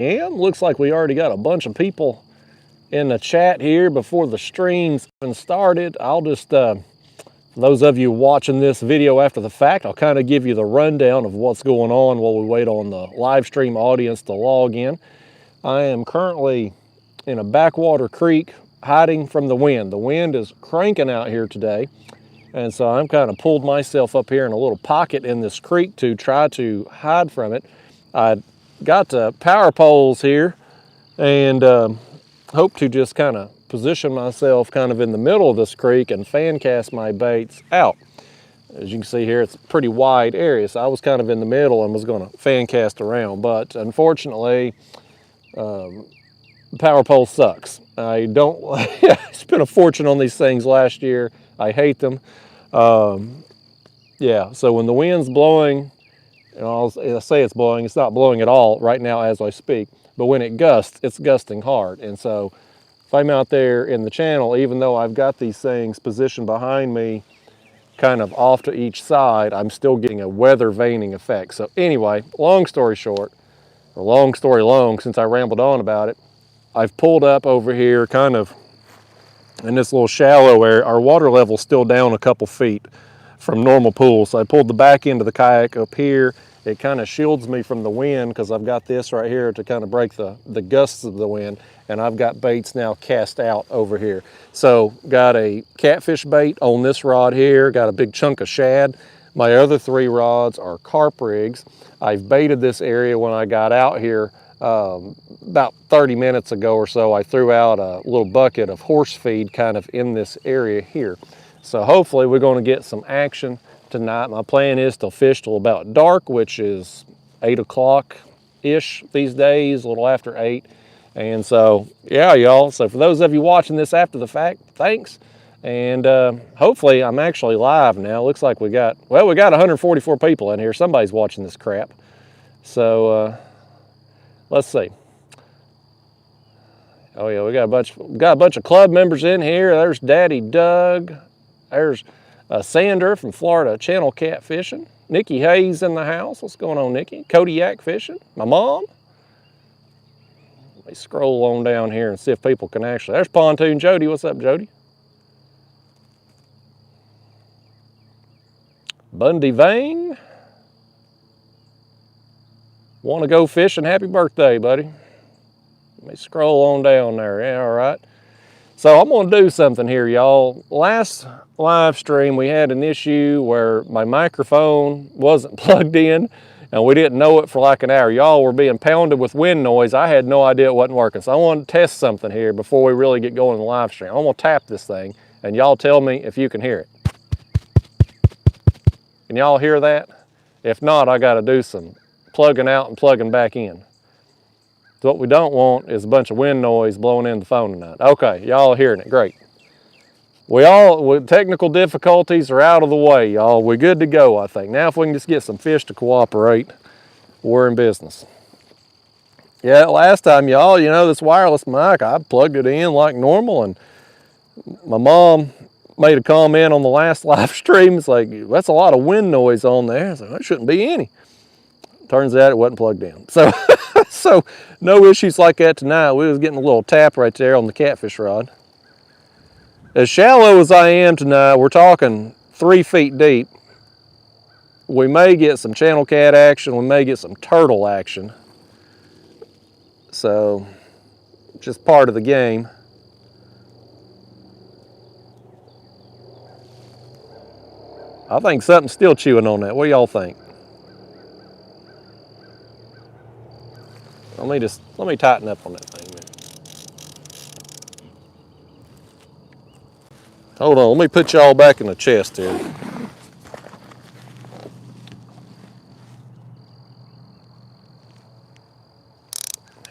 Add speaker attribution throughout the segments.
Speaker 1: And looks like we already got a bunch of people in the chat here before the stream's even started. I'll just, for those of you watching this video after the fact, I'll kind of give you the rundown of what's going on while we wait on the live stream audience to log in. I am currently in a backwater creek hiding from the wind. The wind is cranking out here today. And so I'm kind of pulled myself up here in a little pocket in this creek to try to hide from it. I got the power poles here and hope to just kind of position myself kind of in the middle of this creek and fan cast my baits out. As you can see here, it's a pretty wide area, so I was kind of in the middle and was going to fan cast around, but unfortunately, power pole sucks. I don't, I spent a fortune on these things last year. I hate them. Yeah, so when the wind's blowing, and I say it's blowing, it's not blowing at all right now as I speak, but when it gusts, it's gusting hard. And so if I'm out there in the channel, even though I've got these things positioned behind me, kind of off to each side, I'm still getting a weather veining effect. So anyway, long story short, or long story long since I rambled on about it, I've pulled up over here kind of in this little shallow area. Our water level's still down a couple feet from normal pool. So I pulled the back end of the kayak up here. It kind of shields me from the wind because I've got this right here to kind of break the gusts of the wind. And I've got baits now cast out over here. So got a catfish bait on this rod here, got a big chunk of shad. My other 3 rods are carp rigs. I've baited this area when I got out here about 30 minutes ago or so. I threw out a little bucket of horse feed kind of in this area here. So hopefully we're going to get some action tonight. My plan is to fish till about dark, which is 8 o'clock-ish these days, a little after 8. And so, yeah, y'all. So for those of you watching this after the fact, thanks. And hopefully I'm actually live now. Looks like we got 144 people in here. Somebody's watching this crap. So let's see. Oh yeah, we got a bunch of club members in here. There's Daddy Doug. There's Sander from Florida Channel Catfishing. Nikki Hayes in the house. What's going on, Nikki? Kodiak Fishing. My mom. Let me scroll on down here and see if people can actually. There's Pontoon Jody. What's up, Jody? Bundy Vane. Want to go fishing? Happy birthday, buddy. Let me scroll on down there. Yeah, all right. So I'm going to do something here, y'all. Last live stream, we had an issue where my microphone wasn't plugged in, and we didn't know it for like an hour. Y'all were being pounded with wind noise. I had no idea it wasn't working. So I want to test something here before we really get going in the live stream. I'm going to tap this thing, and y'all tell me if you can hear it. Can y'all hear that? If not, I got to do some plugging out and plugging back in. So what we don't want is a bunch of wind noise blowing in the phone tonight. Okay, y'all are hearing it, great. With technical difficulties are out of the way, y'all. We're good to go, I think. Now if we can just get some fish to cooperate, we're in business. Yeah, last time, y'all, you know, this wireless mic, I plugged it in like normal, and my mom made a comment on the last live stream. It's like, that's a lot of wind noise on there. So there shouldn't be any. Turns out it wasn't plugged in. So, so no issues like that tonight. We was getting a little tap right there on the catfish rod. As shallow as I am tonight, we're talking 3 feet deep. We may get some channel cat action. We may get some turtle action. So, just part of the game. I think something's still chewing on that. What do y'all think? Let me tighten up on that thing. Hold on, let me put y'all back in the chest here.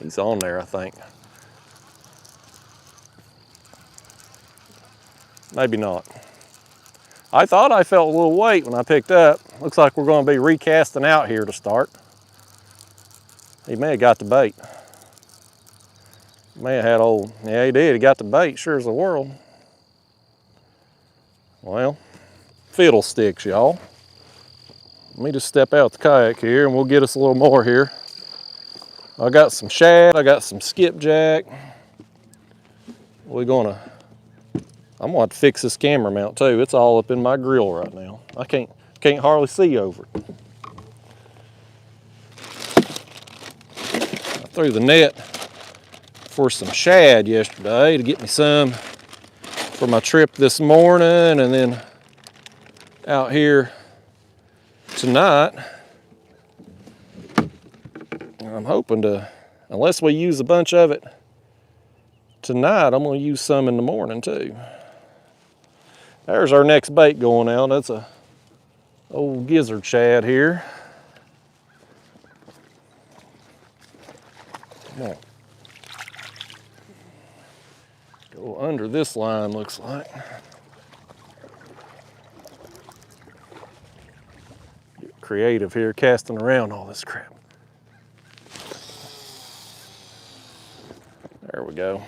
Speaker 1: He's on there, I think. Maybe not. I thought I felt a little weight when I picked up. Looks like we're going to be recasting out here to start. He may have got the bait. May have had old, yeah he did, he got the bait, sure as the world. Well, fiddlesticks, y'all. Let me just step out the kayak here and we'll get us a little more here. I got some shad, I got some skipjack. I'm gonna have to fix this camera mount too. It's all up in my grill right now. I can't hardly see over it. I threw the net for some shad yesterday to get me some for my trip this morning, and then out here tonight. I'm hoping to, unless we use a bunch of it tonight, I'm going to use some in the morning too. There's our next bait going out. That's a old gizzard shad here. Come on. Go under this line, looks like. Get creative here, casting around all this crap. There we go.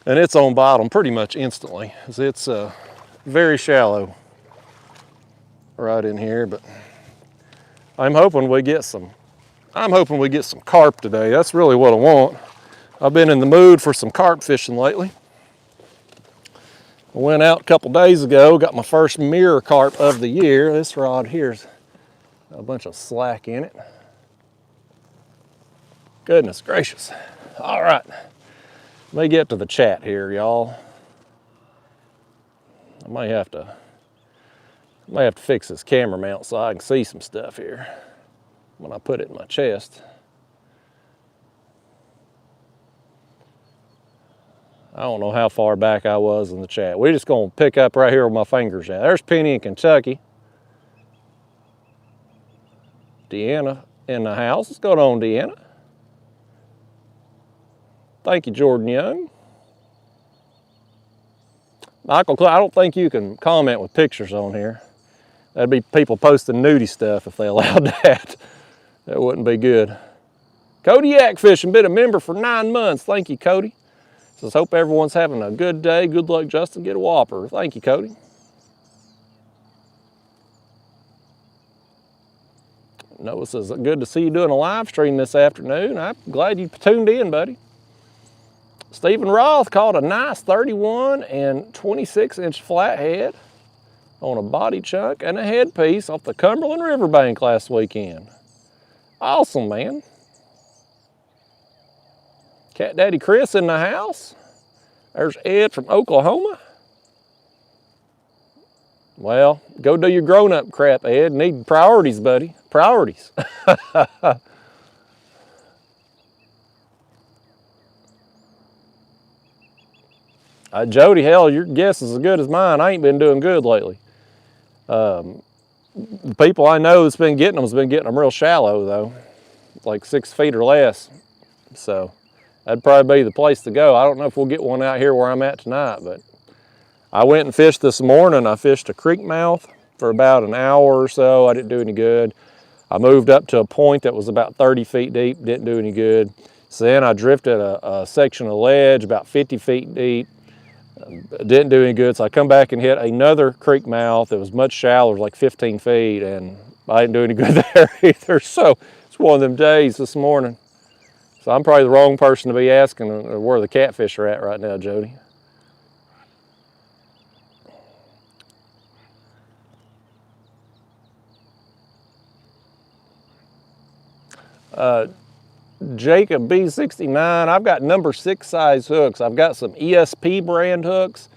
Speaker 1: And it's on bottom pretty much instantly. It's very shallow right in here, but I'm hoping we get some carp today. That's really what I want. I've been in the mood for some carp fishing lately. I went out a couple days ago, got my first mirror carp of the year. This rod here's a bunch of slack in it. Goodness gracious. All right, let me get to the chat here, y'all. I may have to fix this camera mount so I can see some stuff here when I put it in my chest. I don't know how far back I was in the chat. We're just gonna pick up right here where my fingers at. There's Penny in Kentucky. Deanna in the house. What's going on, Deanna? Thank you, Jordan Young. Michael, I don't think you can comment with pictures on here. That'd be people posting nudie stuff if they allowed that. That wouldn't be good. Kodiak Fishing, been a member for 9 months. Thank you, Cody. Says, hope everyone's having a good day. Good luck, Justin. Get a whopper. Thank you, Cody. Noah says, good to see you doing a live stream this afternoon. I'm glad you tuned in, buddy. Stephen Roth caught a nice 31 and 26-inch flathead on a body chunk and a headpiece off the Cumberland Riverbank last weekend. Awesome, man. Cat Daddy Chris in the house. There's Ed from Oklahoma. Well, go do your grown-up crap, Ed. Need priorities, buddy. Priorities. Jody, hell, your guess is as good as mine. I ain't been doing good lately. The people I know that's been getting them real shallow, though. Like 6 feet or less. So that'd probably be the place to go. I don't know if we'll get one out here where I'm at tonight, but I went and fished this morning. I fished a creek mouth for about an hour or so. I didn't do any good. I moved up to a point that was about 30 feet deep, didn't do any good. So then I drifted a section of ledge about 50 feet deep. Didn't do any good, so I come back and hit another creek mouth that was much shallower, like 15 feet, and I didn't do any good there either. So it's one of them days this morning. So I'm probably the wrong person to be asking where the catfish are at right now, Jody. Jacob B69, I've got number 6 size hooks. I've got some ESP brand hooks,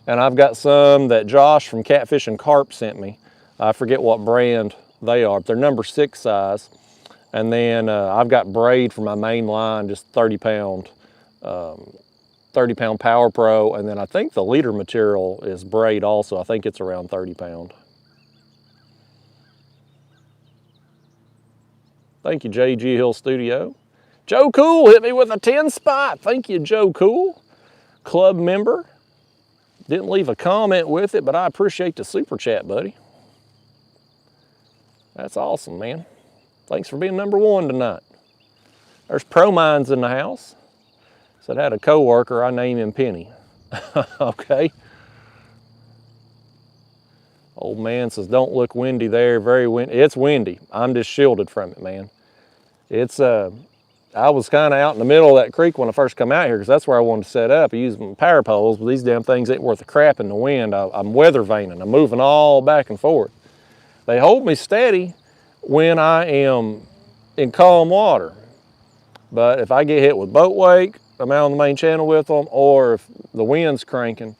Speaker 1: and I've got some that Josh from Catfish and Carp sent me. I forget what brand they are, but they're number 6 size. And then I've got braid for my main line, just 30 pound Power Pro. And then I think the leader material is braid also. I think it's around 30 pound. Thank you, JG Hill Studio. Joe Cool hit me with a 10 spot. Thank you, Joe Cool. Club member. Didn't leave a comment with it, but I appreciate the super chat, buddy. That's awesome, man. Thanks for being number 1 tonight. There's Pro Mines in the house. Said I had a coworker, I named him Penny. Okay. Old man says, don't look windy there, very windy. It's windy. I'm just shielded from it, man. It's I was kind of out in the middle of that creek when I first come out here because that's where I wanted to set up. I used my power poles, but these damn things ain't worth a crap in the wind. I'm weather vaning. I'm moving all back and forth. They hold me steady when I am in calm water. But if I get hit with boat wake, I'm out on the main channel with them, or if the wind's cranking,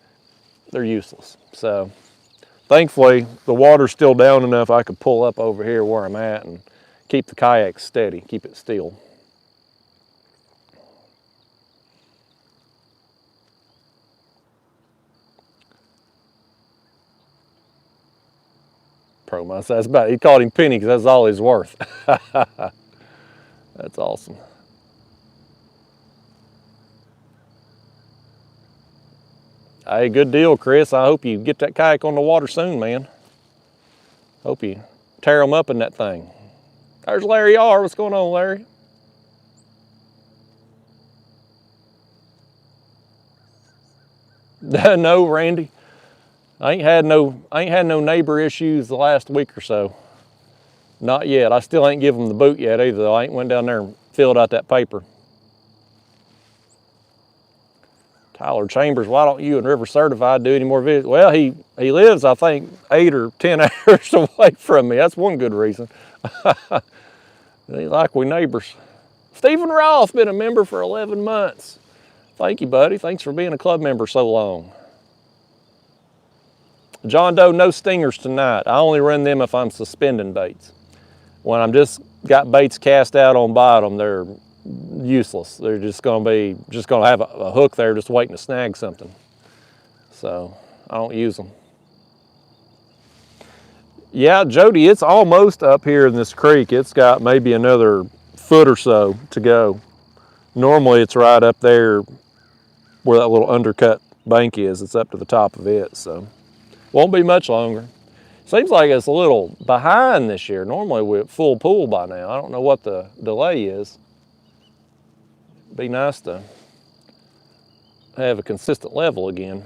Speaker 1: they're useless. So thankfully, the water's still down enough I could pull up over here where I'm at and keep the kayak steady, keep it still. Promo says about it. He called him Penny because that's all he's worth. That's awesome. Hey, good deal, Chris. I hope you get that kayak on the water soon, man. Hope you tear them up in that thing. There's Larry R. What's going on, Larry? No, Randy. I ain't had no neighbor issues the last week or so. Not yet. I still ain't give them the boot yet either, though. I ain't went down there and filled out that paper. Tyler Chambers, why don't you and River Certified do any more videos? Well, he lives, I think, 8 or 10 hours away from me. That's one good reason. Ain't like we neighbors. Stephen Roth, been a member for 11 months. Thank you, buddy. Thanks for being a club member so long. John Doe, no stingers tonight. I only run them if I'm suspending baits. When I'm just got baits cast out on bottom, they're useless. They're just gonna have a hook there just waiting to snag something. So I don't use them. Yeah, Jody, it's almost up here in this creek. It's got maybe another foot or so to go. Normally it's right up there where that little undercut bank is. It's up to the top of it, so won't be much longer. Seems like it's a little behind this year. Normally we're at full pool by now. I don't know what the delay is. Be nice to have a consistent level again.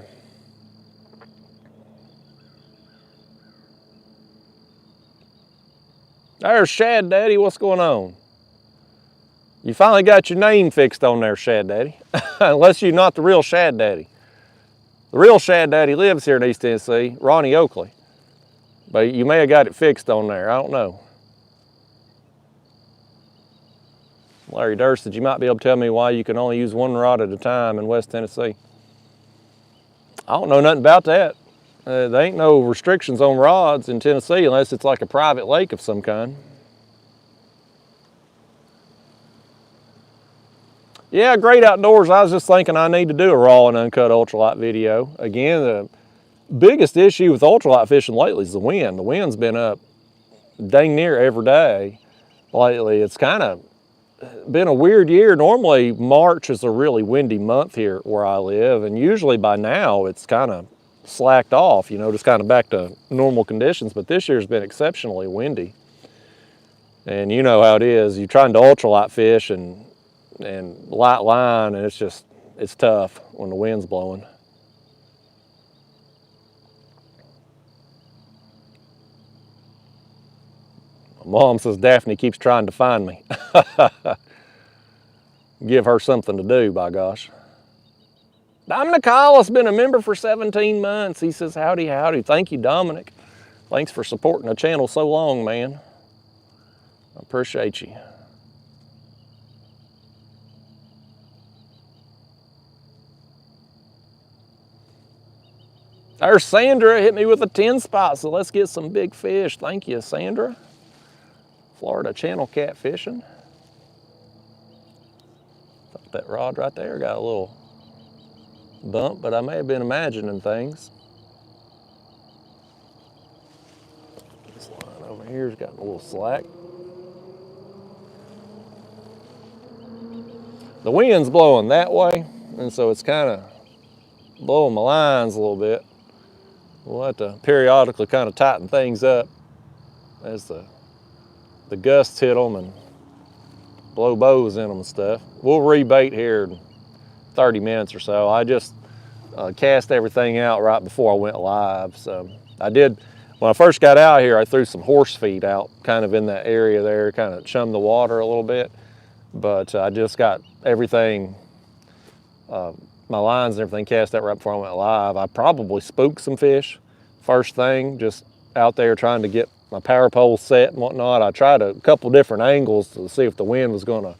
Speaker 1: There's Shad Daddy, what's going on? You finally got your name fixed on there, Shad Daddy. Unless you're not the real Shad Daddy. The real Shad Daddy lives here in East Tennessee, Ronnie Oakley. But you may have got it fixed on there, I don't know. Larry Dursted, you might be able to tell me why you can only use one rod at a time in West Tennessee. I don't know nothing about that. There ain't no restrictions on rods in Tennessee unless it's like a private lake of some kind. Yeah, great outdoors. I was just thinking I need to do a raw and uncut ultralight video. Again, the biggest issue with ultralight fishing lately is the wind. The wind's been up dang near every day lately. It's kind of been a weird year. Normally March is a really windy month here where I live, and usually by now it's kind of slacked off, you know, just kind of back to normal conditions, but this year's been exceptionally windy. And you know how it is, you're trying to ultralight fish and light line, and it's tough when the wind's blowing. Mom says Daphne keeps trying to find me. Give her something to do, by gosh. Dominic Hollis been a member for 17 months. He says, howdy, howdy. Thank you, Dominic. Thanks for supporting the channel so long, man. I appreciate you. There's Sandra, hit me with a 10 spot, so let's get some big fish. Thank you, Sandra. Florida channel catfishing. Thought that rod right there got a little bump, but I may have been imagining things. This line over here's got a little slack. The wind's blowing that way, and so it's kind of blowing my lines a little bit. We'll have to periodically kind of tighten things up as the gusts hit them and blow bows in them and stuff. We'll rebait here in 30 minutes or so. I just cast everything out right before I went live. So I did, when When I first got out here, I threw some horse feed out kind of in that area there, kind of chummed the water a little bit. But I just got everything, my lines and everything cast out right before I went live. I probably spooked some fish first thing, just out there trying to get my power pole set and whatnot. I tried a couple different angles to see if the wind was going to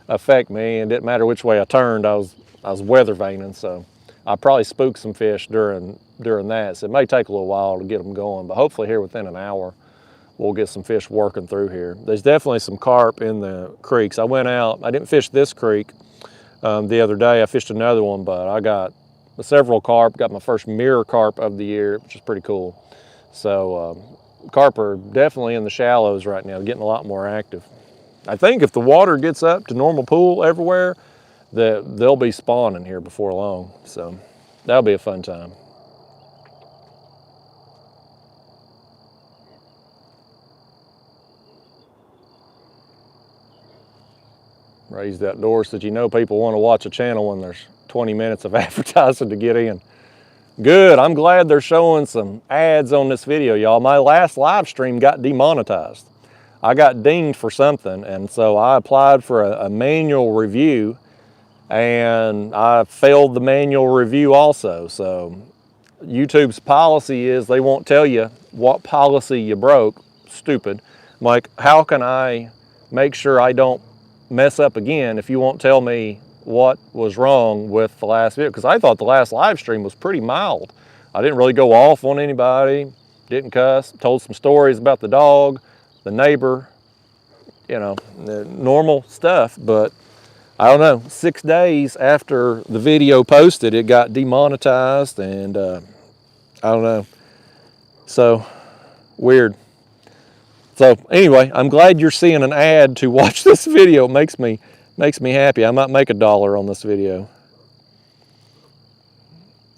Speaker 1: affect me, and it didn't matter which way I turned, I was weather vaning, so I probably spooked some fish during that. So it may take a little while to get them going, but hopefully here within an hour we'll get some fish working through here. There's definitely some carp in the creeks. I went out, I didn't fish this creek the other day. I fished another one, but I got several carp, got my first mirror carp of the year, which is pretty cool. So carp are definitely in the shallows right now, getting a lot more active. I think if the water gets up to normal pool everywhere, that they'll be spawning here before long. So that'll be a fun time. Raised Outdoors said, you know, people want to watch a channel when there's 20 minutes of advertising to get in. Good, I'm glad they're showing some ads on this video, y'all. My last live stream got demonetized. I got dinged for something, and so I applied for a manual review, and I failed the manual review also. So YouTube's policy is they won't tell you what policy you broke. Stupid. I'm like, how can I make sure I don't mess up again if you won't tell me what was wrong with the last video? Because I thought the last live stream was pretty mild. I didn't really go off on anybody, didn't cuss, told some stories about the dog, the neighbor, you know, the normal stuff. But I don't know, 6 days after the video posted, it got demonetized, and I don't know. So weird. So anyway, I'm glad you're seeing an ad to watch this video. It makes me happy. I might make $1 on this video.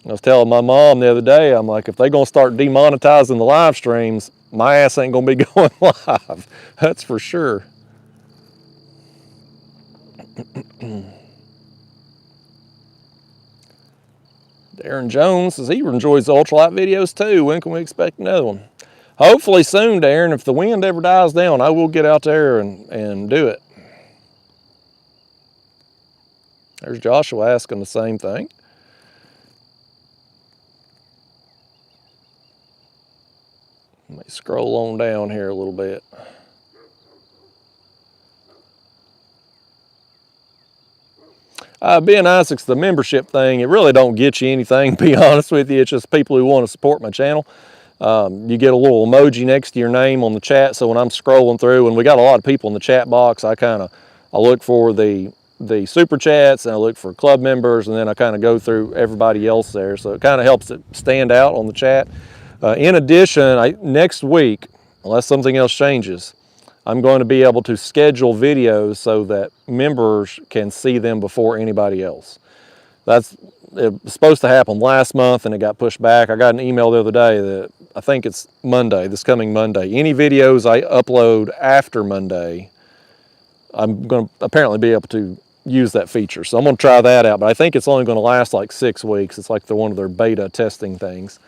Speaker 1: I was telling my mom the other day, I'm like, if they're gonna start demonetizing the live streams, my ass ain't gonna be going live. That's for sure. Darren Jones says he enjoys the ultralight videos too. When can we expect another one? Hopefully soon, Darren. If the wind ever dies down, I will get out there and do it. There's Joshua asking the same thing. Let me scroll on down here a little bit. Being Isaac's the membership thing, it really don't get you anything, to be honest with you. It's just people who want to support my channel. You get a little emoji next to your name on the chat, so when I'm scrolling through, and we got a lot of people in the chat box, I look for the super chats, and I look for club members, and then I kind of go through everybody else there, so it kind of helps it stand out on the chat. In addition, next week, unless something else changes, I'm going to be able to schedule videos so that members can see them before anybody else. It was supposed to happen last month, and it got pushed back. I got an email the other day that I think it's Monday, this coming Monday. Any videos I upload after Monday, I'm going to apparently be able to use that feature. So I'm going to try that out, but I think it's only going to last like 6 weeks. It's like one of their beta testing things.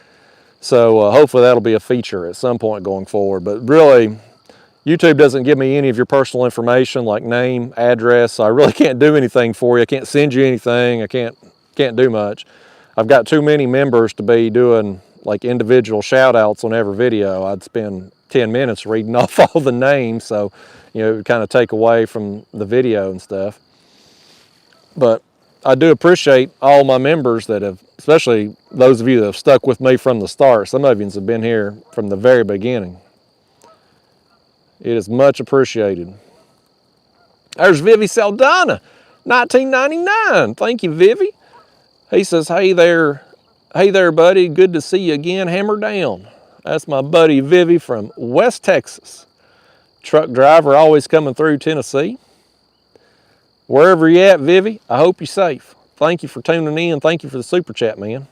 Speaker 1: So hopefully that'll be a feature at some point going forward. But really, YouTube doesn't give me any of your personal information like name, address, so I really can't do anything for you. I can't send you anything. I can't do much. I've got too many members to be doing like individual shout outs on every video. I'd spend 10 minutes reading off all the names, so you know, it would kind of take away from the video and stuff. But I do appreciate all my members that have, especially those of you that have stuck with me from the start. Some of you have been here from the very beginning. It is much appreciated. There's Vivi Saldana, 1999. Thank you, Vivi. He says, hey there, buddy. Good to see you again. Hammer down. That's my buddy Vivi from West Texas. Truck driver, always coming through Tennessee. Wherever you're at, Vivi, I hope you're safe. Thank you for tuning in. Thank you for the super chat, man.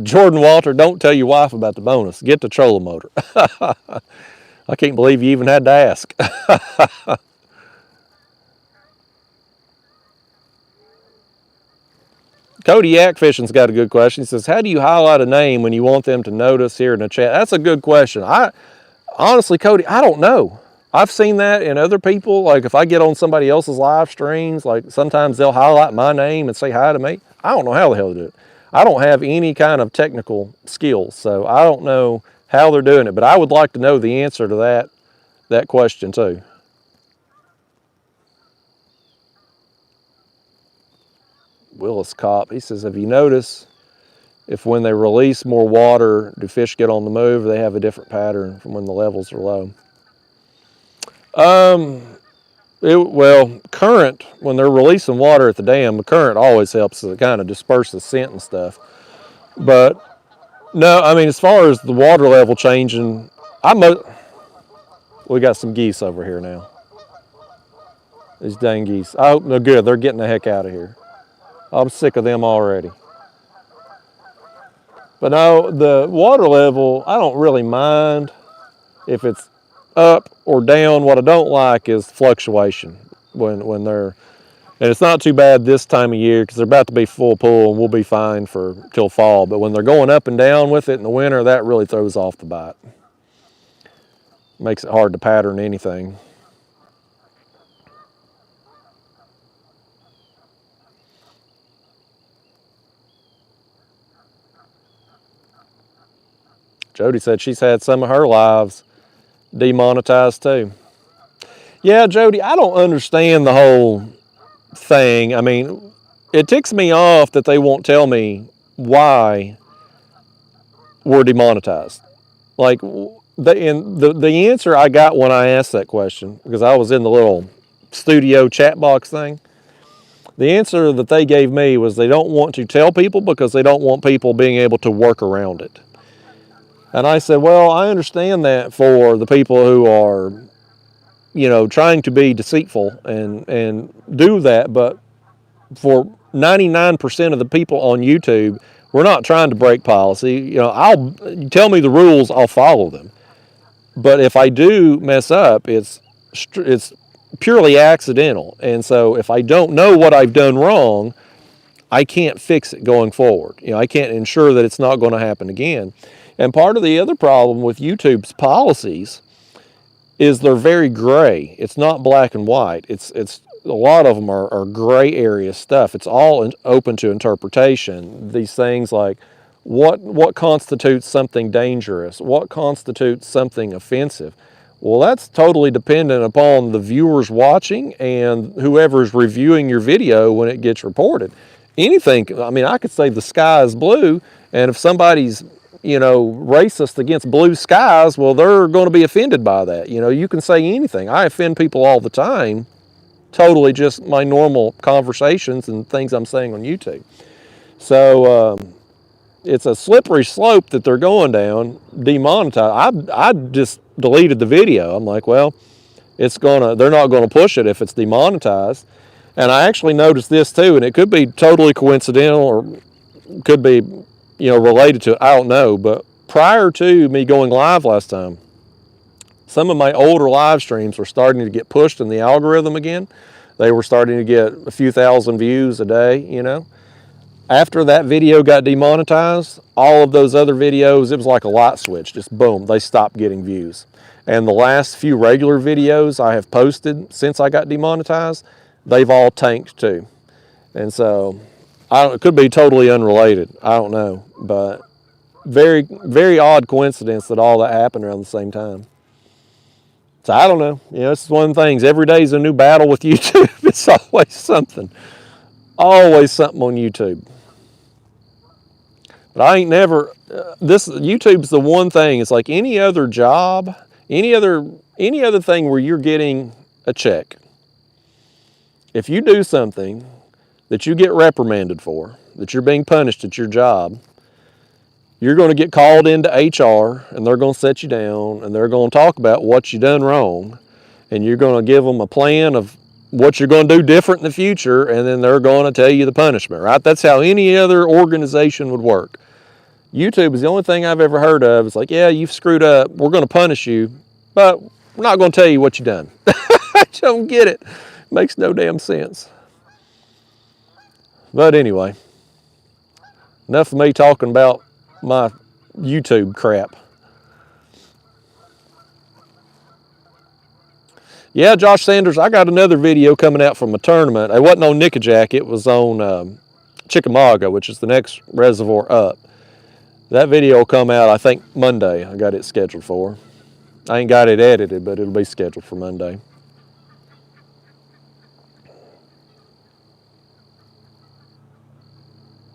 Speaker 1: Jordan Walter, don't tell your wife about the bonus. Get the trolling motor. I can't believe you even had to ask. Kayak Fishing's got a good question. He says, how do you highlight a name when you want them to notice here in the chat? That's a good question. Honestly, Cody, I don't know. I've seen that in other people. Like if I get on somebody else's live streams, like sometimes they'll highlight my name and say hi to me. I don't know how the hell to do it. I don't have any kind of technical skills, so I don't know how they're doing it, but I would like to know the answer to that question too. Willis Cop, he says, have you noticed if when they release more water, do fish get on the move, or they have a different pattern from when the levels are low? Well, current, when they're releasing water at the dam, the current always helps to kind of disperse the scent and stuff. But no, I mean, as far as the water level changing, we got some geese over here now. These dang geese. I hope they're good. They're getting the heck out of here. I'm sick of them already. But no, the water level, I don't really mind if it's up or down. What I don't like is fluctuation when they're, and it's not too bad this time of year because they're about to be full pool and we'll be fine till fall. But when they're going up and down with it in the winter, that really throws off the bite. Makes it hard to pattern anything. Jody said she's had some of her lives demonetized too. Yeah, Jody, I don't understand the whole thing. I mean, it ticks me off that they won't tell me why we're demonetized. Like, the answer I got when I asked that question, because I was in the little studio chat box thing, the answer that they gave me was they don't want to tell people because they don't want people being able to work around it. And I said, well, I understand that for the people who are, you know, trying to be deceitful and do that, but for 99% of the people on YouTube, we're not trying to break policy. You know, tell me the rules, I'll follow them. But if I do mess up, it's purely accidental. And so if I don't know what I've done wrong, I can't fix it going forward. You know, I can't ensure that it's not going to happen again. And part of the other problem with YouTube's policies is they're very gray. It's not black and white. It's a lot of them are gray area stuff. It's all open to interpretation. These things like what constitutes something dangerous? What constitutes something offensive? Well, that's totally dependent upon the viewers watching and whoever's reviewing your video when it gets reported. Anything, I mean, I could say the sky is blue, and if somebody's, you know, racist against blue skies, well, they're going to be offended by that. You know, you can say anything. I offend people all the time, totally just my normal conversations and things I'm saying on YouTube. So it's a slippery slope that they're going down, demonetized. I just deleted the video. I'm like, well, they're not going to push it if it's demonetized. And I actually noticed this too, and it could be totally coincidental or could be, you know, related to it. I don't know. But prior to me going live last time, some of my older live streams were starting to get pushed in the algorithm again. They were starting to get a few thousand views a day, you know. After that video got demonetized, all of those other videos, it was like a light switch, just boom, they stopped getting views. And the last few regular videos I have posted since I got demonetized, they've all tanked too. And so it could be totally unrelated. I don't know, but very, very odd coincidence that all that happened around the same time. So I don't know. You know, this is one of the things. Every day is a new battle with YouTube. It's always something on YouTube. But I ain't never. YouTube's the one thing. It's like any other job, any other thing where you're getting a check. If you do something that you get reprimanded for, that you're being punished at your job, you're going to get called into HR and they're going to set you down and they're going to talk about what you done wrong, and you're going to give them a plan of what you're going to do different in the future, and then they're going to tell you the punishment, right? That's how any other organization would work. YouTube is the only thing I've ever heard of. It's like, yeah, you've screwed up. We're going to punish you, but we're not going to tell you what you've done. I don't get it. Makes no damn sense. But anyway, Enough of me talking about my YouTube crap. Yeah, Josh Sanders, I got another video coming out from a tournament. It wasn't on Nickajack, it was on Chickamauga, which is the next reservoir up. That video will come out, I think, Monday. I got it scheduled for. I ain't got it edited, but it'll be scheduled for Monday.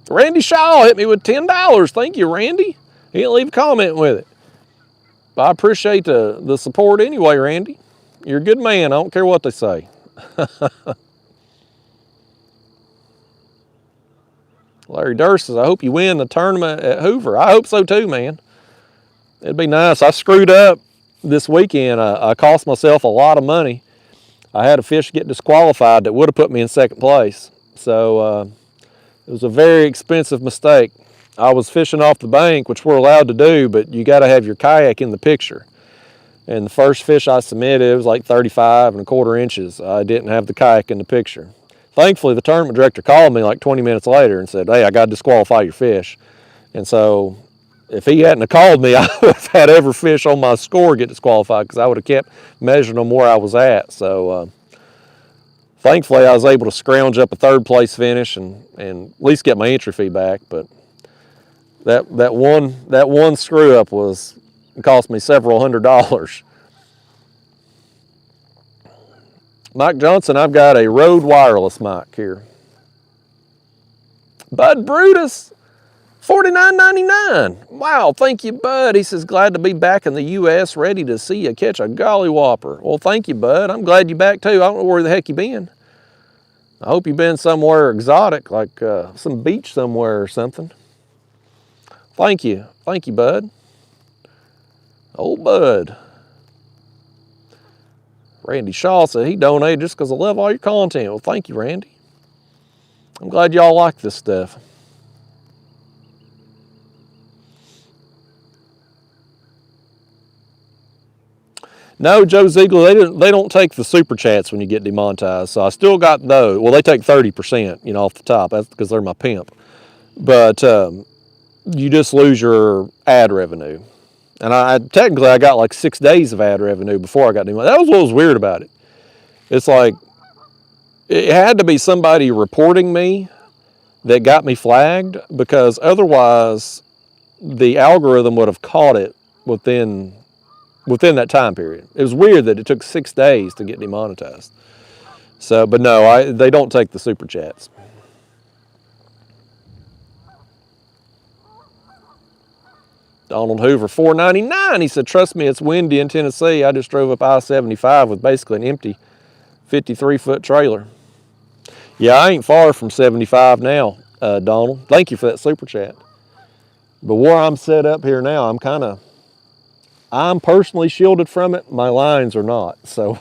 Speaker 1: Randy Shaw hit me with $10. Thank you, Randy. He didn't leave a comment with it. But I appreciate the support anyway, Randy. You're a good man. I don't care what they say. Larry Durst says, I hope you win the tournament at Hoover. I hope so too, man. It'd be nice. I screwed up this weekend. I cost myself a lot of money. I had a fish get disqualified that would have put me in second place. So it was a very expensive mistake. I was fishing off the bank, which we're allowed to do, but you got to have your kayak in the picture. And the first fish I submitted, it was like 35¼ inches. I didn't have the kayak in the picture. Thankfully, the tournament director called me like 20 minutes later and said, hey, I got to disqualify your fish. And so if he hadn't have called me, I would have had every fish on my score get disqualified because I would have kept measuring them where I was at. So thankfully, I was able to scrounge up a third place finish and at least get my entry fee back. But that one screw up cost me several $100s. Mike Johnson, I've got a Rode wireless mic here. Bud Brutus, $49.99. Wow, thank you, Bud. He says, glad to be back in the U.S., ready to see you catch a golly whopper. Well, thank you, Bud. I'm glad you're back, too. I don't know where the heck you been. I hope you've been somewhere exotic, like some beach somewhere or something. Thank you. Thank you, Bud. Old Bud. Randy Shaw said he donated just because I love all your content. Well, thank you, Randy. I'm glad y'all like this stuff. No, Joe Ziegler, they don't take the super chats when you get demonetized. So I still got those. Well, they take 30%, off the top. That's because they're my pimp. But you just lose your ad revenue. And technically I got like 6 days of ad revenue before I got demonetized. That was what was weird about it. It's like it had to be somebody reporting me that got me flagged, because otherwise the algorithm would have caught it within that time period. It was weird that it took 6 days to get demonetized. So, but no, they don't take the super chats. Donald Hoover, $4.99. He said, trust me, it's windy in Tennessee. I just drove up I-75 with basically an empty 53-foot trailer. Yeah, I ain't far from 75 now, Donald. Thank you for that super chat. But where I'm set up here now, I'm personally shielded from it. My lines are not. So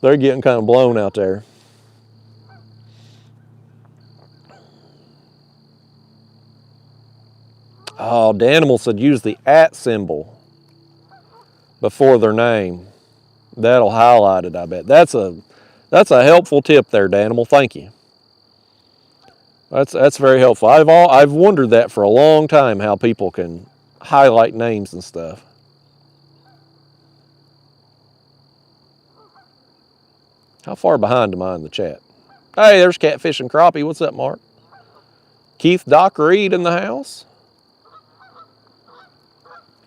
Speaker 1: they're getting kind of blown out there. Oh, Danimal said use the @ symbol before their name. That'll highlight it, I bet. That's a helpful tip there, Danimal. Thank you. That's very helpful. I've wondered that for a long time, how people can highlight names and stuff. How far behind am I in the chat? Hey, there's Catfish and Crappie. What's up, Mark? Keith Doc Reed in the house.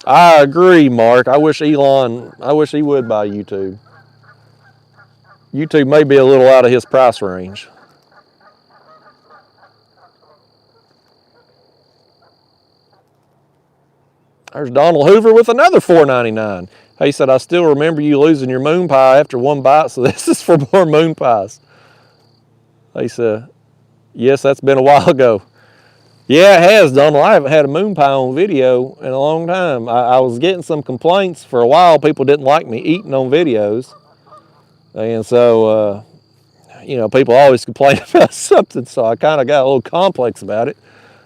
Speaker 1: I agree, Mark. I wish he would buy YouTube. YouTube may be a little out of his price range. There's Donald Hoover with another $4.99. He said, I still remember you losing your moon pie after one bite, so this is for more moon pies. He said, yes, that's been a while ago. Yeah, it has, Donald. I haven't had a moon pie on video in a long time. I was getting some complaints for a while. People didn't like me eating on videos. And so, people always complain about something, so I kind of got a little complex about it.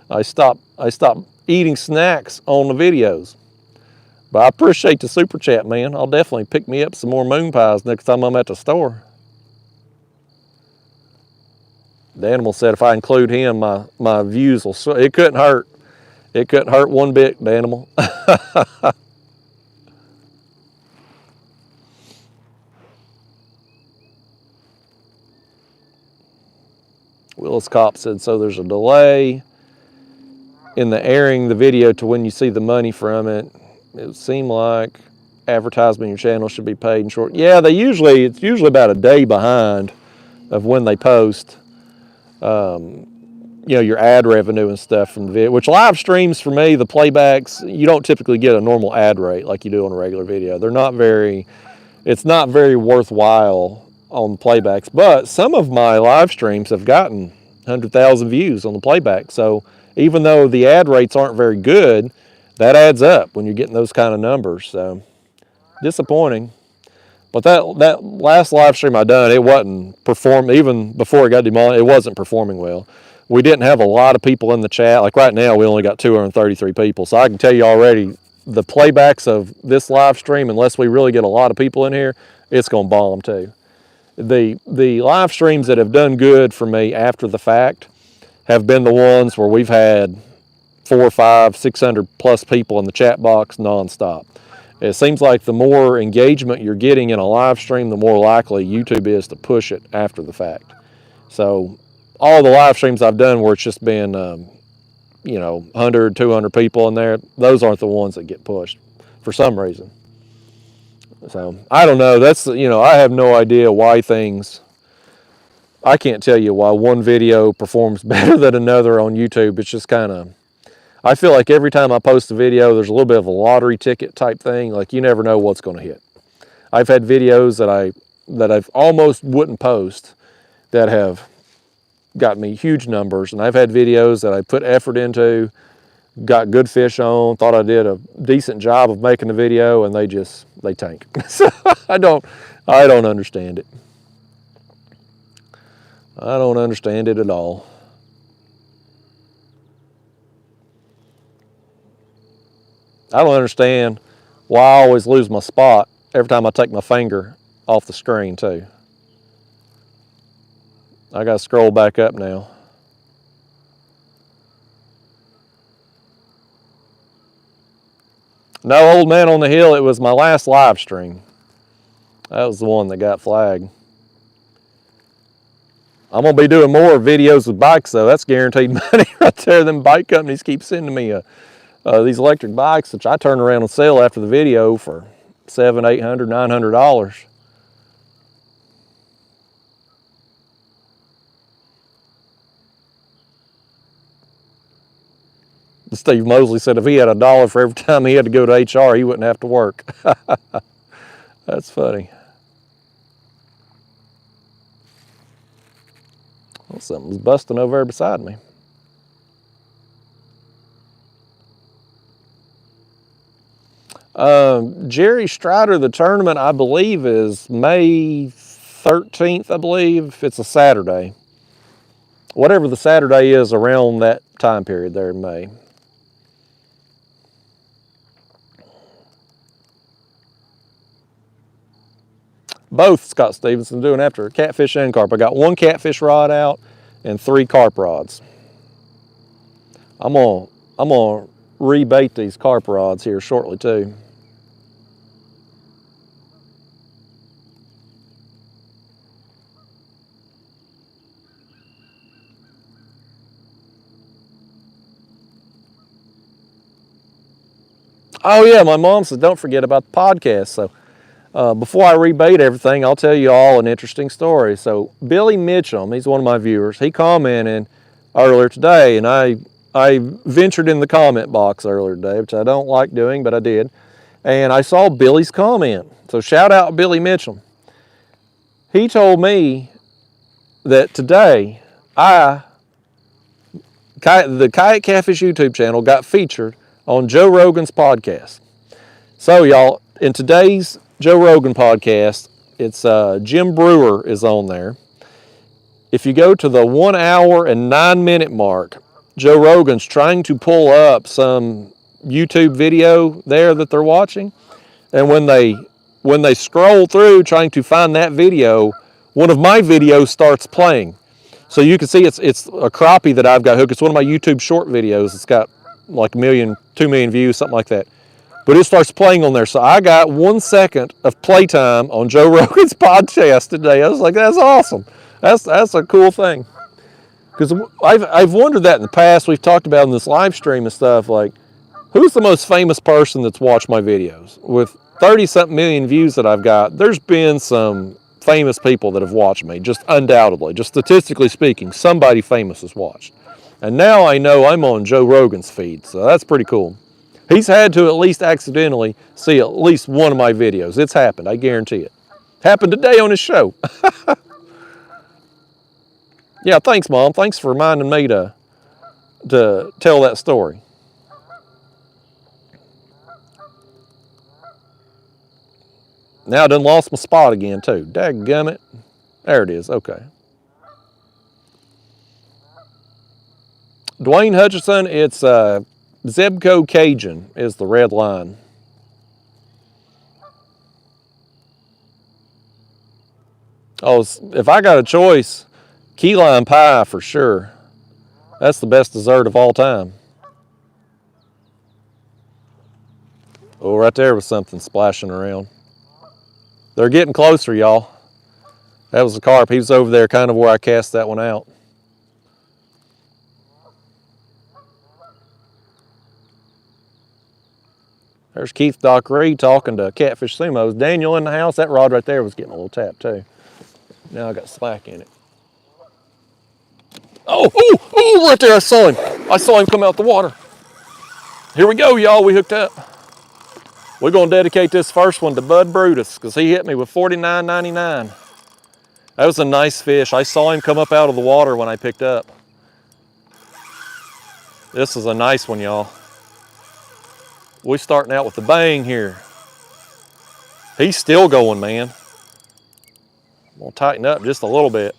Speaker 1: I stopped eating snacks on the videos. But I appreciate the super chat, man. I'll definitely pick me up some more moon pies next time I'm at the store. The animal said if I include him, my views will, it couldn't hurt. It couldn't hurt one bit, the animal. Willis Cop said, so there's a delay in the airing the video to when you see the money from it. It would seem like advertisement in your channel should be paid in short. Yeah, it's usually about a day behind of when they post, you know, your ad revenue and stuff from the video, which live streams for me, the playbacks, you don't typically get a normal ad rate like you do on a regular video. They're not very, it's not very worthwhile on playbacks, but some of my live streams have gotten 100,000 views on the playback. So even though the ad rates aren't very good, that adds up when you're getting those kind of numbers. So disappointing. But that last live stream I done, it wasn't performing, even before it got demonetized, it wasn't performing well. We didn't have a lot of people in the chat. Like right now, we only got 233 people. So I can tell you already, the playbacks of this live stream, unless we really get a lot of people in here, it's going to bomb too. The live streams that have done good for me after the fact have been the ones where we've had 400, 500, 600 plus people in the chat box nonstop. It seems like the more engagement you're getting in a live stream, the more likely YouTube is to push it after the fact. So all the live streams I've done where it's just been, you know, 100, 200 people in there, those aren't the ones that get pushed for some reason. So I don't know. That's, you know, I have no idea why things, I can't tell you why one video performs better than another on YouTube. It's just kind of, I feel like every time I post a video, there's a little bit of a lottery ticket type thing. Like you never know what's going to hit. I've had videos that I've almost wouldn't post that have got me huge numbers. And I've had videos that I put effort into, got good fish on, thought I did a decent job of making the video, and they tank. So I don't understand it. I don't understand it at all. I don't understand why I always lose my spot every time I take my finger off the screen too. I gotta scroll back up now. No, Old Man on the Hill, it was my last live stream. That was the one that got flagged. I'm gonna be doing more videos with bikes though. That's guaranteed money right there. Them bike companies keep sending me these electric bikes, which I turn around and sell after the video for $700, $800, $900. Steve Mosley said if he had $1 for every time he had to go to HR, he wouldn't have to work. That's funny. Well, something's busting over there beside me. Jerry Strider, the tournament, I believe, is May 13th, I believe. It's a Saturday. Whatever the Saturday is around that time period there in May. Both Scott Stevenson doing after catfish and carp. I got 1 catfish rod out and 3 carp rods. I'm gonna rebait these carp rods here shortly too. Oh yeah, my mom said don't forget about the podcast. So before I rebait everything, I'll tell you all an interesting story. So Billy Mitchum, he's one of my viewers, he commented earlier today, and I ventured in the comment box earlier today, which I don't like doing, but I did. And I saw Billy's comment. So shout out Billy Mitchum. He told me that today the Kayak Catfish YouTube channel got featured on Joe Rogan's podcast. So y'all, in today's Joe Rogan podcast, it's Jim Brewer is on there. If you go to the 1 hour and 9 minute mark, Joe Rogan's trying to pull up some YouTube video there that they're watching. And when they scroll through trying to find that video, one of my videos starts playing. So you can see it's a crappie that I've got hooked. It's one of my YouTube short videos. It's got like 2 million views, something like that. But it starts playing on there. So I got 1 second of playtime on Joe Rogan's podcast today. I was like, that's awesome. That's a cool thing. Because I've wondered that in the past. We've talked about in this live stream and stuff, like, who's the most famous person that's watched my videos? With 30-something million views that I've got, there's been some famous people that have watched me, just undoubtedly. Just statistically speaking, somebody famous has watched. And now I know I'm on Joe Rogan's feed, so that's pretty cool. He's had to at least accidentally see at least one of my videos. It's happened, I guarantee it. Happened today on his show. Yeah, thanks, Mom. Thanks for reminding me to tell that story. Now I done lost my spot again, too. Dadgummit. There it is. Okay. Dwayne Hutchison, it's Zebco Cajun is the red line. Oh, if I got a choice, key lime pie for sure. That's the best dessert of all time. Oh, right there was something splashing around. They're getting closer, y'all. That was the carp. He was over there kind of where I cast that one out. There's Keith Dockery talking to Catfish Sumos. Daniel in the house. That rod right there was getting a little tap too. Now I got slack in it. Oh, right there, I saw him. I saw him come out the water. Here we go, y'all, we hooked up. We're gonna dedicate this first one to Bud Brutus because he hit me with $49.99. That was a nice fish. I saw him come up out of the water when I picked up. This is a nice one, y'all. We're starting out with a bang here. He's still going, man. I'm gonna tighten up just a little bit.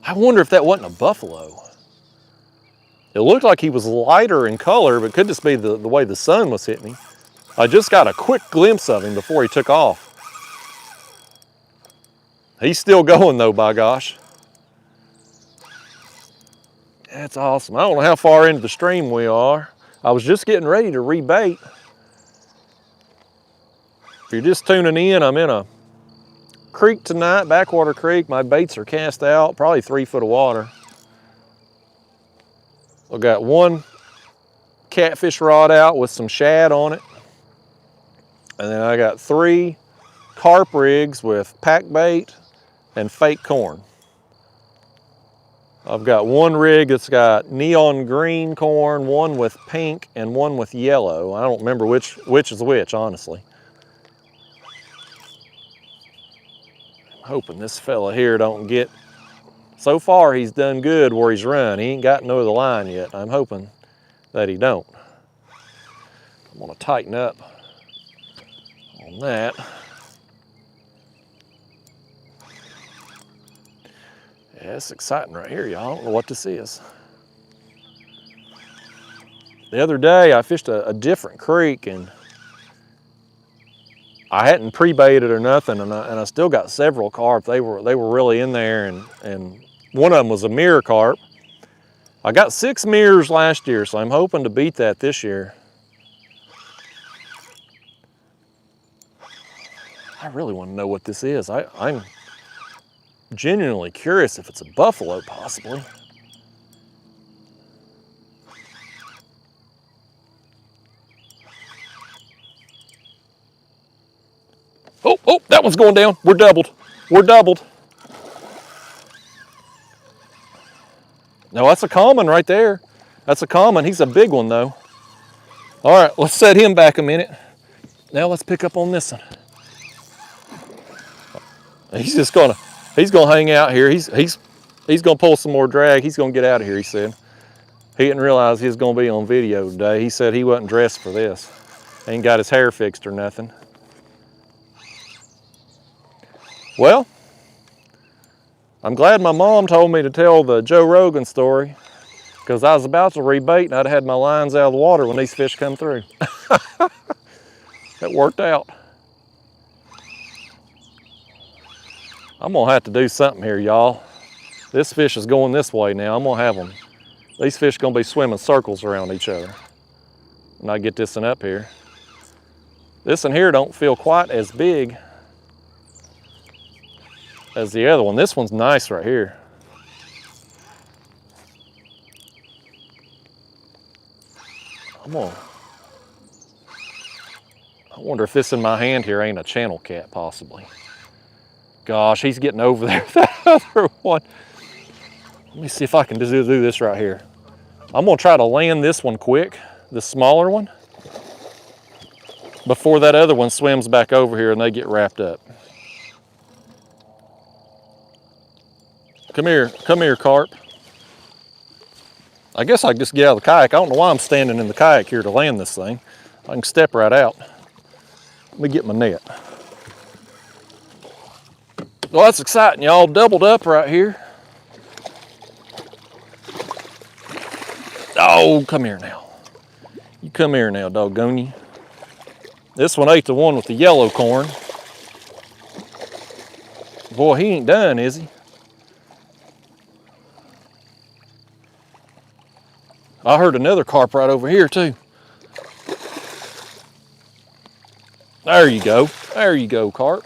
Speaker 1: I wonder if that wasn't a buffalo. It looked like he was lighter in color, but could just be the way the sun was hitting him. I just got a quick glimpse of him before he took off. He's still going though, by gosh. That's awesome. I don't know how far into the stream we are. I was just getting ready to rebait. If you're just tuning in, I'm in a creek tonight, backwater creek. My baits are cast out, probably 3 foot of water. I've got one catfish rod out with some shad on it. And then I got 3 carp rigs with pack bait and fake corn. I've got one rig that's got neon green corn, one with pink, and one with yellow. I don't remember which is which, honestly. I'm hoping this fella here don't get... So far, he's done good where he's run. He ain't got no of the line yet. I'm hoping that he don't. I'm gonna tighten up on that. Yeah, it's exciting right here, y'all. I don't know what this is. The other day, I fished a different creek, and I hadn't pre-baited or nothing, and I still got several carp. They were really in there, and one of them was a mirror carp. I got 6 mirrors last year, so I'm hoping to beat that this year. I really want to know what this is. I'm genuinely curious if it's a buffalo, possibly. Oh, that one's going down. We're doubled. We're doubled. No, that's a common right there. That's a common. He's a big one, though. All right, let's set him back a minute. Now let's pick up on this one. He's gonna hang out here. He's gonna pull some more drag. He's gonna get out of here, he said. He didn't realize he was gonna be on video today. He said he wasn't dressed for this. Ain't got his hair fixed or nothing. Well, I'm glad my mom told me to tell the Joe Rogan story, because I was about to rebait and I'd had my lines out of the water when these fish come through. That worked out. I'm gonna have to do something here, y'all. This fish is going this way now. I'm gonna have them. These fish gonna be swimming circles around each other. When I get this one up here. This one here don't feel quite as big as the other one. This one's nice right here. I wonder if this in my hand here ain't a channel cat, possibly. Gosh, he's getting over there with that other one. Let me see if I can do this right here. I'm gonna try to land this one quick, the smaller one, before that other one swims back over here and they get wrapped up. Come here, Carp. I guess I can just get out of the kayak. I don't know why I'm standing in the kayak here to land this thing. I can step right out. Let me get my net. Well, that's exciting, y'all. Doubled up right here. Oh, come here now. You come here now, doggone you. This one ate the one with the yellow corn. Boy, he ain't done, is he? I heard another carp right over here too. There you go. There you go, Carp.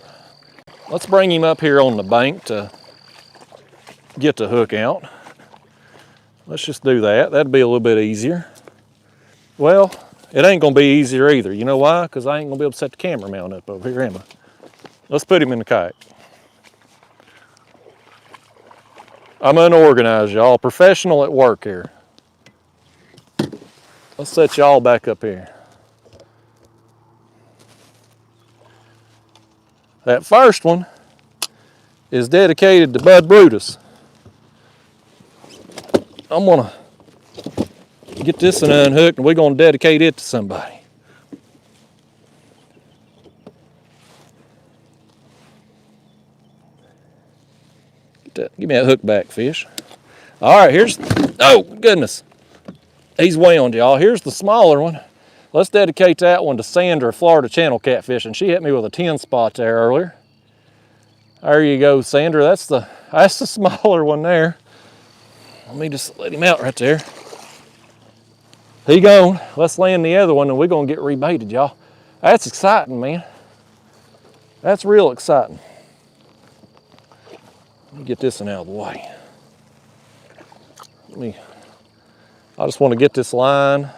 Speaker 1: Let's bring him up here on the bank to get the hook out. Let's just do that. That'd be a little bit easier. Well, it ain't gonna be easier either. You know why? Because I ain't gonna be able to set the camera mount up over here, am I? Let's put him in the kayak. I'm unorganized, y'all. Professional at work here. Let's set y'all back up here. That first one is dedicated to Bud Brutus. I'm gonna get this one unhooked and we're gonna dedicate it to somebody. Give me that hook back, fish. All right, here's, oh goodness. He's wound, y'all. Here's the smaller one. Let's dedicate that one to Sandra, Florida Channel Catfish, and she hit me with a 10 spot there earlier. There you go, Sandra. That's the smaller one there. Let me just let him out right there. He gone. Let's land the other one and we're gonna get rebaited, y'all. That's exciting, man. That's real exciting. Let me get this one out of the way. I just want to get this line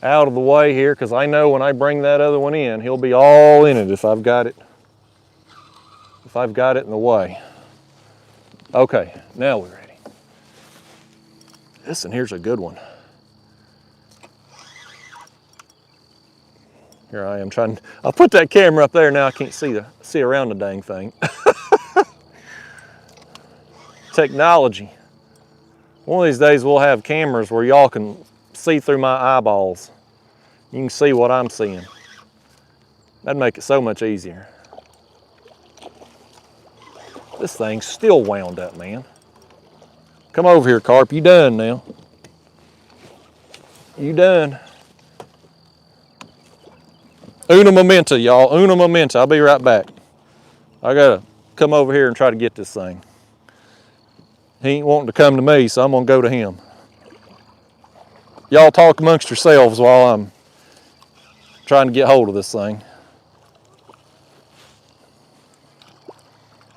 Speaker 1: out of the way here because I know when I bring that other one in, he'll be all in it if I've got it in the way. Okay, now we're ready. This one here's a good one. Here I am trying, I'll put that camera up there now. I can't see around the dang thing. Technology. One of these days we'll have cameras where y'all can see through my eyeballs. You can see what I'm seeing. That'd make it so much easier. This thing's still wound up, man. Come over here, Carp. You done now. You done. Una momenta, y'all. Una momenta. I'll be right back. I gotta come over here and try to get this thing. He ain't wanting to come to me, so I'm gonna go to him. Y'all talk amongst yourselves while I'm trying to get hold of this thing.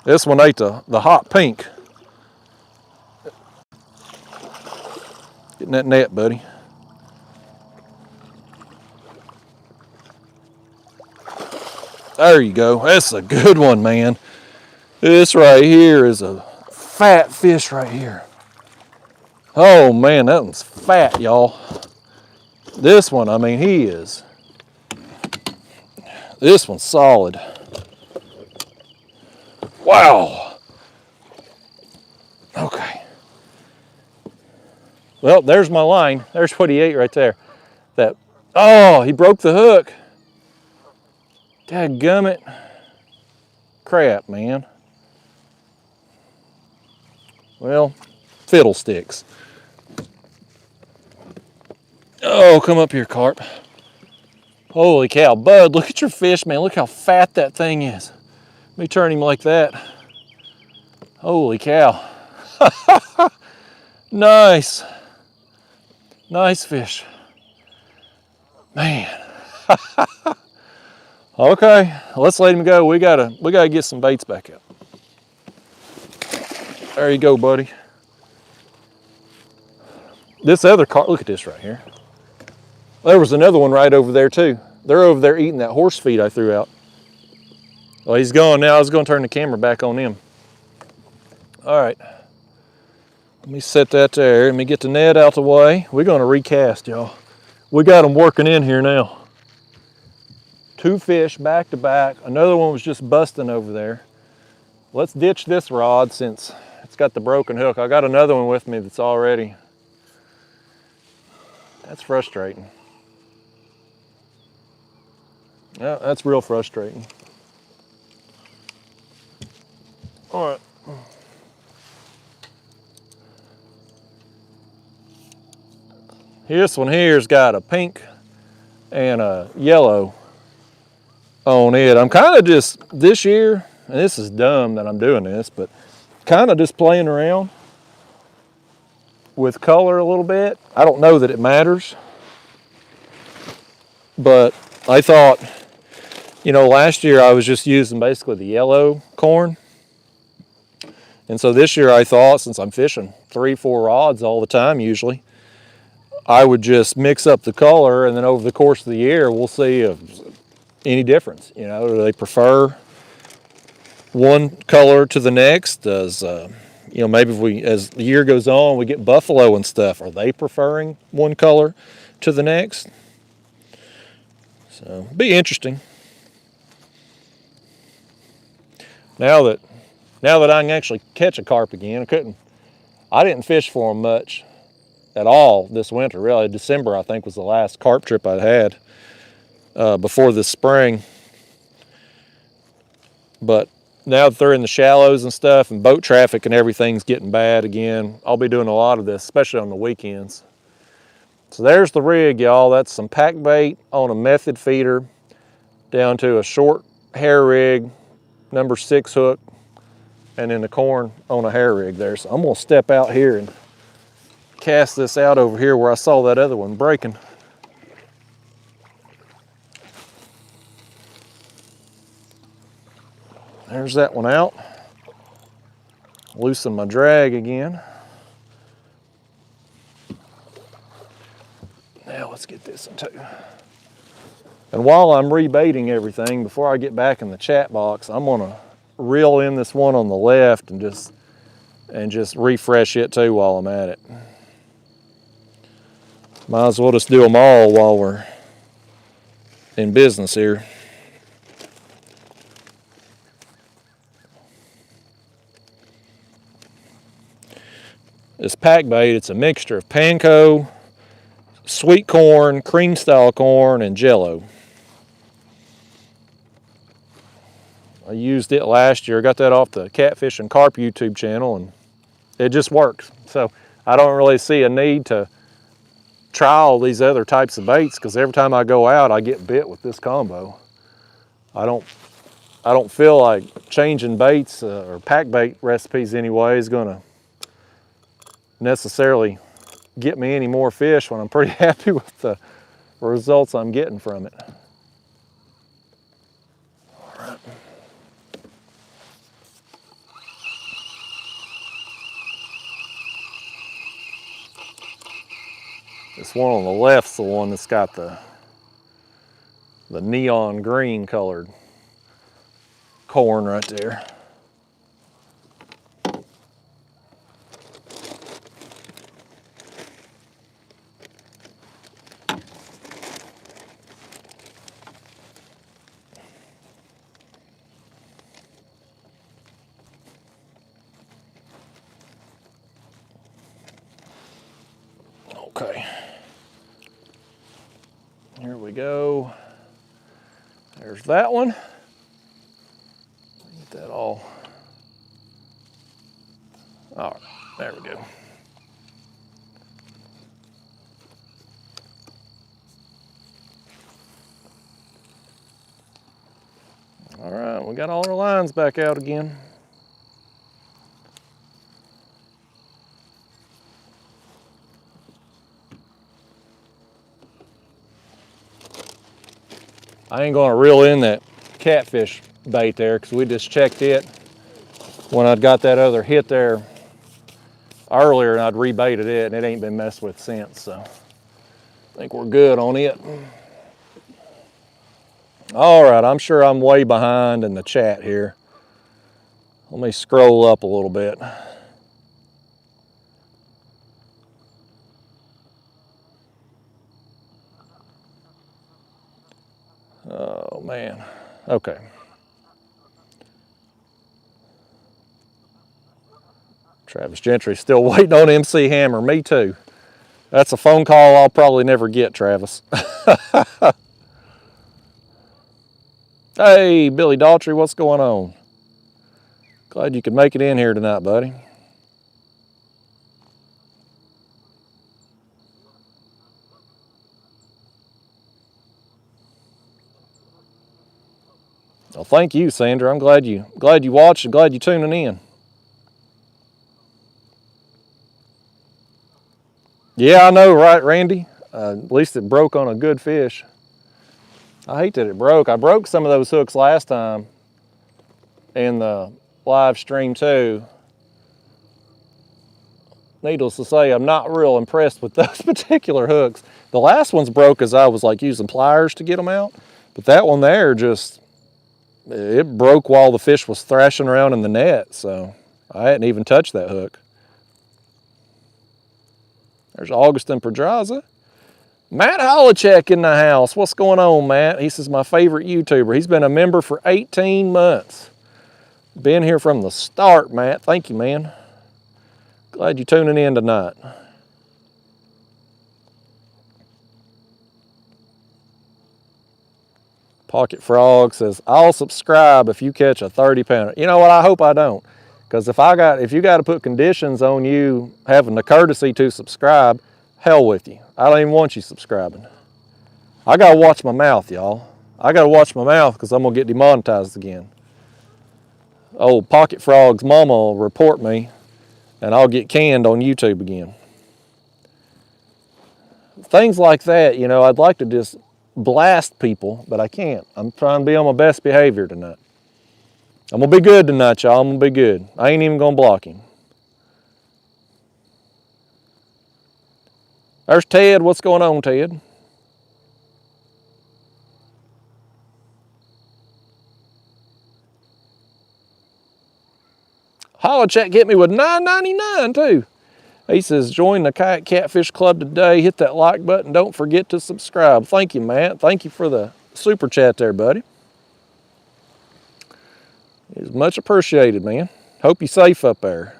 Speaker 1: This one ate the hot pink. Getting that net, buddy. There you go. That's a good one, man. This right here is a fat fish right here. Oh man, that one's fat, y'all. This one, I mean, this one's solid. Wow. Okay. Well, there's my line. There's what he ate right there. Oh, he broke the hook. Dadgummit. Crap, man. Well, fiddlesticks. Oh, come up here, Carp. Holy cow, Bud, look at your fish, man. Look how fat that thing is. Let me turn him like that. Holy cow. Nice. Nice fish. Man. Okay, let's let him go. We gotta get some baits back out. There you go, buddy. This other carp, look at this right here. There was another one right over there too. They're over there eating that horse feed I threw out. Well, he's gone now. I was gonna turn the camera back on him. All right, let me set that there. Let me get the net out the way. We're gonna recast, y'all. We got them working in here now. 2 fish back to back. Another one was just busting over there. Let's ditch this rod since it's got the broken hook. I got another one with me that's already. That's frustrating. Yeah, that's real frustrating. All right. This one here's got a pink and a yellow on it. I'm kind of just, this year, and this is dumb that I'm doing this, but kind of just playing around with color a little bit. I don't know that it matters, but I thought, you know, last year I was just using basically the yellow corn. And so this year I thought, since I'm fishing 3-4 rods all the time usually, I would just mix up the color, and then over the course of the year we'll see if any difference. You know, do they prefer one color to the next? Does you know, maybe if we, as the year goes on, we get buffalo and stuff, are they preferring one color to the next? So be interesting. Now that I can actually catch a carp again, I didn't fish for them much at all this winter, really. December, I think, was the last carp trip I'd had before this spring. But now that they're in the shallows and stuff, and boat traffic and everything's getting bad again, I'll be doing a lot of this, especially on the weekends. So there's the rig, y'all. That's some pack bait on a method feeder down to a short hair rig, number 6 hook, and then the corn on a hair rig there. So I'm gonna step out here and cast this out over here where I saw that other one breaking. There's that one out. Loosen my drag again. Now let's get this one too. And while I'm rebaiting everything, before I get back in the chat box, I'm gonna reel in this one on the left and just refresh it too while I'm at it. Might as well just do them all while we're in business here. This pack bait, it's a mixture of panko, sweet corn, cream style corn, and jello. I used it last year. I got that off the Catfish and Carp YouTube channel, and it just works. So I don't really see a need to try all these other types of baits, because every time I go out I get bit with this combo. I don't feel like changing baits or pack bait recipes anyway is going to necessarily get me any more fish when I'm pretty happy with the results I'm getting from it. All right. This one on the left's the one that's got the neon green colored corn right there. Okay. Here we go. There's that one. Get that all. All right, there we go. All right, we got all our lines back out again. I ain't gonna reel in that catfish bait there because we just checked it when I'd got that other hit there earlier and I'd rebaited it and it ain't been messed with since, so I think we're good on it. All right, I'm sure I'm way behind in the chat here. Let me scroll up a little bit. Oh man, okay. Travis Gentry's still waiting on MC Hammer, me too. That's a phone call I'll probably never get, Travis. Hey, Billy Daughtry, what's going on? Glad you could make it in here tonight, buddy. Well, thank you, Sandra. I'm glad you watched and glad you're tuning in. Yeah, I know, right, Randy? At least it broke on a good fish. I hate that it broke. I broke some of those hooks last time in the live stream too. Needless to say, I'm not real impressed with those particular hooks. The last ones broke as I was like using pliers to get them out, but that one there just, it broke while the fish was thrashing around in the net, so I hadn't even touched that hook. There's Augustin Pedraza. Matt Holacek in the house. What's going on, Matt? He says, my favorite YouTuber. He's been a member for 18 months. Been here from the start, Matt. Thank you, man. Glad you're tuning in tonight. Pocket Frog says, I'll subscribe if you catch a 30-pounder. You know what? I hope I don't. Because if you got to put conditions on you having the courtesy to subscribe, hell with you. I don't even want you subscribing. I got to watch my mouth, y'all. I got to watch my mouth because I'm going to get demonetized again. Oh, Pocket Frog's mama will report me and I'll get canned on YouTube again. Things like that, you know, I'd like to just blast people, but I can't. I'm trying to be on my best behavior tonight. I'm going to be good tonight, y'all. I'm going to be good. I ain't even going to block him. There's Ted. What's going on, Ted? Holacek hit me with $9.99 too. He says, join the Kayak Catfish Club today. Hit that like button. Don't forget to subscribe. Thank you, Matt. Thank you for the super chat there, buddy. It's much appreciated, man. Hope you're safe up there.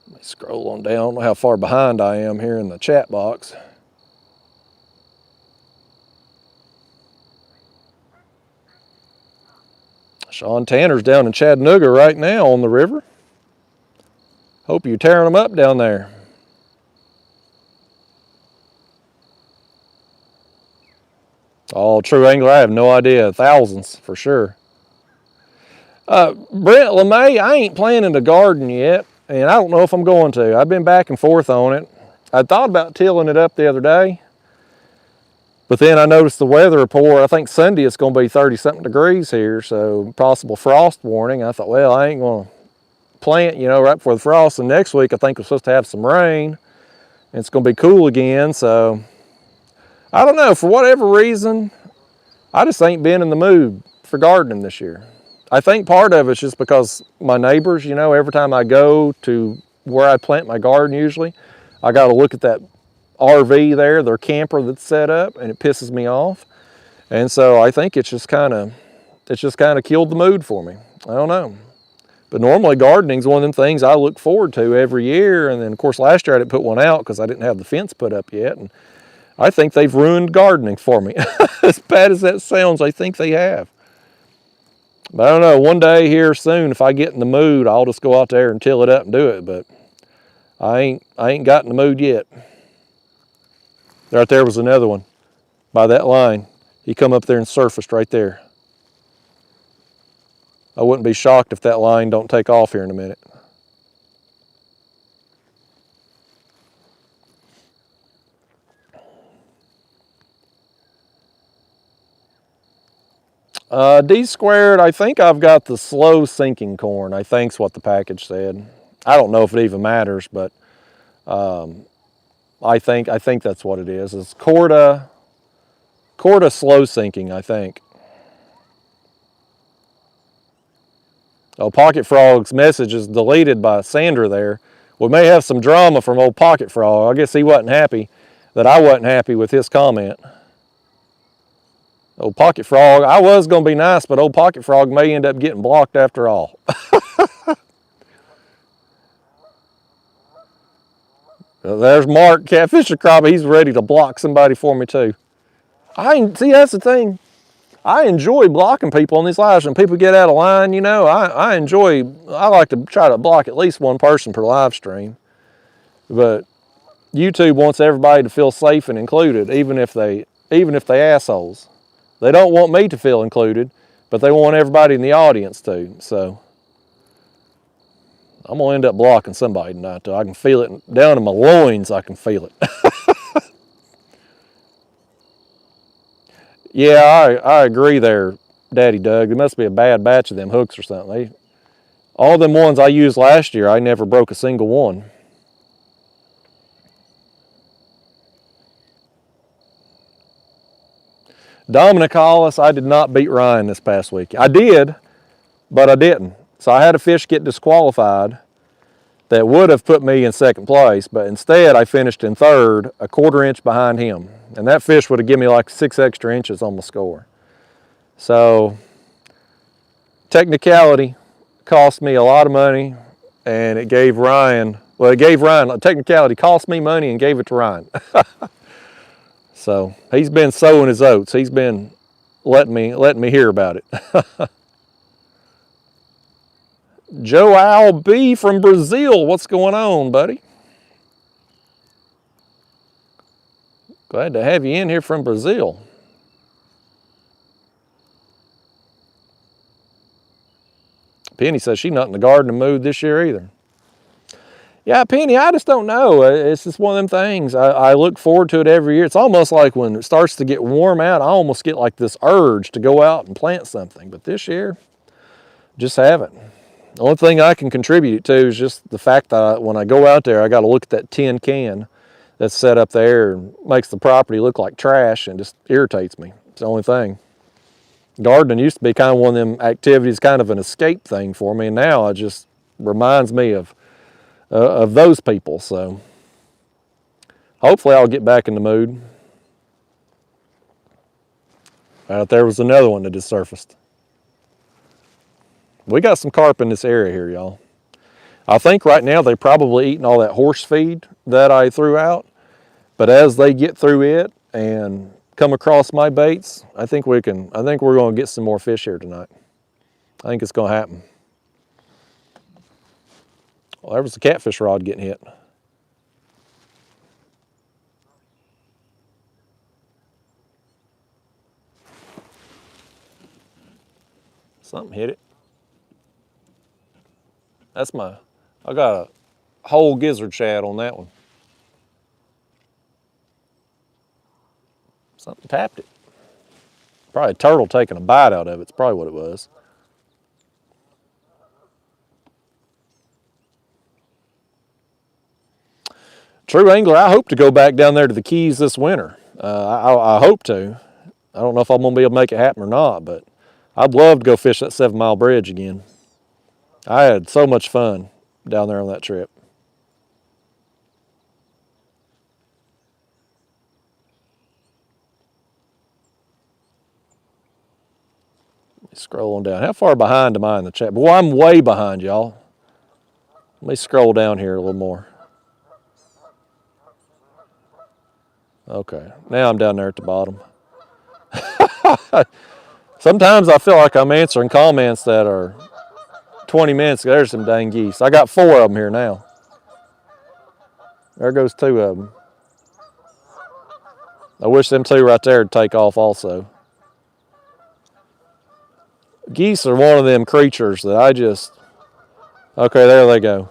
Speaker 1: Let me scroll on down. I don't know how far behind I am here in the chat box. Sean Tanner's down in Chattanooga right now on the river. Hope you're tearing them up down there. Oh, true angler, I have no idea. Thousands for sure. Brent LeMay, I ain't planning to garden yet, and I don't know if I'm going to. I've been back and forth on it. I thought about tilling it up the other day, but then I noticed the weather report. I think Sunday it's going to be 30-something degrees here, so possible frost warning. I thought, well, I ain't going to plant, you know, right before the frost. And next week I think we're supposed to have some rain, and it's going to be cool again. So I don't know, for whatever reason, I just ain't been in the mood for gardening this year. I think part of it's just because my neighbors, you know, every time I go to where I plant my garden usually, I got to look at that RV there, their camper that's set up, and it pisses me off. And so I think it's just kind of killed the mood for me. I don't know. But normally gardening is one of them things I look forward to every year. And then of course last year I didn't put one out because I didn't have the fence put up yet. And I think they've ruined gardening for me. As bad as that sounds, I think they have. But I don't know, one day here soon, if I get in the mood, I'll just go out there and till it up and do it. But I ain't got in the mood yet. Right there was another one by that line. He come up there and surfaced right there. I wouldn't be shocked if that line don't take off here in a minute. D squared, I think I've got the slow sinking corn, I think's what the package said. I don't know if it even matters, but I think that's what it is. It's Corda slow sinking, I think. Oh, Pocket Frog's message is deleted by Sandra there. We may have some drama from old Pocket Frog. I guess he wasn't happy that I wasn't happy with his comment. Old Pocket Frog, I was going to be nice, but old Pocket Frog may end up getting blocked after all. There's Mark, Catfish or Crappie. He's ready to block somebody for me too. See, that's the thing. I enjoy blocking people on these lives. When people get out of line, you know, I like to try to block at least one person per live stream. But YouTube wants everybody to feel safe and included, even if they assholes. They don't want me to feel included, but they want everybody in the audience to. So I'm gonna end up blocking somebody tonight though. I can feel it down in my loins, I can feel it. Yeah, I agree there, Daddy Doug. There must be a bad batch of them hooks or something. All them ones I used last year, I never broke a single one. Dominic Hollis, I did not beat Ryan this past week. I did, but I didn't. So I had a fish get disqualified that would have put me in second place, but instead I finished in third, a 1/4 inch behind him. And that fish would have given me like 6 extra inches on the score. So technicality cost me a lot of money, and it gave Ryan, technicality cost me money and gave it to Ryan. So he's been sowing his oats. He's been letting me hear about it. Joe Al B from Brazil, what's going on, buddy? Glad to have you in here from Brazil. Penny says she's not in the gardening mood this year either. Yeah, Penny, I just don't know. It's just one of them things. I look forward to it every year. It's almost like when it starts to get warm out, I almost get like this urge to go out and plant something. But this year, just haven't. The only thing I can contribute it to is just the fact that when I go out there, I got to look at that tin can that's set up there and makes the property look like trash and just irritates me. It's the only thing. Gardening used to be kind of one of them activities, kind of an escape thing for me, and now it just reminds me of those people. So hopefully I'll get back in the mood. Out there was another one that just surfaced. We got some carp in this area here, y'all. I think right now they're probably eating all that horse feed that I threw out. But as they get through it and come across my baits, I think we're going to get some more fish here tonight. I think it's going to happen. Well, there was the catfish rod getting hit. Something hit it. I got a whole gizzard shad on that one. Something tapped it. Probably a turtle taking a bite out of it. It's probably what it was. True Angler, I hope to go back down there to the Keys this winter. I hope to. I don't know if I'm going to be able to make it happen or not, but I'd love to go fish that 7 Mile Bridge again. I had so much fun down there on that trip. Scrolling down. How far behind am I in the chat? Boy, I'm way behind, y'all. Let me scroll down here a little more. Okay, now I'm down there at the bottom. Sometimes I feel like I'm answering comments that are 20 minutes ago. There's some dang geese. I got 4 of them here now. There goes 2 of them. I wish them 2 right there would take off also. Geese are one of them creatures that I just... Okay, there they go.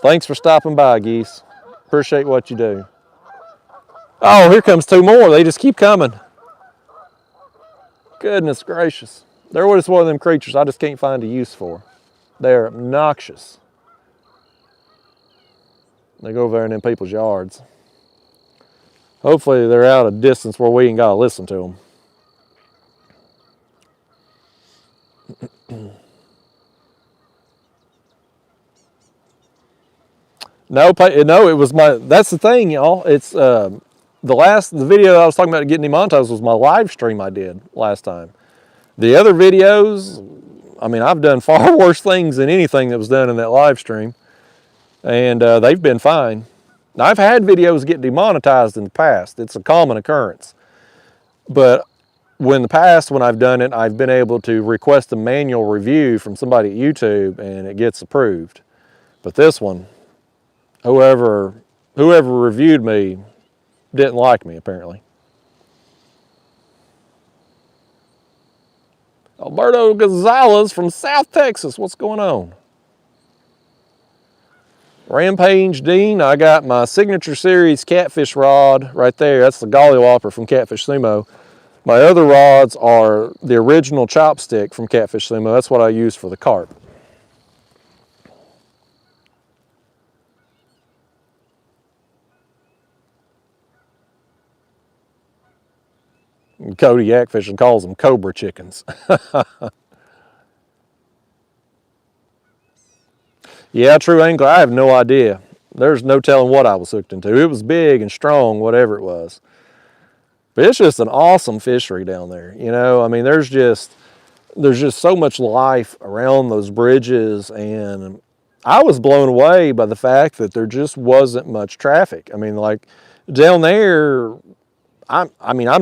Speaker 1: Thanks for stopping by, geese. Appreciate what you do. Oh, here comes 2 more. They just keep coming. Goodness gracious. They're just one of them creatures I just can't find a use for. They're obnoxious. They go over there in them people's yards. Hopefully they're out of distance where we ain't got to listen to them. No, it was that's the thing, y'all. It's the video I was talking about getting demonetized was my live stream I did last time. The other videos, I mean, I've done far worse things than anything that was done in that live stream, and they've been fine. Now, I've had videos get demonetized in the past. It's a common occurrence. But in the past, when I've done it, I've been able to request a manual review from somebody at YouTube, and it gets approved. But this one, whoever reviewed me didn't like me, apparently. Alberto Gonzalez from South Texas, what's going on? Rampage Dean, I got my signature series catfish rod right there. That's the Golly Whopper from Catfish Sumo. My other rods are the original chopstick from Catfish Sumo. That's what I use for the carp. Cody Yakfishing calls them cobra chickens. Yeah, true angler, I have no idea. There's no telling what I was hooked into. It was big and strong, whatever it was. But it's just an awesome fishery down there. You know, I mean, there's just so much life around those bridges, and I was blown away by the fact that there just wasn't much traffic. I mean, like down there, I'm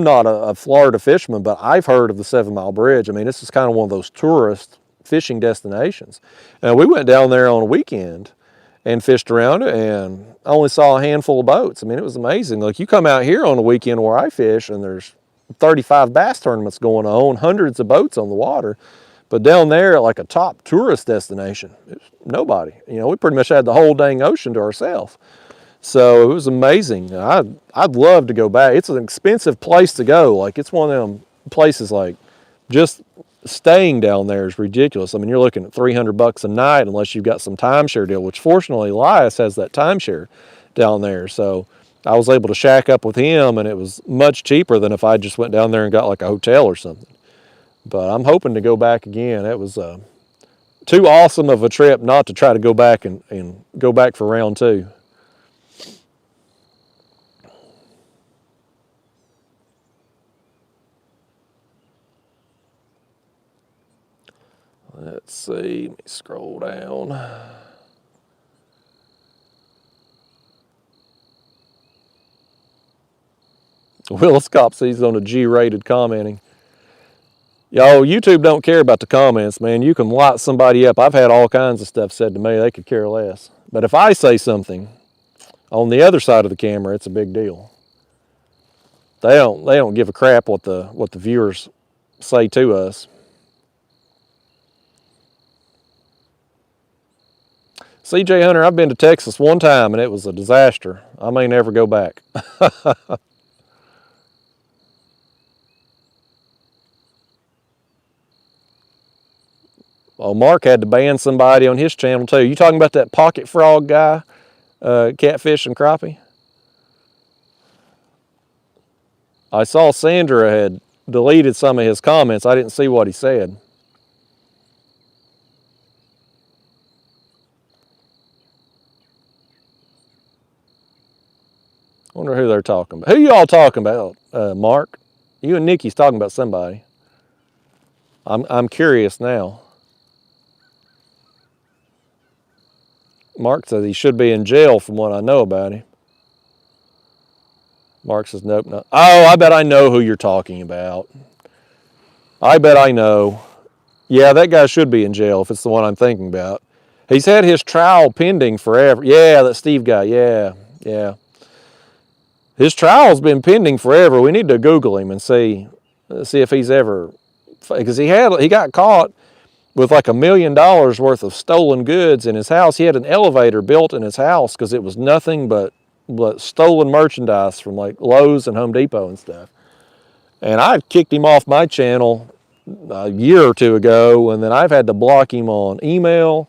Speaker 1: not a Florida fisherman, but I've heard of the 7 Mile Bridge. I mean, this is kind of one of those tourist fishing destinations. And we went down there on a weekend and fished around it, and I only saw a handful of boats. I mean, it was amazing. Like, you come out here on a weekend where I fish, and there's 35 bass tournaments going on, hundreds of boats on the water. But down there, like a top tourist destination, it's nobody. You know, we pretty much had the whole dang ocean to ourselves. So it was amazing. I'd love to go back. It's an expensive place to go. Like, it's one of them places, like, just staying down there is ridiculous. I mean, you're looking at $300 a night unless you've got some timeshare deal, which fortunately Elias has that timeshare down there. So I was able to shack up with him, and it was much cheaper than if I just went down there and got like a hotel or something. But I'm hoping to go back again. It was too awesome of a trip not to try to go back and go back for round 2. Let's see, let me scroll down. Willis Cop sees on a G-rated commenting. Y'all, YouTube don't care about the comments, man. You can light somebody up. I've had all kinds of stuff said to me. They could care less. But if I say something on the other side of the camera, it's a big deal. They don't give a crap what the viewers say to us. CJ Hunter, I've been to Texas one time, and it was a disaster. I may never go back. Well, Mark had to ban somebody on his channel too. You talking about that pocket frog guy, catfish and crappie? I saw Sandra had deleted some of his comments. I didn't see what he said. I wonder who they're talking about. Who you all talking about, Mark? You and Nikki's talking about somebody. I'm curious now. Mark says he should be in jail from what I know about him. Mark says, nope, no. Oh, I bet I know who you're talking about. I bet I know. Yeah, that guy should be in jail if it's the one I'm thinking about. He's had his trial pending forever. Yeah, that Steve guy. Yeah. His trial's been pending forever. We need to Google him and see if he's ever, because he got caught with like $1 million worth of stolen goods in his house. He had an elevator built in his house because it was nothing but stolen merchandise from like Lowe's and Home Depot and stuff. And I kicked him off my channel a year or two ago, and then I've had to block him on email,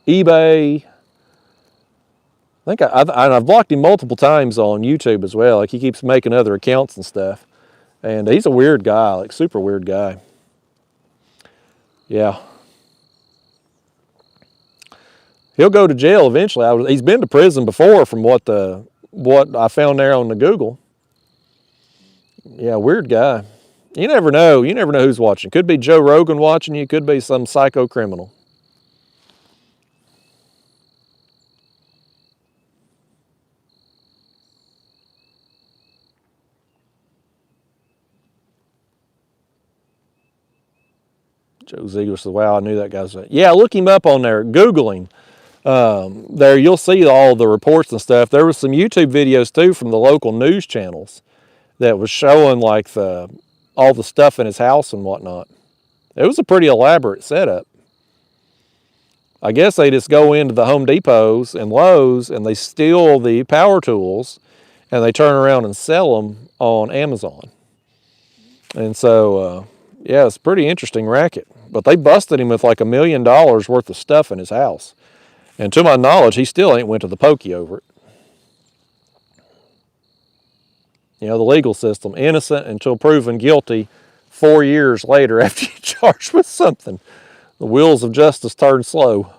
Speaker 1: eBay. I think I've blocked him multiple times on YouTube as well. Like, he keeps making other accounts and stuff. And he's a weird guy, like super weird guy. Yeah. He'll go to jail eventually. He's been to prison before from what I found there on the Google. Yeah, weird guy. You never know. You never know who's watching. Could be Joe Rogan watching you. Could be some psycho criminal. Joe Ziegler says, wow, I knew that guy's... Yeah, look him up on there. Googling. There you'll see all the reports and stuff. There was some YouTube videos too from the local news channels that was showing like all the stuff in his house and whatnot. It was a pretty elaborate setup. I guess they just go into the Home Depots and Lowe's and they steal the power tools and they turn around and sell them on Amazon. And so, yeah, it's a pretty interesting racket. But they busted him with like $1 million worth of stuff in his house. And to my knowledge, he still ain't went to the pokey over it. You know, the legal system, innocent until proven guilty 4 years later after you're charged with something. The wheels of justice turn slow.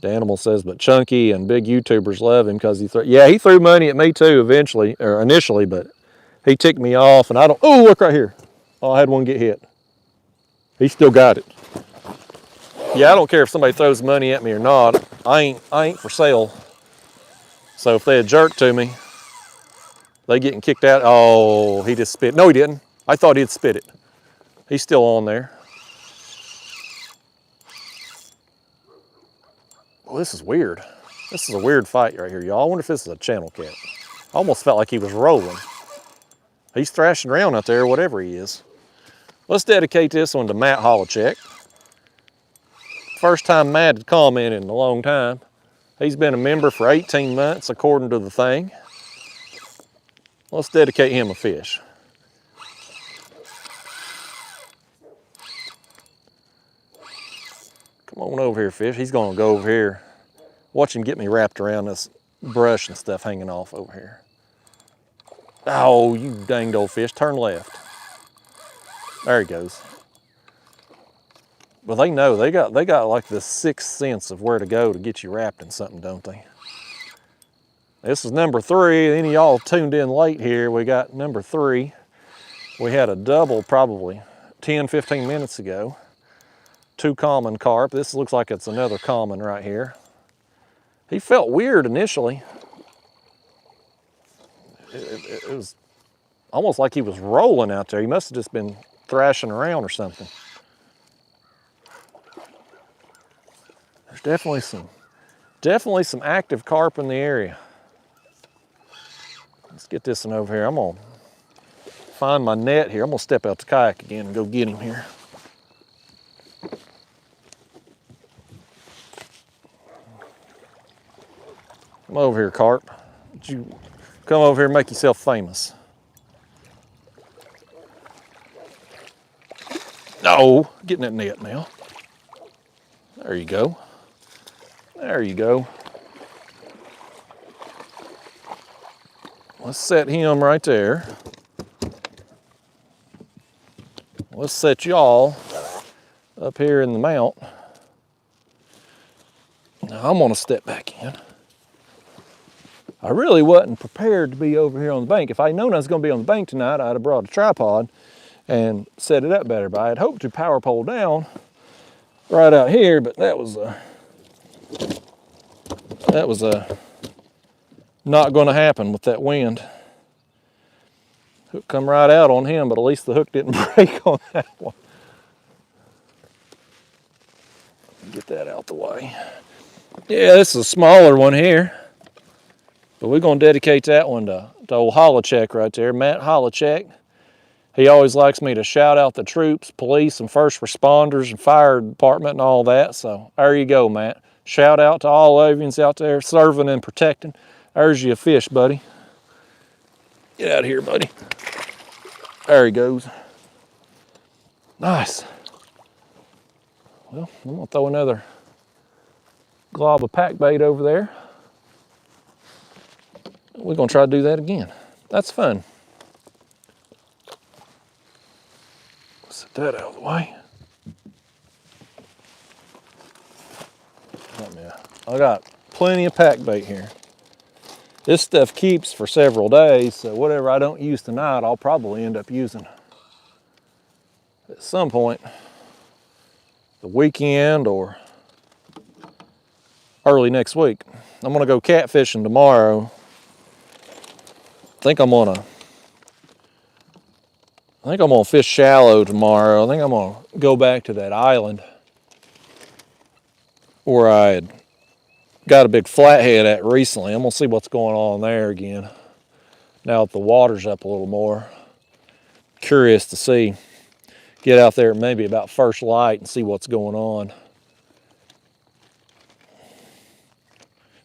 Speaker 1: The Animal says, but Chunky and big YouTubers love him because he threw money at me too eventually, or initially, but he ticked me off and oh, look right here. Oh, I had one get hit. He still got it. Yeah, I don't care if somebody throws money at me or not. I ain't for sale. So if they had jerked to me, they getting kicked out. Oh, he just spit. No, he didn't. I thought he'd spit it. He's still on there. Well, this is weird. This is a weird fight right here, y'all. I wonder if this is a channel cat. I almost felt like he was rolling. He's thrashing around out there, whatever he is. Let's dedicate this one to Matt Holochek. First time Matt had commented in a long time. He's been a member for 18 months, according to the thing. Let's dedicate him a fish. Come on over here, fish. He's gonna go over here. Watch him get me wrapped around this brush and stuff hanging off over here. Oh, you danged old fish, turn left. There he goes. But they know, they got like this sixth sense of where to go to get you wrapped in something, don't they? This is number 3. Any of y'all tuned in late here, we got number 3. We had a double probably 10, 15 minutes ago. 2 common carp. This looks like it's another common right here. He felt weird initially. It was almost like he was rolling out there. He must have just been thrashing around or something. There's definitely some active carp in the area. Let's get this one over here. I'm gonna find my net here. I'm gonna step out the kayak again and go get him here. Come over here, carp. Would you come over here and make yourself famous? No, get in that net now. There you go. There you go. Let's set him right there. Let's set y'all up here in the mount. Now I'm gonna step back in. I really wasn't prepared to be over here on the bank. If I'd known I was gonna be on the bank tonight, I'd have brought a tripod and set it up better. But I had hoped to power pole down right out here, but that was not gonna happen with that wind. Hook come right out on him, but at least the hook didn't break on that one. Get that out the way. Yeah, this is a smaller one here. But we're going to dedicate that one to old Holochek right there, Matt Holochek. He always likes me to shout out the troops, police, and first responders, and fire department, and all that. So there you go, Matt. Shout out to all avians out there serving and protecting. There's your fish, buddy. Get out of here, buddy. There he goes. Nice. Well, I'm gonna throw another glob of pack bait over there. We're gonna try to do that again. That's fun. Set that out of the way. I got plenty of pack bait here. This stuff keeps for several days, so whatever I don't use tonight, I'll probably end up using at some point, the weekend or early next week. I'm gonna go catfishing tomorrow. I think I'm gonna fish shallow tomorrow. I think I'm gonna go back to that island where I had got a big flathead at recently. I'm gonna see what's going on there again. Now that the water's up a little more. Curious to see. Get out there maybe about first light and see what's going on.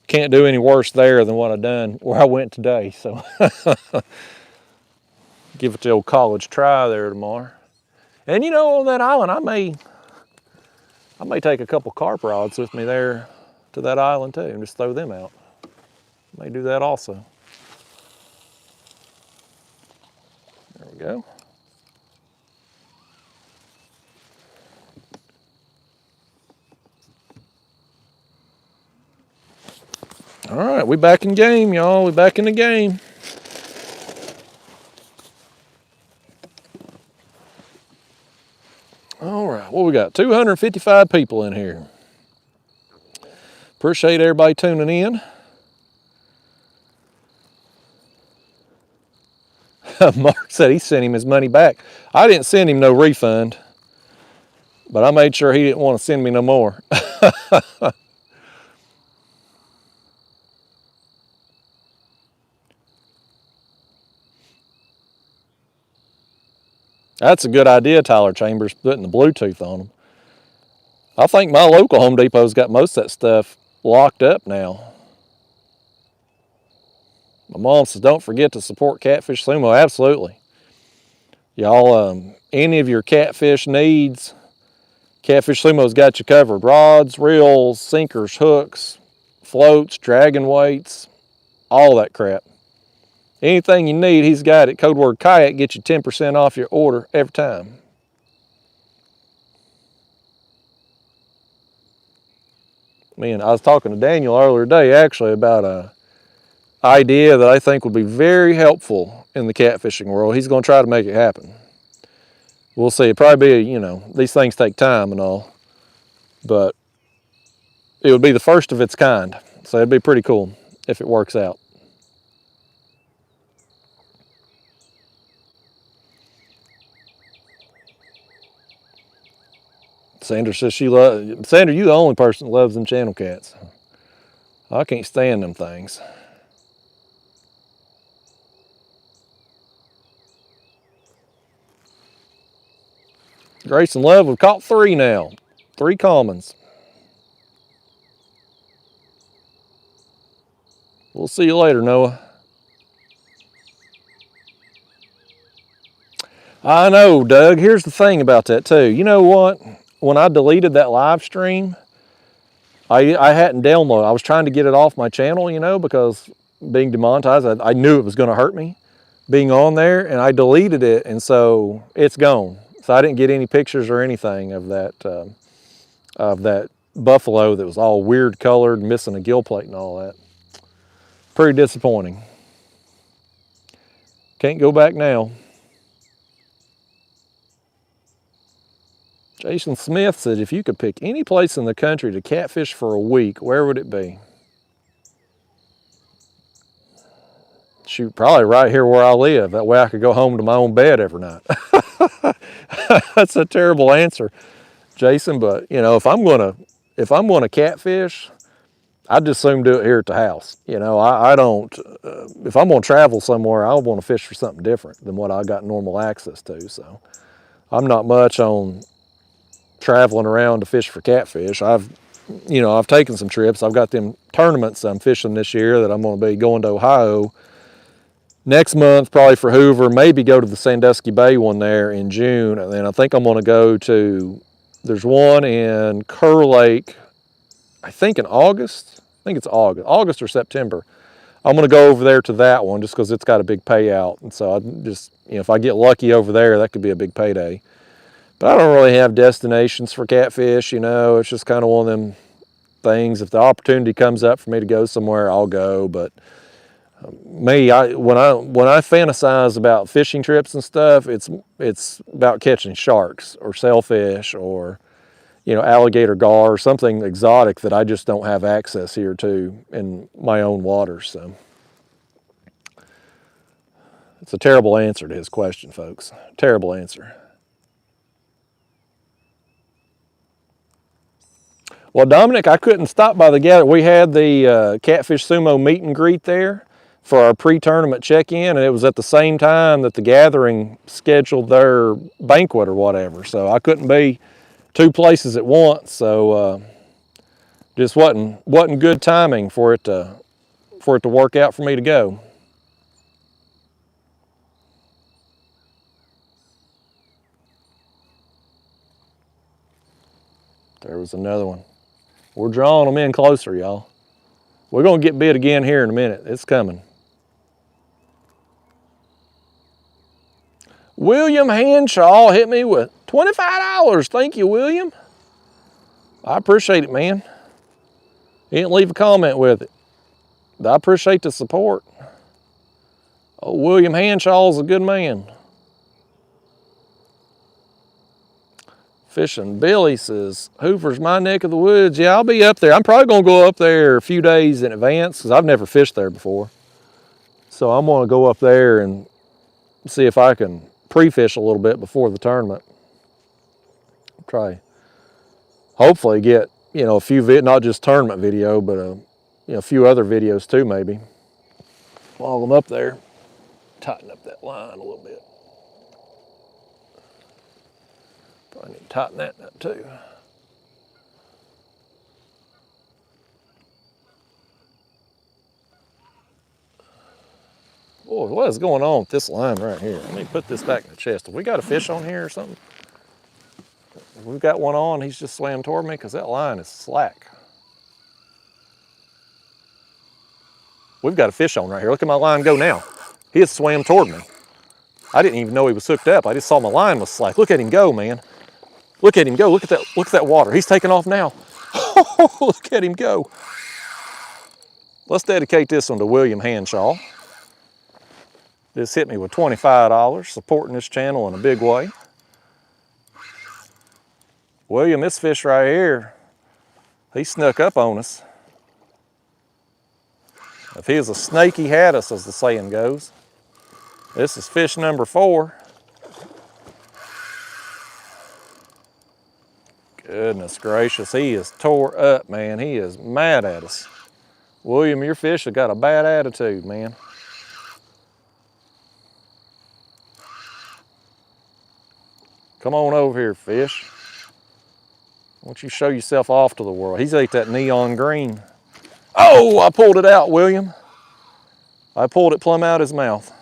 Speaker 1: Can't do any worse there than what I done where I went today, so give it the old college try there tomorrow. And you know, on that island, I may take a couple carp rods with me there to that island too and just throw them out. May do that also. There we go. All right, we back in game, y'all. We back in the game. All right, what we got? 255 people in here. Appreciate everybody tuning in. Mark said he sent him his money back. I didn't send him no refund, but I made sure he didn't want to send me no more. That's a good idea, Tyler Chambers, putting the Bluetooth on them. I think my local Home Depot's got most of that stuff locked up now. My mom says, don't forget to support Catfish Sumo. Absolutely. Y'all, any of your catfish needs, Catfish Sumo's got you covered. Rods, reels, sinkers, hooks, floats, dragon weights, all that crap. Anything you need, he's got it. Code word kayak gets you 10% off your order every time. Man, I was talking to Daniel earlier today actually about a idea that I think would be very helpful in the catfishing world. He's going to try to make it happen. We'll see. It'll probably be, you know, these things take time and all, but it would be the first of its kind. So it'd be pretty cool if it works out. Sandra says she loves, Sandra, you the only person that loves them channel cats. I can't stand them things. Grace and Love, we've caught 3 now. 3 commons. We'll see you later, Noah. I know, Doug. Here's the thing about that too. You know what? When I deleted that live stream, I hadn't downloaded. I was trying to get it off my channel, you know, because being demonetized, I knew it was going to hurt me being on there, and I deleted it, and so it's gone. So I didn't get any pictures or anything of that buffalo that was all weird colored, missing a gill plate and all that. Pretty disappointing. Can't go back now. Jason Smith said, if you could pick any place in the country to catfish for a week, where would it be? Shoot, probably right here where I live. That way I could go home to my own bed every night. That's a terrible answer, Jason, but you know, if I'm gonna catfish, I'd just soon do it here at the house. You know, I don't, if I'm gonna travel somewhere, I want to fish for something different than what I got normal access to. So I'm not much on traveling around to fish for catfish. I've you know, I've taken some trips. I've got them tournaments I'm fishing this year that I'm going to be going to Ohio next month, probably for Hoover, maybe go to the Sandusky Bay one there in June. And then I think I'm going to go to, there's one in Kerr Lake, I think in August. I think it's August or September. I'm going to go over there to that one just because it's got a big payout. And so I just, you know, if I get lucky over there, that could be a big payday. But I don't really have destinations for catfish, you know. It's just kind of one of them things. If the opportunity comes up for me to go somewhere, I'll go. But me, when I fantasize about fishing trips and stuff, it's about catching sharks or sailfish or, you know, alligator gar, or something exotic that I just don't have access here to in my own waters. So it's a terrible answer to his question, folks. Terrible answer. Well, Dominic, I couldn't stop by the gather. We had the Catfish Sumo meet and greet there for our pre-tournament check-in, and it was at the same time that the gathering scheduled their banquet or whatever. So I couldn't be two places at once. So just wasn't good timing for it to work out for me to go. There was another one. We're drawing them in closer, y'all. We're gonna get bit again here in a minute. It's coming. William Hanshaw hit me with $25. Thank you, William. I appreciate it, man. He didn't leave a comment with it. I appreciate the support. Oh, William Hanshaw's a good man. Fishing Billy says, Hoover's my neck of the woods. Yeah, I'll be up there. I'm probably going to go up there a few days in advance because I've never fished there before. So I'm going to go up there and see if I can pre-fish a little bit before the tournament. Try, hopefully get, you know, a few, not just tournament video, but you know, a few other videos too maybe. While I'm up there, tighten up that line a little bit. Probably need to tighten that up too. Boy, what is going on with this line right here? Let me put this back in the chest. Have we got a fish on here or something? We've got one on, he's just swam toward me because that line is slack. We've got a fish on right here. Look at my line go now. He has swam toward me. I didn't even know he was hooked up. I just saw my line was slack. Look at him go, man. Look at him go. Look at that water. He's taking off now. Look at him go. Let's dedicate this one to William Hanshaw. This hit me with $25, supporting this channel in a big way. William, this fish right here, he snuck up on us. If he was a snake, he had us, as the saying goes. This is fish number 4. Goodness gracious, he is tore up, man. He is mad at us. William, your fish have got a bad attitude, man. Come on over here, fish. Why don't you show yourself off to the world? He's ate that neon green. Oh, I pulled it out, William. I pulled it plumb out his mouth.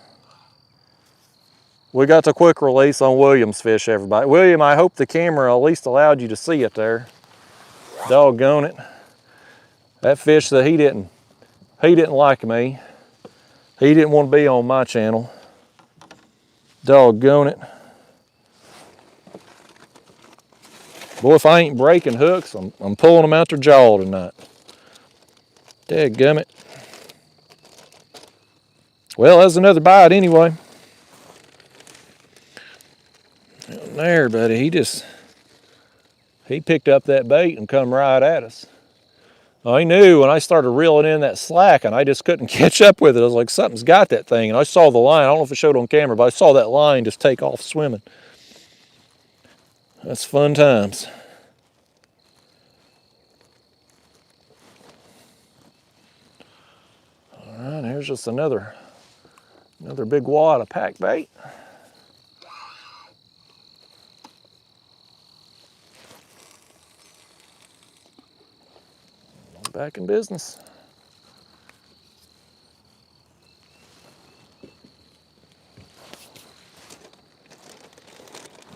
Speaker 1: We got the quick release on William's fish, everybody. William, I hope the camera at least allowed you to see it there. Doggone it. That fish said he didn't like me. He didn't want to be on my channel. Doggone it. Boy, if I ain't breaking hooks, I'm pulling them out their jaw tonight. Dadgummit. Well, that's another bite anyway. There, buddy, he picked up that bait and come right at us. I knew when I started reeling in that slack and I just couldn't catch up with it. I was like, something's got that thing. And I saw the line. I don't know if it showed on camera, but I saw that line just take off swimming. That's fun times. All right, here's just another big wad of pack bait. Back in business.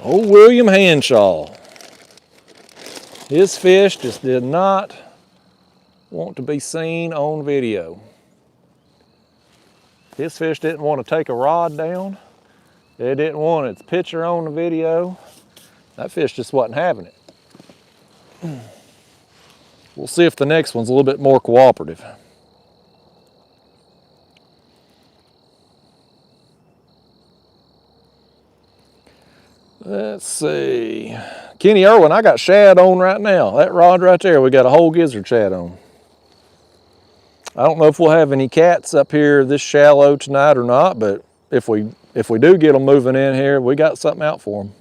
Speaker 1: Old William Hanshaw. His fish just did not want to be seen on video. His fish didn't want to take a rod down. It didn't want its picture on the video. That fish just wasn't having it. We'll see if the next one's a little bit more cooperative. Let's see. Kenny Irwin, I got shad on right now. That rod right there, we got a whole gizzard shad on. I don't know if we'll have any cats up here this shallow tonight or not, but if we do get them moving in here, we got something out for them.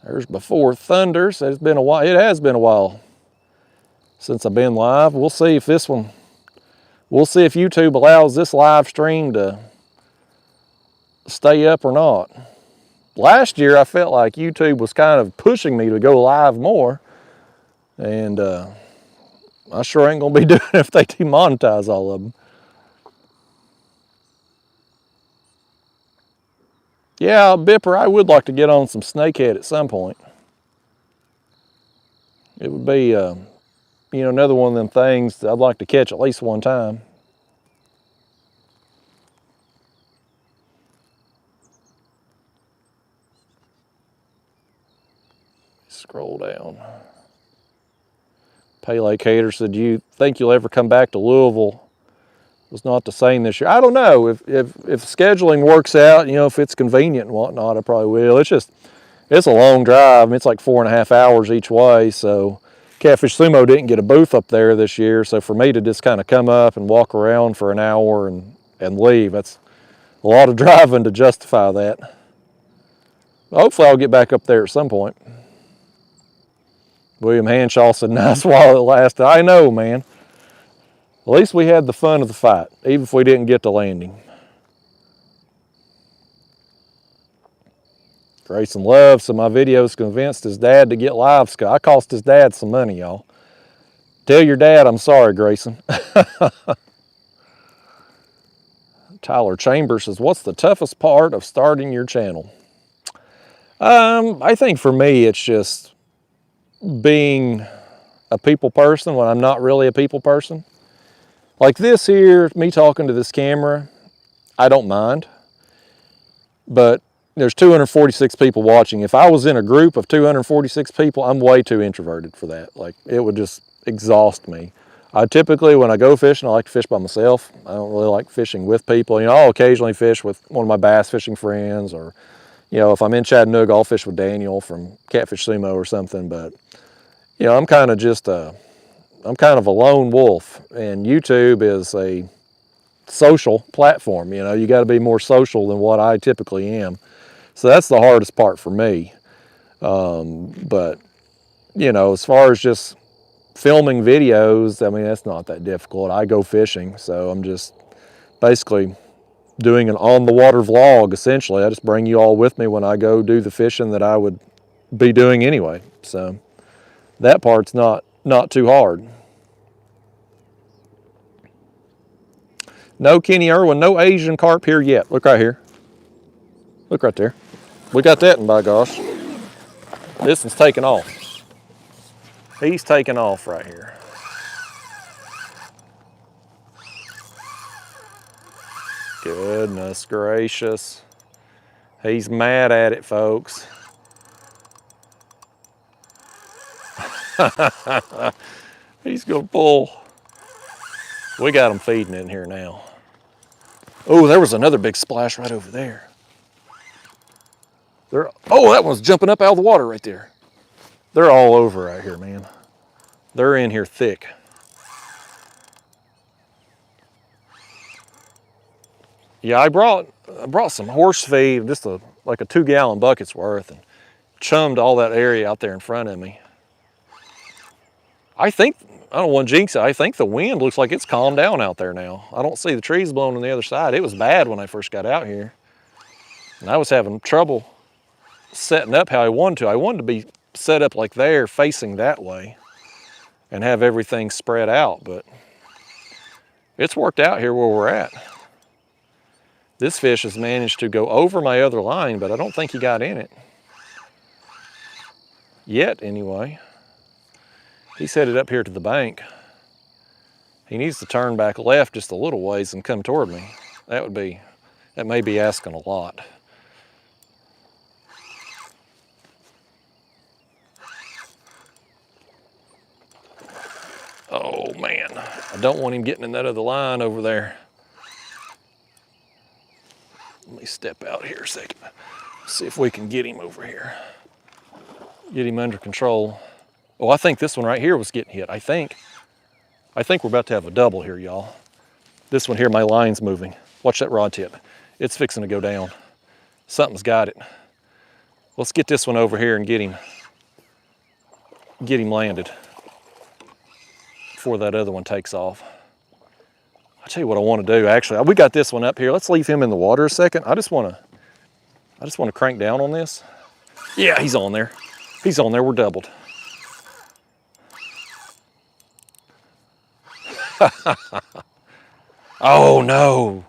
Speaker 1: There's Before Thunder. So it's been a while. It has been a while since I've been live. We'll see if this one, we'll see if YouTube allows this live stream to stay up or not. Last year I felt like YouTube was kind of pushing me to go live more, and I sure ain't gonna be doing it if they demonetize all of them. Yeah, Bipper, I would like to get on some snakehead at some point. It would be, you know, another one of them things that I'd like to catch at least one time. Scroll down. Pele Cater said, "Do you think you'll ever come back to Louisville?" It was not the same this year. I don't know. If scheduling works out, you know, if it's convenient and whatnot, I probably will. It's a long drive. I mean, it's like 4.5 hours each way. So Catfish Sumo didn't get a booth up there this year. So for me to just kind of come up and walk around for an hour and leave, that's a lot of driving to justify that. Hopefully I'll get back up there at some point. William Hanshaw said, "Nice while it lasted." I know, man. At least we had the fun of the fight, even if we didn't get the landing. Grayson Love, so my videos convinced his dad to get live. I cost his dad some money, y'all. Tell your dad I'm sorry, Grayson. Tyler Chambers says, "What's the toughest part of starting your channel?" I think for me, it's just being a people person when I'm not really a people person. Like this here, me talking to this camera, I don't mind. But there's 246 people watching. If I was in a group of 246 people, I'm way too introverted for that. Like, it would just exhaust me. I typically, when I go fishing, I like to fish by myself. I don't really like fishing with people. You know, I'll occasionally fish with one of my bass fishing friends, or, you know, if I'm in Chattanooga, I'll fish with Daniel from Catfish Sumo or something. But, you know, I'm kind of just I'm kind of a lone wolf, and YouTube is a social platform. You know, you got to be more social than what I typically am. So that's the hardest part for me. But, you know, as far as just filming videos, I mean, that's not that difficult. I go fishing, so I'm just basically doing an on-the-water vlog, essentially. I just bring you all with me when I go do the fishing that I would be doing anyway. So that part's not too hard. No Kenny Irwin, no Asian carp here yet. Look right here. Look right there. We got that, and by gosh, this one's taking off. He's taking off right here. Goodness gracious. He's mad at it, folks. He's gonna pull. We got him feeding in here now. Oh, there was another big splash right over there. Oh, that one's jumping up out of the water right there. They're all over right here, man. They're in here thick. Yeah, I brought some horse feed, just like a 2-gallon bucket's worth, and chummed all that area out there in front of me. I don't want to jinx it, I think the wind looks like it's calmed down out there now. I don't see the trees blowing on the other side. It was bad when I first got out here. And I was having trouble setting up how I wanted to. I wanted to be set up like there facing that way and have everything spread out, but it's worked out here where we're at. This fish has managed to go over my other line, but I don't think he got in it. Yet, anyway. He's headed up here to the bank. He needs to turn back left just a little ways and come toward me. That may be asking a lot. Oh man, I don't want him getting in that other line over there. Let me step out here a second. See if we can get him over here. Get him under control. Oh, I think this one right here was getting hit, I think. I think we're about to have a double here, y'all. This one here, my line's moving. Watch that rod tip. It's fixing to go down. Something's got it. Let's get this one over here and get him landed before that other one takes off. I'll tell you what I want to do, actually. We got this one up here. Let's leave him in the water a second. I just want to crank down on this. Yeah, he's on there. He's on there, we're doubled. Oh no,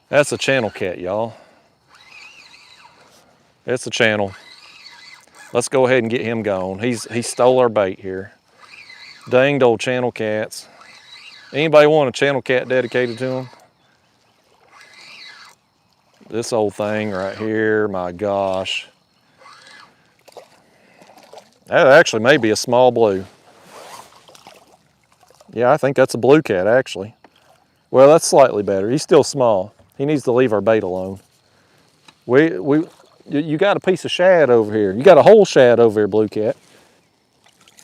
Speaker 1: that's a channel cat, y'all. It's a channel. Let's go ahead and get him gone. He stole our bait here. Danged old channel cats. Anybody want a channel cat dedicated to them? This old thing right here, my gosh. That actually may be a small blue. Yeah, I think that's a blue cat, actually. Well, that's slightly better. He's still small. He needs to leave our bait alone. You got a piece of shad over here. You got a whole shad over here, blue cat.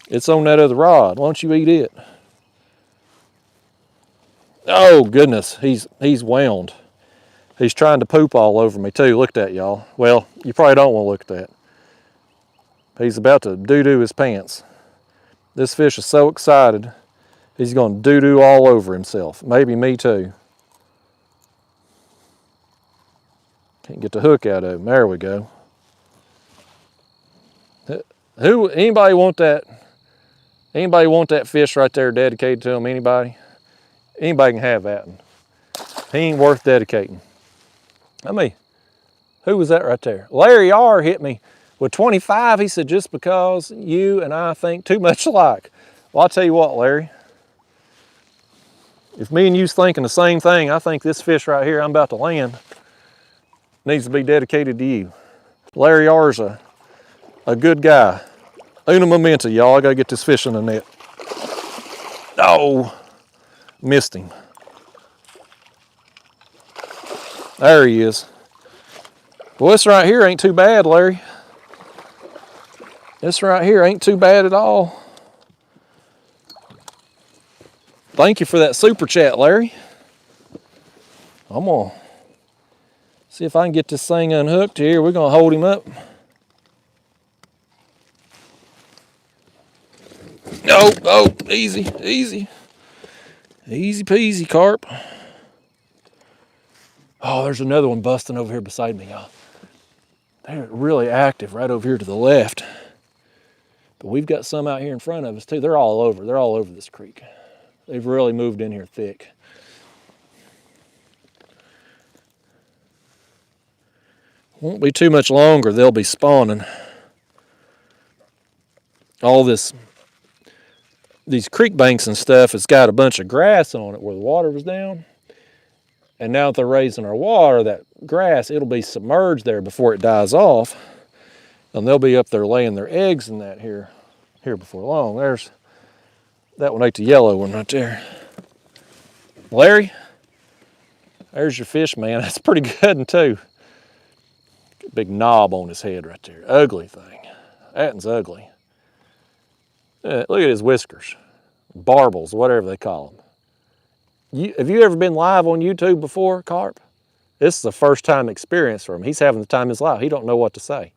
Speaker 1: It's on that other rod. Why don't you eat it? Oh, goodness. He's wound. He's trying to poop all over me, too. Look at that, y'all. Well, you probably don't want to look at that. He's about to doo-doo his pants. This fish is so excited. He's going to doo-doo all over himself. Maybe me too. Can't get the hook out of him. There we go. Anybody want that? Anybody want that fish right there dedicated to him? Anybody? Anybody can have that one. He ain't worth dedicating. Who was that right there? Larry R hit me with 25. He said, just because you and I think too much alike. Well, I'll tell you what, Larry. If me and you's thinking the same thing, I think this fish right here I'm about to land needs to be dedicated to you. Larry R's a good guy. Una momenta, y'all. I gotta get this fish in the net. Oh, missed him. There he is. Well, this right here ain't too bad, Larry. This right here ain't too bad at all. Thank you for that super chat, Larry. I'm gonna see if I can get this thing unhooked here. We're gonna hold him up. Oh, easy, easy. Easy peasy, carp. Oh, there's another one busting over here beside me, y'all. They're really active right over here to the left. But we've got some out here in front of us too. They're all over this creek. They've really moved in here thick. Won't be too much longer, they'll be spawning. All these creek banks and stuff has got a bunch of grass on it where the water was down. And now that they're raising our water, that grass, it'll be submerged there before it dies off. And they'll be up there laying their eggs in that here before long. There's that one, ate the yellow one right there. Larry, there's your fish, man. That's pretty good one too. Big knob on his head right there. Ugly thing. That one's ugly. Look at his whiskers. Barbels, whatever they call them. Have you ever been live on YouTube before, Carp? This is a first time experience for him. He's having the time of his life. He don't know what to say.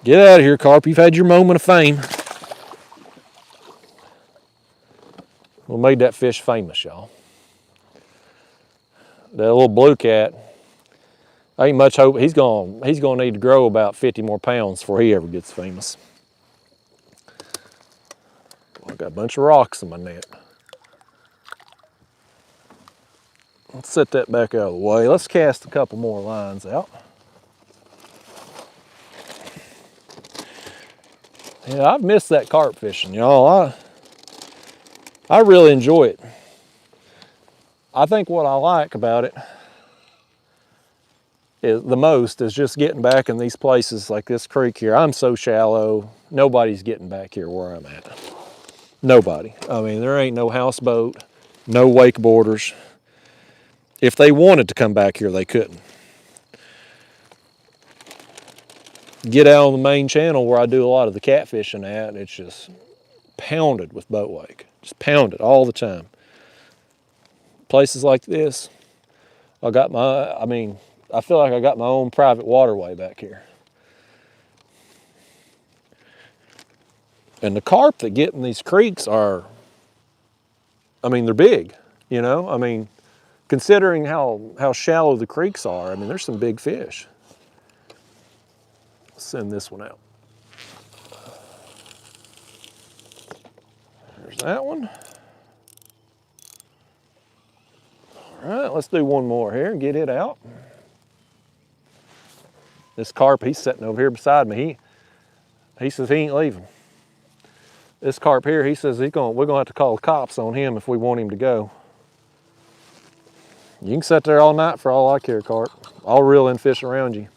Speaker 1: Get out of here, Carp. You've had your moment of fame. We made that fish famous, y'all. That little blue cat, Ain't much hope. He's gonna need to grow about 50 more pounds before he ever gets famous. I got a bunch of rocks in my net. Let's set that back out of the way. Let's cast a couple more lines out. Yeah, I've missed that carp fishing, y'all. I really enjoy it. I think what I like about it is just getting back in these places like this creek here. I'm so shallow, nobody's getting back here where I'm at. Nobody. I mean, there ain't no houseboat, no wakeboarders. If they wanted to come back here, they couldn't. Get out on the main channel where I do a lot of the catfishing at, it's just pounded with boat wake. Just pounded all the time. Places like this, I feel like I got my own private waterway back here. And the carp that get in these creeks are, they're big, you know? Considering how shallow the creeks are, there's some big fish. Let's send this one out. There's that one. All right, let's do one more here and get it out. This carp, he's sitting over here beside me. He says he ain't leaving. This carp here, he says we're gonna have to call the cops on him if we want him to go. You can sit there all night for all I care, carp. I'll reel in fish around you.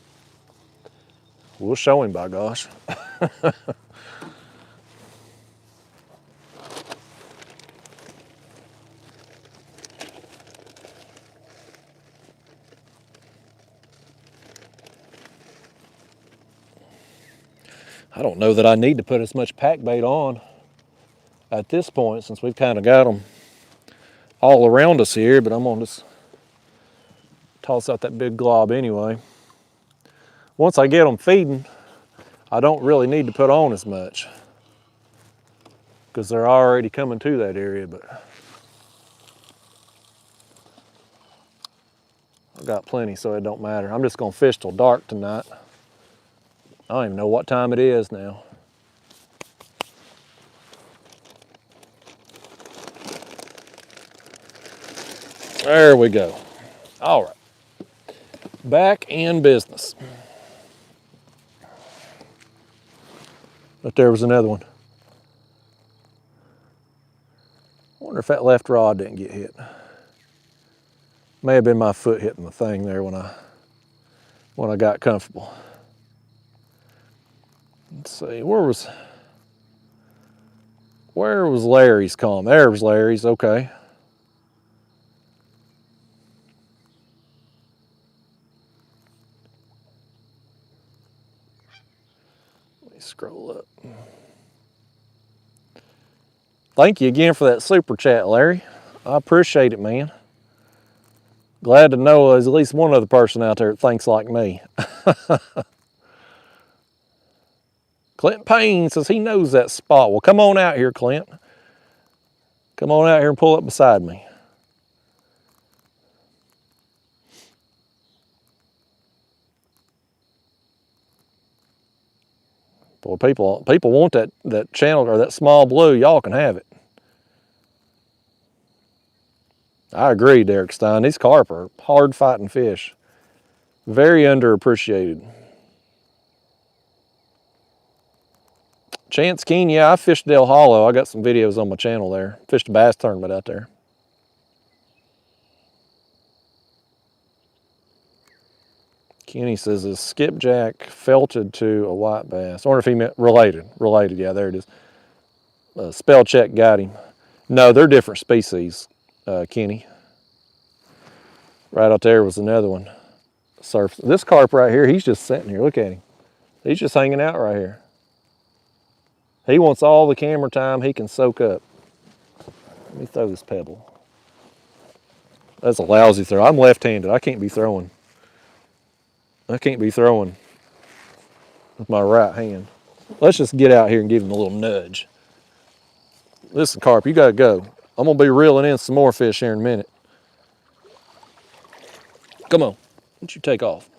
Speaker 1: We'll show him, by gosh. I don't know that I need to put as much pack bait on at this point since we've kind of got them all around us here, but I'm gonna just toss out that big glob anyway. Once I get them feeding, I don't really need to put on as much because they're already coming to that area, but I've got plenty, so it don't matter. I'm just gonna fish till dark tonight. I don't even know what time it is now. There we go. All right, back in business. But there was another one. I wonder if that left rod didn't get hit. May have been my foot hitting the thing there when I got comfortable. Let's see, where was Larry's column? There was Larry's, okay. Let me scroll up. Thank you again for that super chat, Larry. I appreciate it, man. Glad to know there's at least one other person out there that thinks like me. Clint Payne says he knows that spot. Well, come on out here, Clint. Come on out here and pull up beside me. Boy, people want that channel or that small blue. Y'all can have it. I agree, Derek Stein. These carp are hard fighting fish. Very underappreciated. Chance Keen, yeah, I fished Del Hollow. I got some videos on my channel there. Fished a bass tournament out there. Kenny says, is skipjack felted to a white bass? I wonder if he meant related. Related, yeah, there it is. Spell check got him. No, they're different species, Kenny. Right out there was another one. Surf. This carp right here, he's just sitting here. Look at him. He's just hanging out right here. He wants all the camera time he can soak up. Let me throw this pebble. That's a lousy throw. I'm left-handed. I can't be throwing. I can't be throwing with my right hand. Let's just get out here and give him a little nudge. Listen, carp, you gotta go. I'm gonna be reeling in some more fish here in a minute. Come on, why don't you take off?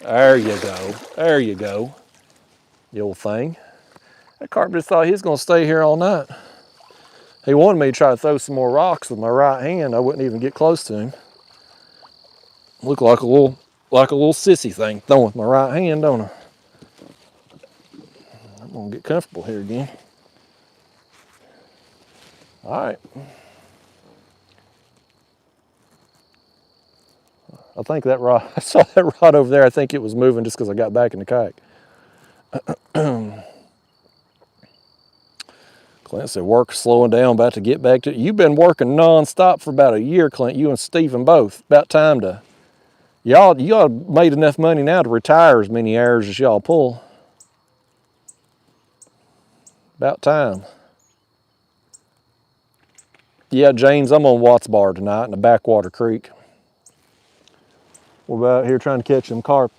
Speaker 1: There you go. There you go. The old thing. That carp just thought he was going to stay here all night. He wanted me to try to throw some more rocks with my right hand. I wouldn't even get close to him. Look like a little sissy thing throwing with my right hand, don't I? I'm gonna get comfortable here again. All right. I think that rod, I saw that rod over there. I think it was moving just because I got back in the kayak. Clint said, work slowing down, about to get back to it. You've been working non-stop for about a year, Clint, you and Steven both. About time to, y'all made enough money now to retire as many hours as y'all pull. About time. Yeah, James, I'm on Watts Bar tonight in the Backwater Creek. We're out here trying to catch them carp.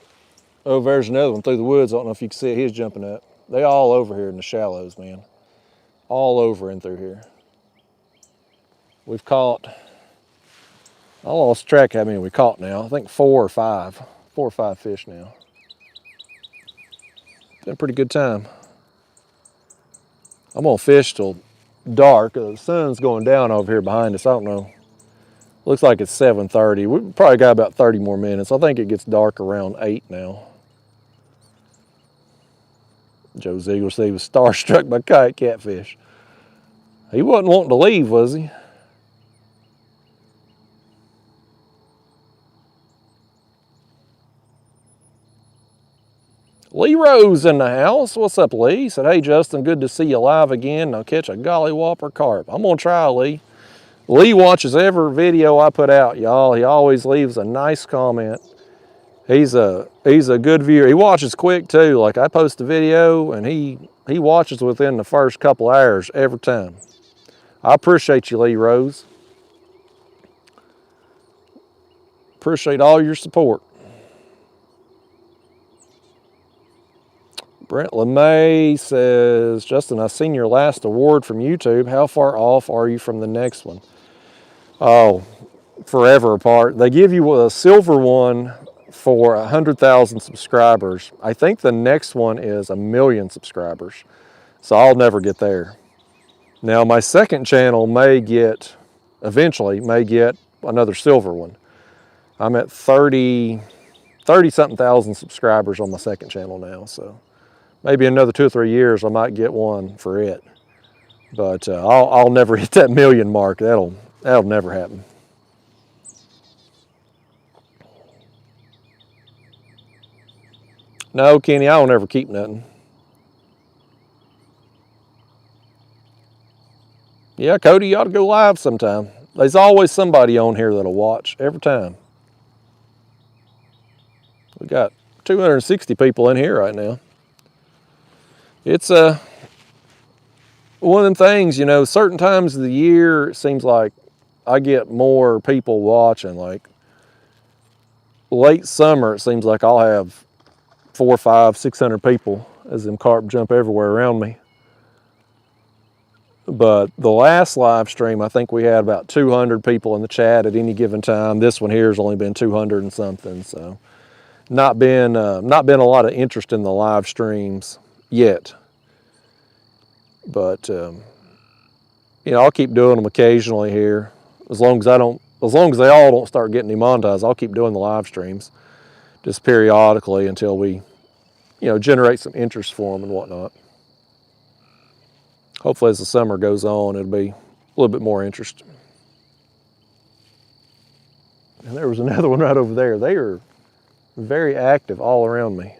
Speaker 1: Oh, there's another one through the woods. I don't know if you can see it. He's jumping up. They all over here in the shallows, man. All over and through here. We've caught, I lost track how many we caught now. I think 4 or 5. 4 or 5 fish now. Been a pretty good time. I'm gonna fish till dark. The sun's going down over here behind us. I don't know. Looks like it's 7:30. We've probably got about 30 more minutes. I think it gets dark around 8 now. Joe Ziegler said he was starstruck by Kayak Catfish. He wasn't wanting to leave, was he? Lee Rose in the house. What's up, Lee? He said, hey, Justin, good to see you live again. Now catch a golly whopper carp. I'm going to try, Lee. Lee watches every video I put out, y'all. He always leaves a nice comment. He's a good viewer. He watches quick, too. Like, I post a video, and he watches within the first couple hours every time. I appreciate you, Lee Rose. Appreciate all your support. Brent LeMay says, Justin, I've seen your last award from YouTube. How far off are you from the next one? Oh, forever apart. They give you a silver one for 100,000 subscribers. I think the next one is 1 million subscribers. So I'll never get there. Now my second channel eventually may get another silver one. I'm at 30-something thousand subscribers on my second channel now, so maybe another 2 or 3 years I might get one for it. But I'll never hit that 1 million mark. That'll never happen. No, Kenny, I don't ever keep nothing. Yeah, Cody, you ought to go live sometime. There's always somebody on here that'll watch every time. We got 260 people in here right now. It's one of them things, you know, certain times of the year, it seems like I get more people watching. Like late summer, it seems like I'll have 400, 500, 600 people as them carp jump everywhere around me. But the last live stream, I think we had about 200 people in the chat at any given time. This one here has only been 200 and something, so not been a lot of interest in the live streams yet. But you know, I'll keep doing them occasionally here, as long as they all don't start getting demonetized. I'll keep doing the live streams just periodically until we, you know, generate some interest for them and whatnot. Hopefully as the summer goes on, it'll be a little bit more interest. And there was another one right over there. They are very active all around me.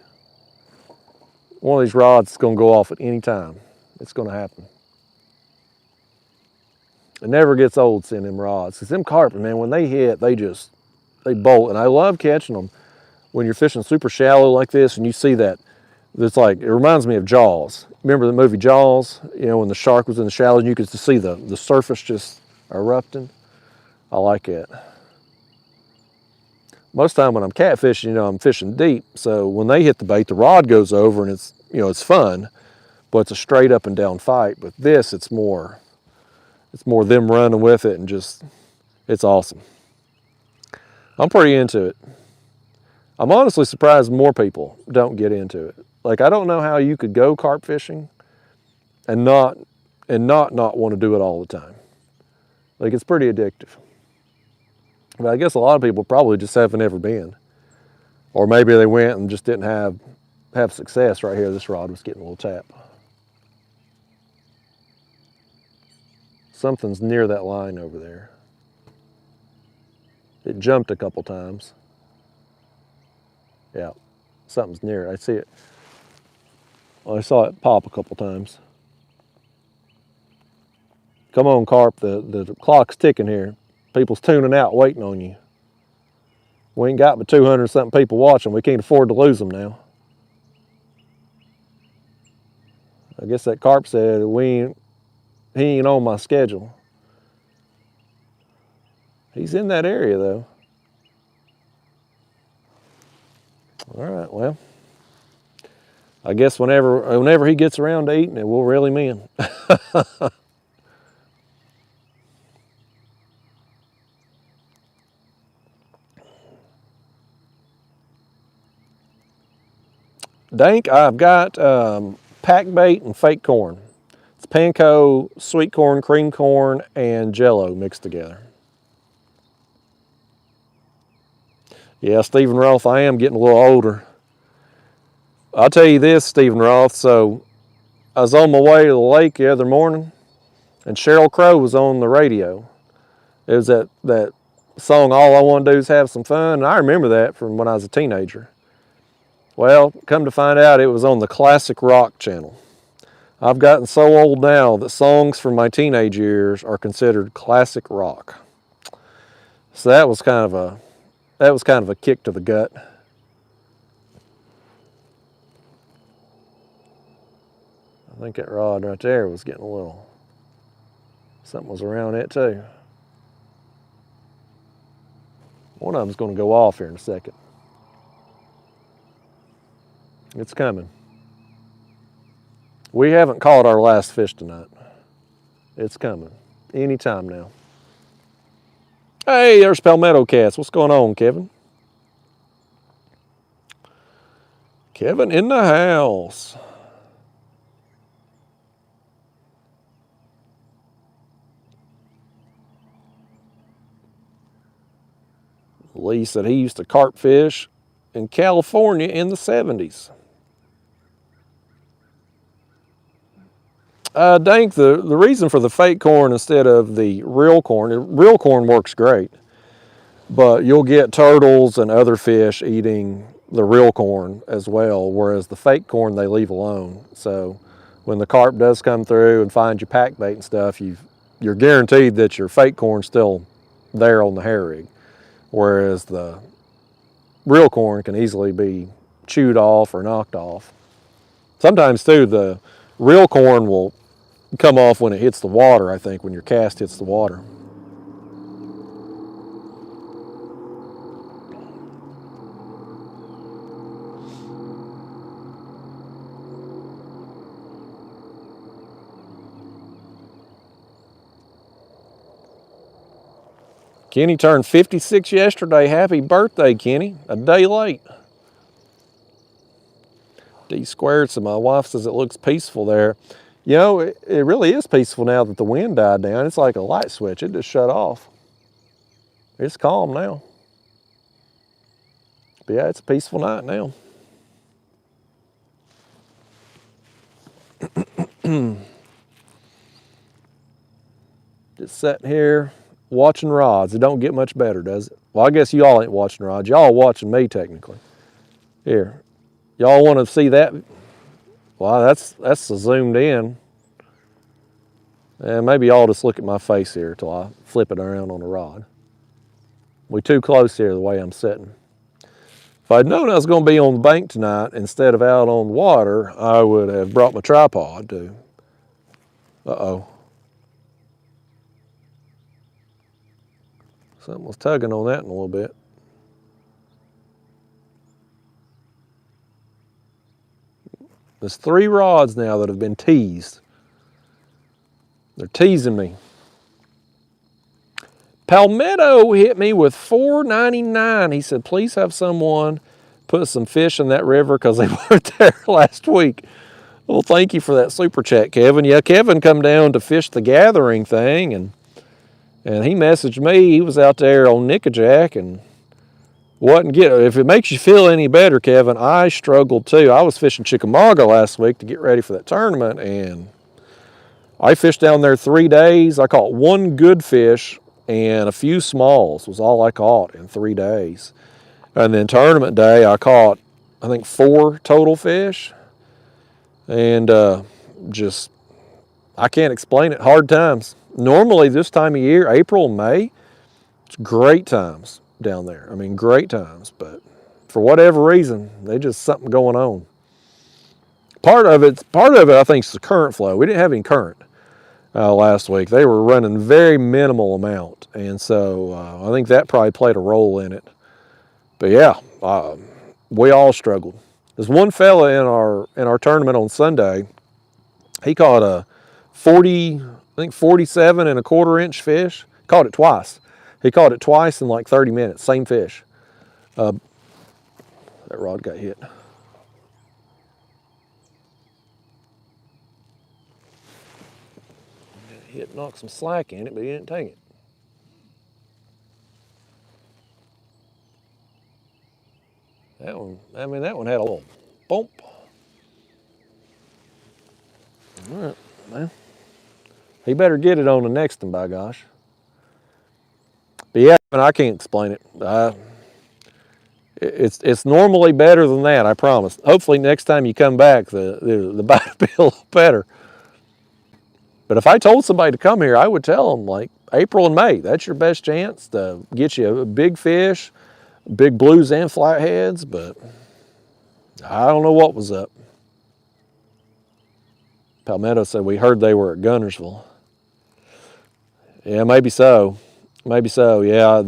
Speaker 1: One of these rods is going to go off at any time. It's going to happen. It never gets old seeing them rods. Because them carp, man, when they hit, they bolt. And I love catching them when you're fishing super shallow like this and you see that. It's like, it reminds me of Jaws. Remember the movie Jaws? You know, when the shark was in the shallows and you could see the surface just erupting? I like it. Most of the time when I'm catfishing, you know, I'm fishing deep. So when they hit the bait, the rod goes over and it's, you know, it's fun, but it's a straight up and down fight. But this, it's more them running with it and just, it's awesome. I'm pretty into it. I'm honestly surprised more people don't get into it. Like, I don't know how you could go carp fishing and not want to do it all the time. Like, it's pretty addictive. But I guess a lot of people probably just haven't ever been. Or maybe they went and just didn't have success. Right here, this rod was getting a little tap. Something's near that line over there. It jumped a couple times. Yeah, something's near it. I see it. Well, I saw it pop a couple times. Come on, Carp, the clock's ticking here. People's tuning out, waiting on you. We ain't got but 200 something people watching. We can't afford to lose them now. I guess that Carp said he ain't on my schedule. He's in that area though. All right, well, I guess whenever he gets around to eating it, we'll reel him in. Dank, I've got pack bait and fake corn. It's panko, sweet corn, cream corn, and Jello mixed together. Yeah, Stephen Roth, I am getting a little older. I'll tell you this, Stephen Roth, so I was on my way to the lake the other morning, and Sheryl Crow was on the radio. It was that song, All I Want to Do Is Have Some Fun, and I remember that from when I was a teenager. Well, come to find out, it was on the Classic Rock channel. I've gotten so old now that songs from my teenage years are considered classic rock. So that was kind of a kick to the gut. I think that rod right there was getting a little, something was around it too. One of them's going to go off here in a second. It's coming. We haven't caught our last fish tonight. It's coming. Anytime now. Hey, there's Palmetto Cats. What's going on, Kevin? Kevin in the house. Lee said he used to carp fish in California in the 70s. Dank, the reason for the fake corn instead of the real corn works great, but you'll get turtles and other fish eating the real corn as well, whereas the fake corn they leave alone. So when the carp does come through and find your pack bait and stuff, you're guaranteed that your fake corn's still there on the hair rig, whereas the real corn can easily be chewed off or knocked off. Sometimes too, the real corn will come off when it hits the water, I think, when your cast hits the water. Kenny turned 56 yesterday. Happy birthday, Kenny. A day late. D squared, so my wife says it looks peaceful there. You know, it really is peaceful now that the wind died down. It's like a light switch. It just shut off. It's calm now. But yeah, it's a peaceful night now. Just sitting here watching rods. It don't get much better, does it? Well, I guess y'all ain't watching rods. Y'all watching me technically. Here. Y'all want to see that? Wow, that's zoomed in. And maybe y'all just look at my face here till I flip it around on the rod. We're too close here the way I'm sitting. If I'd known I was going to be on the bank tonight instead of out on the water, I would have brought my tripod too. Uh-oh. Something was tugging on that in a little bit. There's 3 rods now that have been teased. They're teasing me. Palmetto hit me with $4.99. He said, please have someone put some fish in that river because they weren't there last week. Well, thank you for that super chat, Kevin. Yeah, Kevin come down to fish the gathering thing, and he messaged me. He was out there on Nickajack and wasn't getting. If it makes you feel any better, Kevin, I struggled too. I was fishing Chickamauga last week to get ready for that tournament, and I fished down there 3 days. I caught one good fish and a few smalls was all I caught in 3 days. And then tournament day, I caught, I think, 4 total fish. And just, I can't explain it. Hard times. Normally this time of year, April and May, it's great times down there. I mean, great times. But for whatever reason, there's just something going on. Part of it, I think, is the current flow. We didn't have any current last week. They were running very minimal amount. And so I think that probably played a role in it. But yeah, we all struggled. There's one fella in our tournament on Sunday. He caught a 47 and a quarter inch fish. Caught it twice. He caught it twice in like 30 minutes. Same fish. That rod got hit. Hit knocked some slack in it, but he didn't take it. That one, I mean, that one had a little bump. All right, man. He better get it on the next one, by gosh. But yeah, I can't explain it. It's normally better than that, I promise. Hopefully next time you come back, the bite will be a little better. But if I told somebody to come here, I would tell them, like, April and May, that's your best chance to get you a big fish, big blues and flatheads, but I don't know what was up. Palmetto said, we heard they were at Gunnersville. Yeah, maybe so. Maybe so, yeah.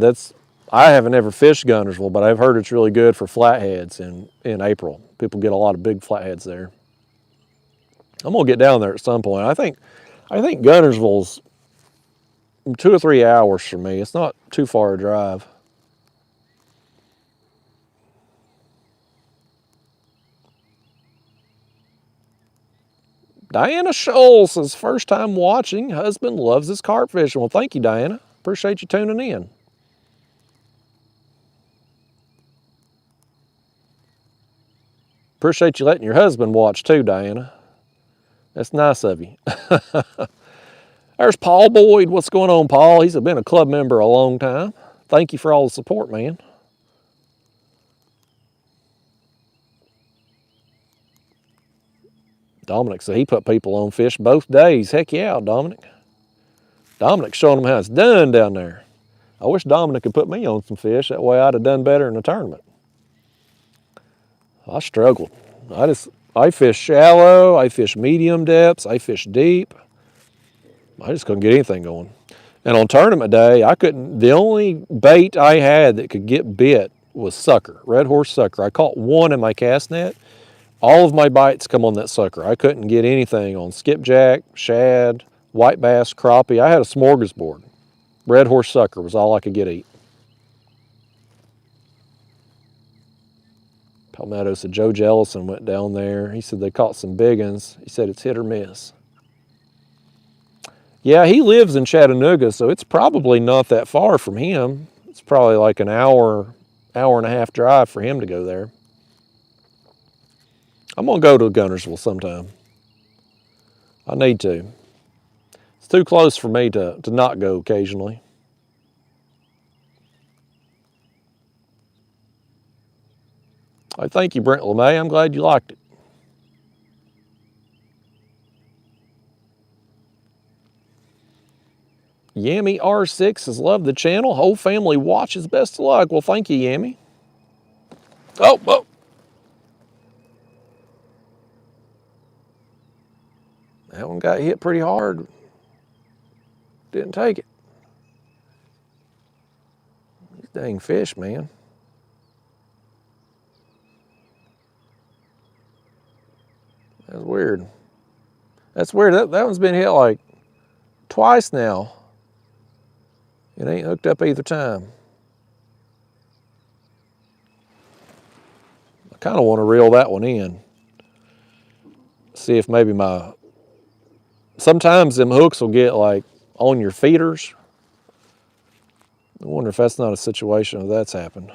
Speaker 1: I haven't ever fished Gunnersville, but I've heard it's really good for flatheads in April. People get a lot of big flatheads there. I'm gonna get down there at some point. I think Gunnersville's 2 or 3 hours from me. It's not too far a drive. Diana Scholl says, first time watching, husband loves his carp fishing. Well, thank you, Diana. Appreciate you tuning in. Appreciate you letting your husband watch too, Diana. That's nice of you. There's Paul Boyd. What's going on, Paul? He's been a club member a long time. Thank you for all the support, man. Dominic said he put people on fish both days. Heck yeah, Dominic. Dominic's showing them how it's done down there. I wish Dominic could put me on some fish. That way I'd have done better in the tournament. I struggled. I fish shallow. I fish medium depths. I fish deep. I just couldn't get anything going. And on tournament day, the only bait I had that could get bit was sucker, red horse sucker. I caught one in my cast net. All of my bites come on that sucker. I couldn't get anything on skipjack, shad, white bass, crappie. I had a smorgasbord. Red horse sucker was all I could get eat. Palmetto said Joe Jellison went down there. He said they caught some big ones. He said it's hit or miss. Yeah, he lives in Chattanooga, so it's probably not that far from him. It's probably like an hour and a half drive for him to go there. I'm going to go to Gunnersville sometime. I need to. It's too close for me to not go occasionally. I thank you, Brent LeMay. I'm glad you liked it. Yammy R6 has loved the channel. Whole family watches. Best of luck. Well, thank you, Yammy. Oh. That one got hit pretty hard. Didn't take it. These dang fish, man. That's weird. That's weird. That one's been hit like twice now. It ain't hooked up either time. I kind of want to reel that one in. See if maybe sometimes them hooks will get like on your feeders. I wonder if that's not a situation if that's happened.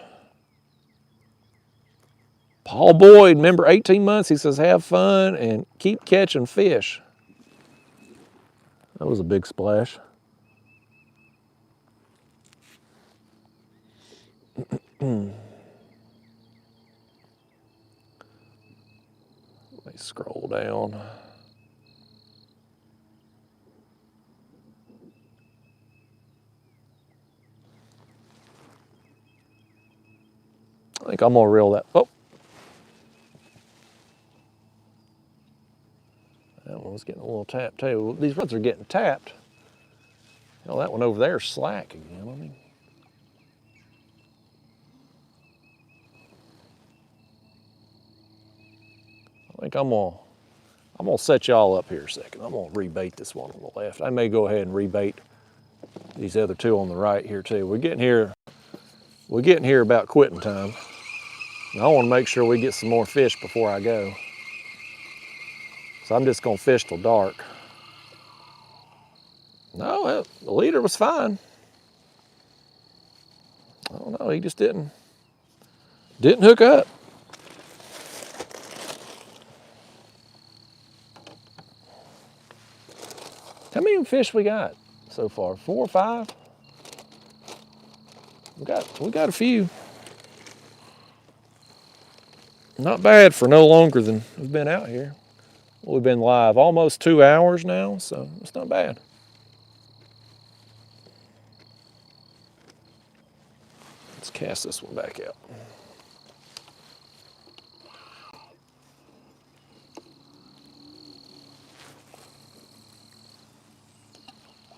Speaker 1: Paul Boyd, member 18 months, he says, have fun and keep catching fish. That was a big splash. Let me scroll down. I think I'm gonna reel that. Oh, that one was getting a little tapped too. These rods are getting tapped. You know, that one over there is slack again. I mean, I think I'm gonna set y'all up here a second. I'm gonna rebait this one on the left. I may go ahead and rebait these other two on the right here too. We're getting here about quitting time. And I want to make sure we get some more fish before I go. So I'm just gonna fish till dark. No, the leader was fine. I don't know, he just didn't hook up. How many fish we got so far? 4 or 5? We got a few. Not bad for no longer than we've been out here. We've been live almost 2 hours now, so it's not bad. Let's cast this one back out.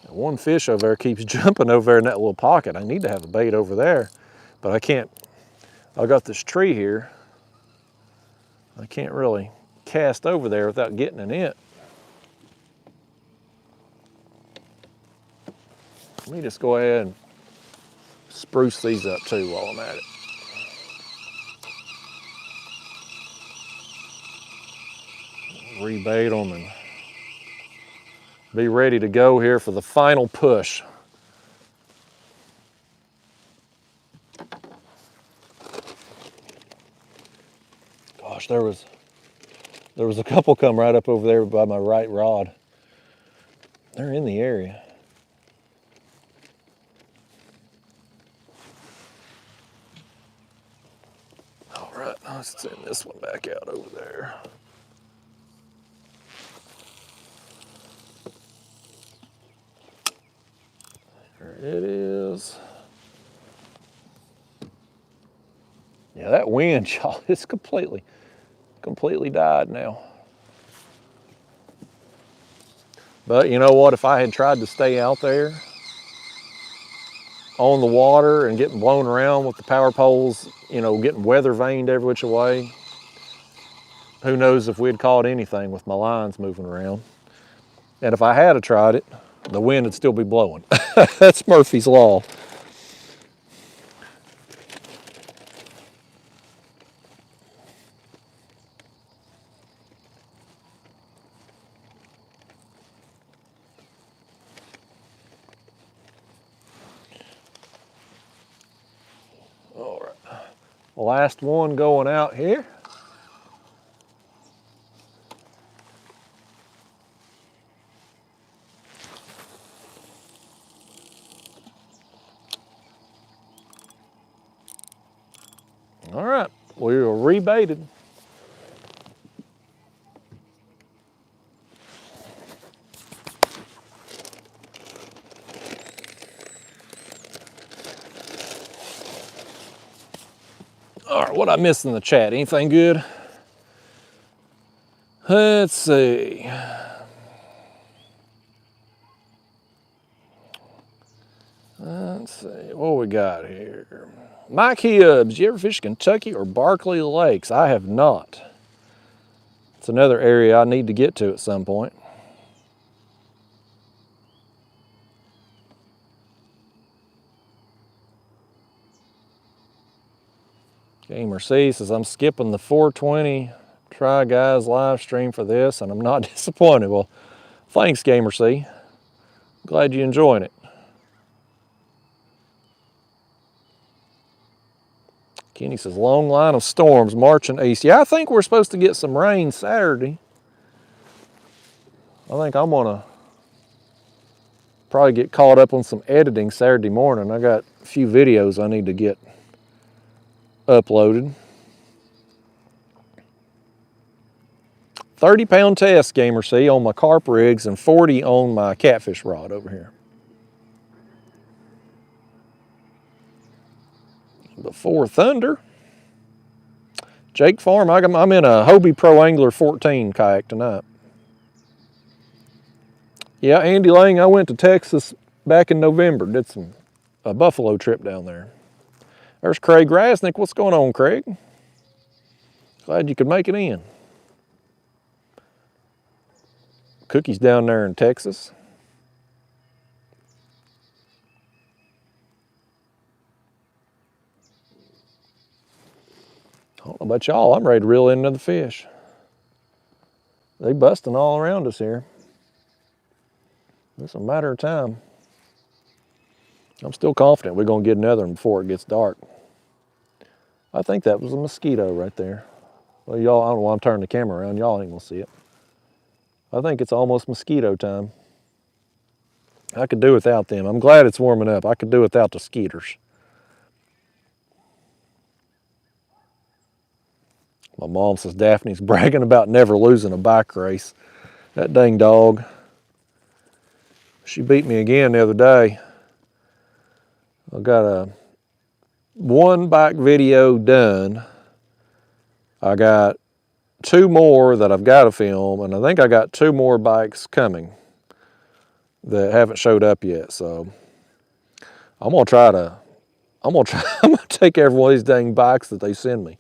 Speaker 1: One fish over there keeps jumping over there in that little pocket. I need to have a bait over there, but I can't. I got this tree here. I can't really cast over there without getting in it. Let me just go ahead and spruce these up too while I'm at it. Rebait them and be ready to go here for the final push. Gosh, there was a couple come right up over there by my right rod. They're in the area. All right, let's send this one back out over there. There it is. Yeah, that wind, y'all, it's completely died now. But you know what? If I had tried to stay out there on the water and getting blown around with the power poles, you know, getting weather vaned every which way, who knows if we'd caught anything with my lines moving around. And if I had tried it, the wind would still be blowing. That's Murphy's Law. All right, last one going out here. All right, we were rebaited. All right, what I missed in the chat? Anything good? Let's see. Let's see what we got here. Mike Hibbs, you ever fish Kentucky or Barkley Lakes? I have not. It's another area I need to get to at some point. Gamer C says, I'm skipping the 420 Try Guys live stream for this, and I'm not disappointed. Well, thanks, Gamer C. Glad you're enjoying it. Kenny says, long line of storms marching east. Yeah, I think we're supposed to get some rain Saturday. I think I'm gonna probably get caught up on some editing Saturday morning. I got a few videos I need to get uploaded. 30-pound test, Gamer C, on my carp rigs and 40 on my catfish rod over here. Before Thunder. Jake Farm, I'm in a Hobie Pro Angler 14 kayak tonight. Yeah, Andy Lang, I went to Texas back in November, did a buffalo trip down there. There's Craig Rasnick. What's going on, Craig? Glad you could make it in. Cookie's down there in Texas. I don't know about y'all, I'm ready to reel in another fish. They busting all around us here. It's a matter of time. I'm still confident we're gonna get another one before it gets dark. I think that was a mosquito right there. Well, y'all, I don't know why I'm turning the camera around. Y'all ain't gonna see it. I think it's almost mosquito time. I could do without them. I'm glad it's warming up. I could do without the skeeters. My mom says Daphne's bragging about never losing a bike race. That dang dog. She beat me again the other day. I got one bike video done. I got 2 more that I've got to film, and I think I got 2 more bikes coming that haven't showed up yet. So I'm gonna take every one of these dang bikes that they send me.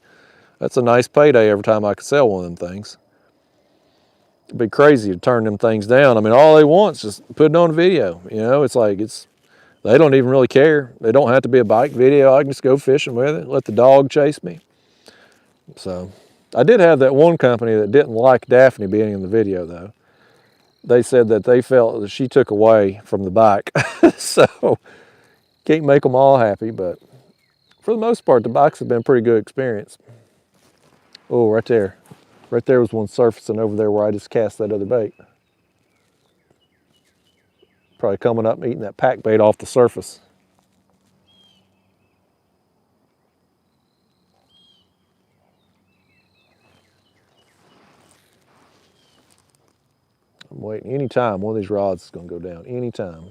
Speaker 1: That's a nice payday every time I can sell one of them things. It'd be crazy to turn them things down. I mean, all they want is just put it on video. You know, it's like they don't even really care. They don't have to be a bike video. I can just go fishing with it, let the dog chase me. So I did have that one company that didn't like Daphne being in the video, though. They said that they felt that she took away from the bike. So can't make them all happy, but for the most part, the bikes have been a pretty good experience. Oh, right there. Right there was one surfacing over there where I just cast that other bait. Probably coming up and eating that pack bait off the surface. I'm waiting. Anytime one of these rods is going to go down. Anytime.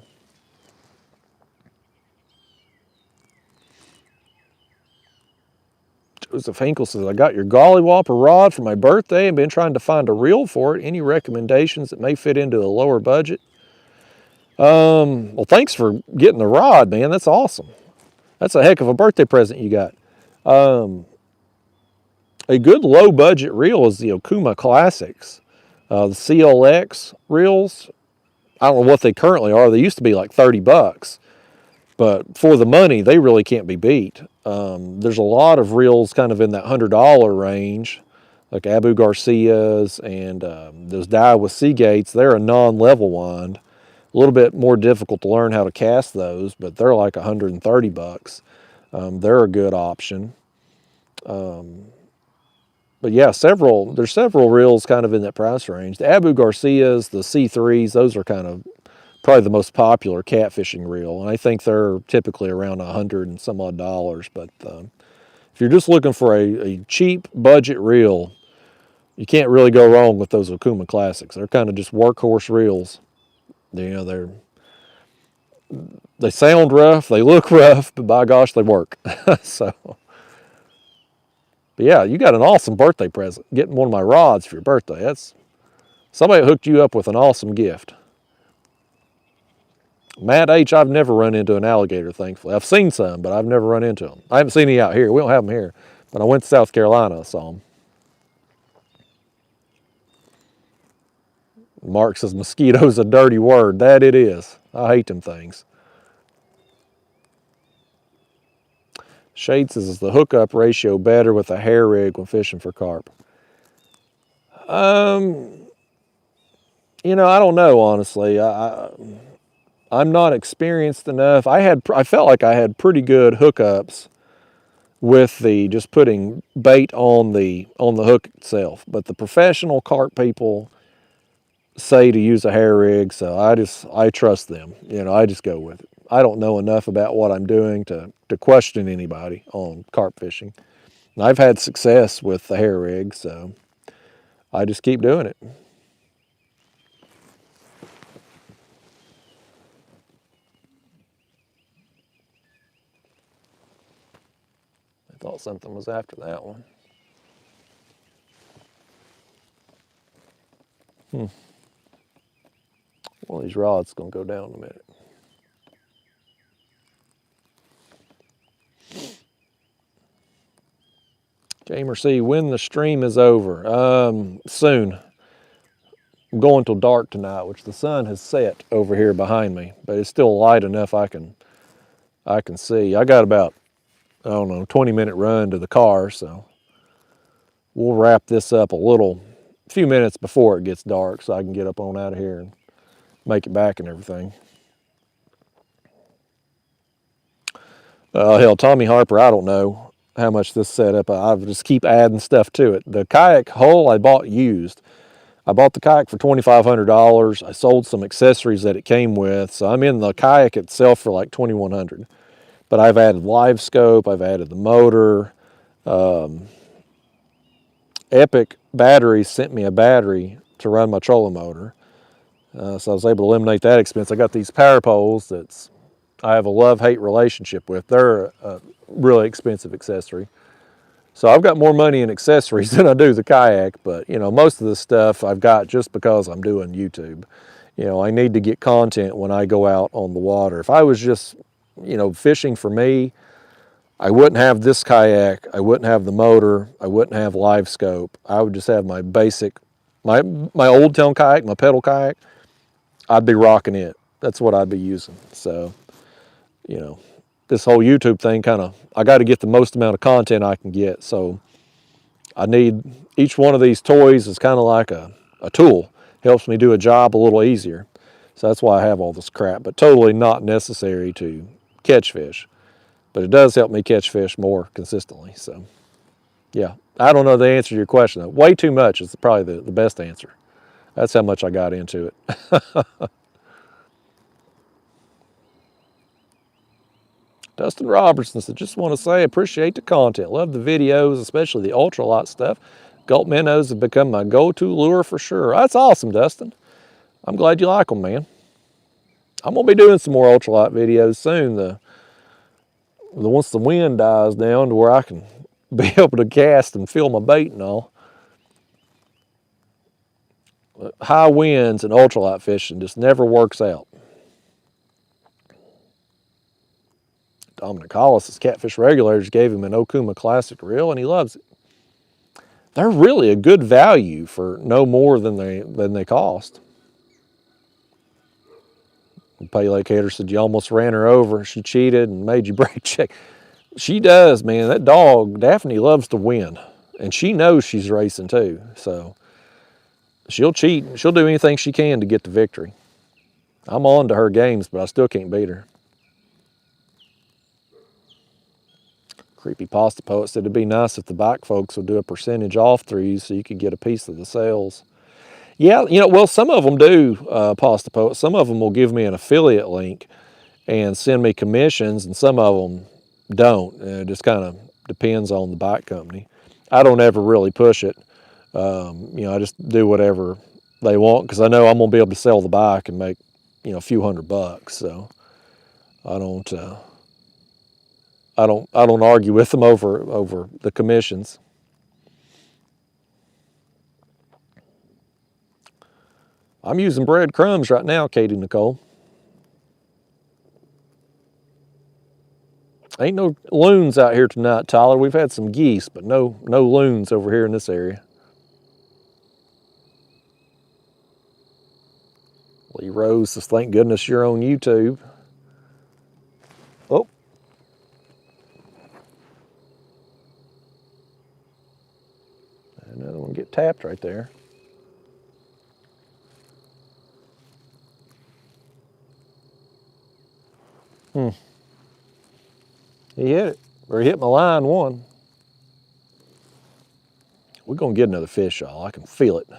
Speaker 1: Joseph Hinkle says, I got your Golly Whopper rod for my birthday and been trying to find a reel for it. Any recommendations that may fit into a lower budget? Well, thanks for getting the rod, man. That's awesome. That's a heck of a birthday present you got. A good low budget reel is the Okuma Classics. The CLX reels, I don't know what they currently are. They used to be like 30 bucks. But for the money, they really can't be beat. There's a lot of reels kind of in that $100 range, like Abu Garcia's and those Daiwa Seagates. They're a non-level wind. A little bit more difficult to learn how to cast those, but they're like 130 bucks. They're a good option. But yeah, there's several reels kind of in that price range. The Abu Garcia's, the C3s, those are kind of probably the most popular catfishing reel, and I think they're typically around $100 and some odd. But if you're just looking for a cheap budget reel, you can't really go wrong with those Okuma Classics. They're kind of just workhorse reels. You know, they sound rough, they look rough, but by gosh, they work. So, but yeah, you got an awesome birthday present. Getting one of my rods for your birthday. That's somebody hooked you up with an awesome gift. Matt H, I've never run into an alligator, thankfully. I've seen some, but I've never run into them. I haven't seen any out here. We don't have them here. But I went to South Carolina, I saw them. Mark says, mosquito's a dirty word. That it is. I hate them things. Shade says, is the hookup ratio better with a hair rig when fishing for carp? You know, I don't know, honestly. I'm not experienced enough. I felt like I had pretty good hookups with the just putting bait on the hook itself. But the professional carp people say to use a hair rig, so I trust them. You know, I just go with it. I don't know enough about what I'm doing to question anybody on carp fishing. And I've had success with the hair rig, so I just keep doing it. I thought something was after that one. One of these rods is going to go down in a minute. Gamer C, when the stream is over? Soon. I'm going till dark tonight, which the sun has set over here behind me, but it's still light enough I can see. I got about, I don't know, 20-minute run to the car, so we'll wrap this up a few minutes before it gets dark so I can get up on out of here and make it back and everything. Hell, Tommy Harper, I don't know how much this setup, I just keep adding stuff to it. The kayak hull I bought used. I bought the kayak for $2,500. I sold some accessories that it came with, so I'm in the kayak itself for like $2,100. But I've added live scope, I've added the motor. Epic Batteries sent me a battery to run my trolling motor, so I was able to eliminate that expense. I got these power poles that I have a love-hate relationship with. They're a really expensive accessory. So I've got more money in accessories than I do the kayak, but you know, most of this stuff I've got just because I'm doing YouTube. You know, I need to get content when I go out on the water. If I was just, you know, fishing for me, I wouldn't have this kayak, I wouldn't have the motor, I wouldn't have live scope. I would just have my basic, my old town kayak, my pedal kayak. I'd be rocking it. That's what I'd be using. So, you know, this whole YouTube thing I got to get the most amount of content I can get. So I need, each one of these toys is kind of like a tool. Helps me do a job a little easier. So that's why I have all this crap, but totally not necessary to catch fish. But it does help me catch fish more consistently. So yeah, I don't know the answer to your question though. Way too much is probably the best answer. That's how much I got into it. Dustin Robertson said, just want to say, appreciate the content. Love the videos, especially the ultralight stuff. Gulp minnows have become my go-to lure for sure. That's awesome, Dustin. I'm glad you like them, man. I'm going to be doing some more ultralight videos soon. Once the wind dies down to where I can be able to cast and feel my bait and all. But high winds and ultralight fishing just never works out. Dominic Hollis' Catfish Regulators gave him an Okuma Classic reel, and he loves it. They're really a good value for no more than they cost. Pay Lake Hater said, you almost ran her over. She cheated and made you break check. She does, man. That dog, Daphne, loves to win. And she knows she's racing too. So she'll cheat. She'll do anything she can to get the victory. I'm on to her games, but I still can't beat her. Creepy Pasta Poet said it'd be nice if the bike folks would do a percentage off threes so you could get a piece of the sales. Yeah, you know, well, some of them do, Pasta Poet. Some of them will give me an affiliate link and send me commissions, and some of them don't. It just kind of depends on the bike company. I don't ever really push it. You know, I just do whatever they want because I know I'm going to be able to sell the bike and make, you know, a few $100. So I don't argue with them over the commissions. I'm using breadcrumbs right now, Katie Nicole. Ain't no loons out here tonight, Tyler. We've had some geese, but no loons over here in this area. Lee Rose says, thank goodness you're on YouTube. Oh. get tapped right there. He hit it, or he hit my line one. We're gonna get another fish, y'all. I can feel it.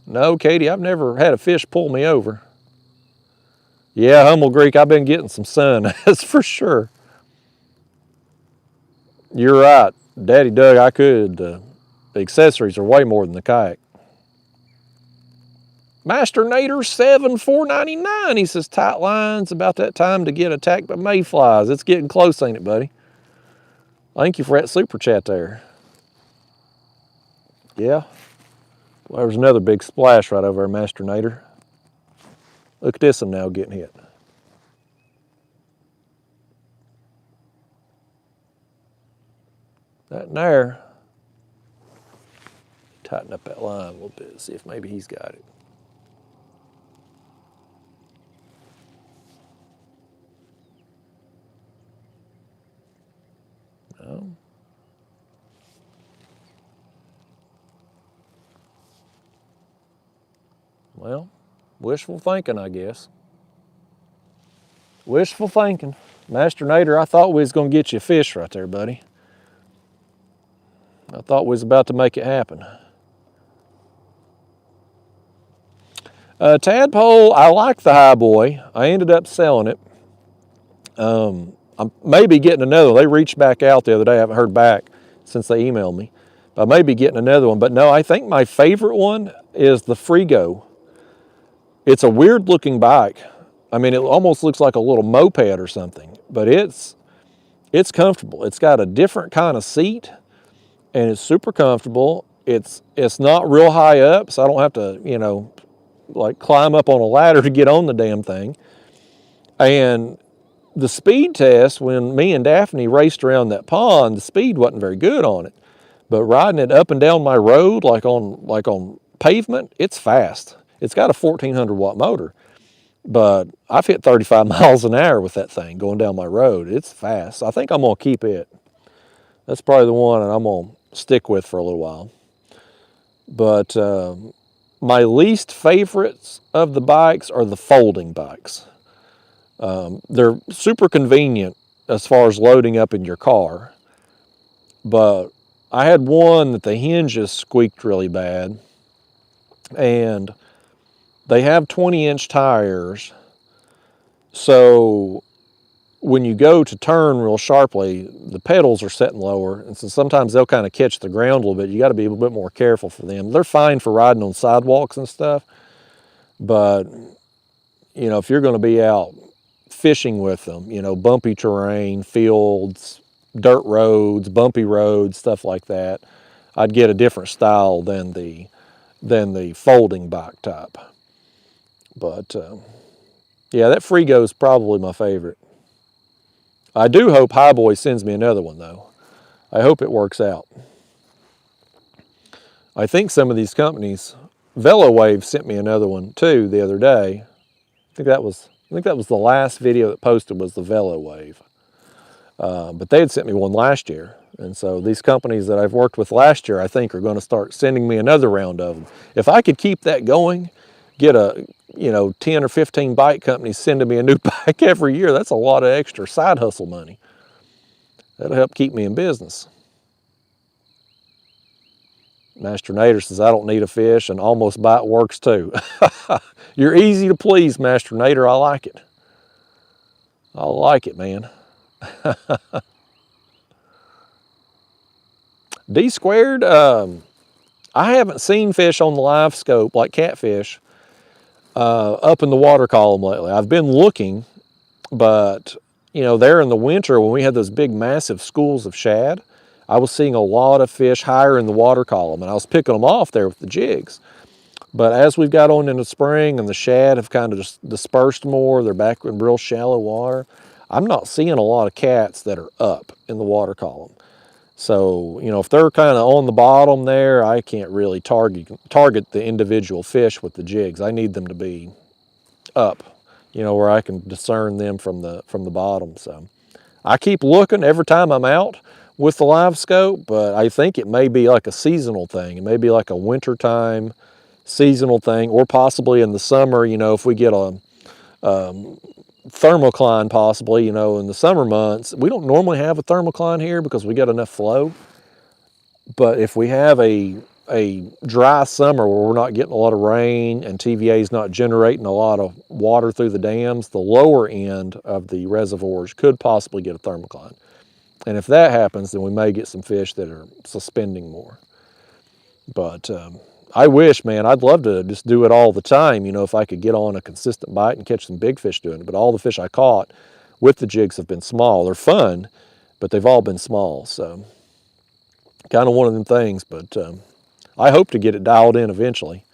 Speaker 1: No, Katie, I've never had a fish pull me over. Yeah, Hummel Creek, I've been getting some sun, that's for sure. You're right, Daddy Doug, I could. The accessories are way more than the kayak. Master Nader 7499, he says, tight lines, about that time to get attacked by mayflies. It's getting close, ain't it, buddy? Thank you for that super chat there. Yeah. Well, there's another big splash right over there, Master Nader. Look at this one now getting hit. That in there. Tighten up that line a little bit, see if maybe he's got it. No. Well, wishful thinking, I guess. Wishful thinking. Master Nader, I thought we was going to get you a fish right there, buddy. I thought we was about to make it happen. Tadpole, I like the high boy. I ended up selling it. I'm maybe getting another one. They reached back out the other day. I haven't heard back since they emailed me. I may be getting another one. But no, I think my favorite one is the Frigo. It's a weird looking bike. I mean, it almost looks like a little moped or something, but it's comfortable. It's got a different kind of seat, and it's super comfortable. It's not real high up, so I don't have to, you know, like climb up on a ladder to get on the damn thing. And the speed test, when me and Daphne raced around that pond, the speed wasn't very good on it. But riding it up and down my road, like on pavement, it's fast. It's got a 1400 watt motor. But I've hit 35 miles an hour with that thing going down my road. It's fast. I think I'm going to keep it. That's probably the one that I'm going to stick with for a little while. But my least favorites of the bikes are the folding bikes. They're super convenient as far as loading up in your car. But I had one that the hinges squeaked really bad. And they have 20-inch tires, so when you go to turn real sharply, the pedals are setting lower, and so sometimes they'll kind of catch the ground a little bit. You got to be a little bit more careful for them. They're fine for riding on sidewalks and stuff, but you know, if you're going to be out fishing with them, you know, bumpy terrain, fields, dirt roads, bumpy roads, stuff like that, I'd get a different style than the folding bike type. But yeah, that Frigo is probably my favorite. I do hope Highboy sends me another one though. I hope it works out. I think some of these companies, VeloWave sent me another one too the other day. I think that was the last video that posted was the VeloWave. But they had sent me one last year. And so these companies that I've worked with last year, I think are going to start sending me another round of them. If I could keep that going, get a, you know, 10 or 15 bike companies sending me a new bike every year, that's a lot of extra side hustle money. That'll help keep me in business. Master Nader says, I don't need a fish, and almost bite works too. You're easy to please, Master Nader. I like it. I like it, man. D squared, I haven't seen fish on the live scope like catfish up in the water column lately. I've been looking, but you know, there in the winter when we had those big massive schools of shad, I was seeing a lot of fish higher in the water column, and I was picking them off there with the jigs. But as we've got on into spring and the shad have kind of just dispersed more, they're back in real shallow water, I'm not seeing a lot of cats that are up in the water column. So, you know, if they're kind of on the bottom there, I can't really target the individual fish with the jigs. I need them to be up, you know, where I can discern them from the bottom. So I keep looking every time I'm out. with the live scope, but I think it may be like a seasonal thing. It may be like a wintertime seasonal thing, or possibly in the summer, you know, if we get a thermocline possibly, you know, in the summer months. We don't normally have a thermocline here because we got enough flow. But if we have a dry summer where we're not getting a lot of rain and TVA is not generating a lot of water through the dams, the lower end of the reservoirs could possibly get a thermocline. And if that happens, then we may get some fish that are suspending more. But I wish, man, I'd love to just do it all the time, you know, if I could get on a consistent bite and catch some big fish doing it. But all the fish I caught with the jigs have been small. They're fun, but they've all been small. So kind of one of them things, but I hope to get it dialed in eventually.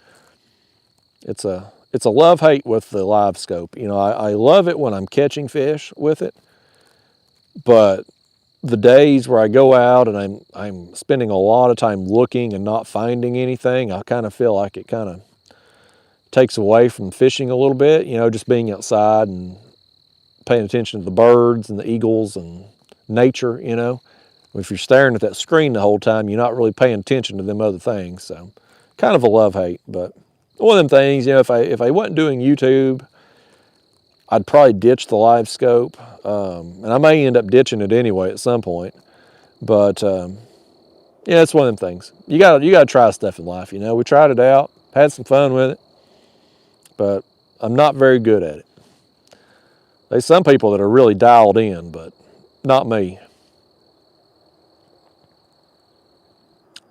Speaker 1: It's a love-hate with the live scope. You know, I love it when I'm catching fish with it, but the days where I go out and I'm spending a lot of time looking and not finding anything, I kind of feel like it kind of takes away from fishing a little bit, you know, just being outside and paying attention to the birds and the eagles and nature, you know. If you're staring at that screen the whole time, you're not really paying attention to them other things. So kind of a love-hate, but one of them things, you know, if I wasn't doing YouTube, I'd probably ditch the live scope. And I may end up ditching it anyway at some point. But yeah, it's one of them things. You gotta try stuff in life, you know. We tried it out, had some fun with it, but I'm not very good at it. There's some people that are really dialed in, but not me.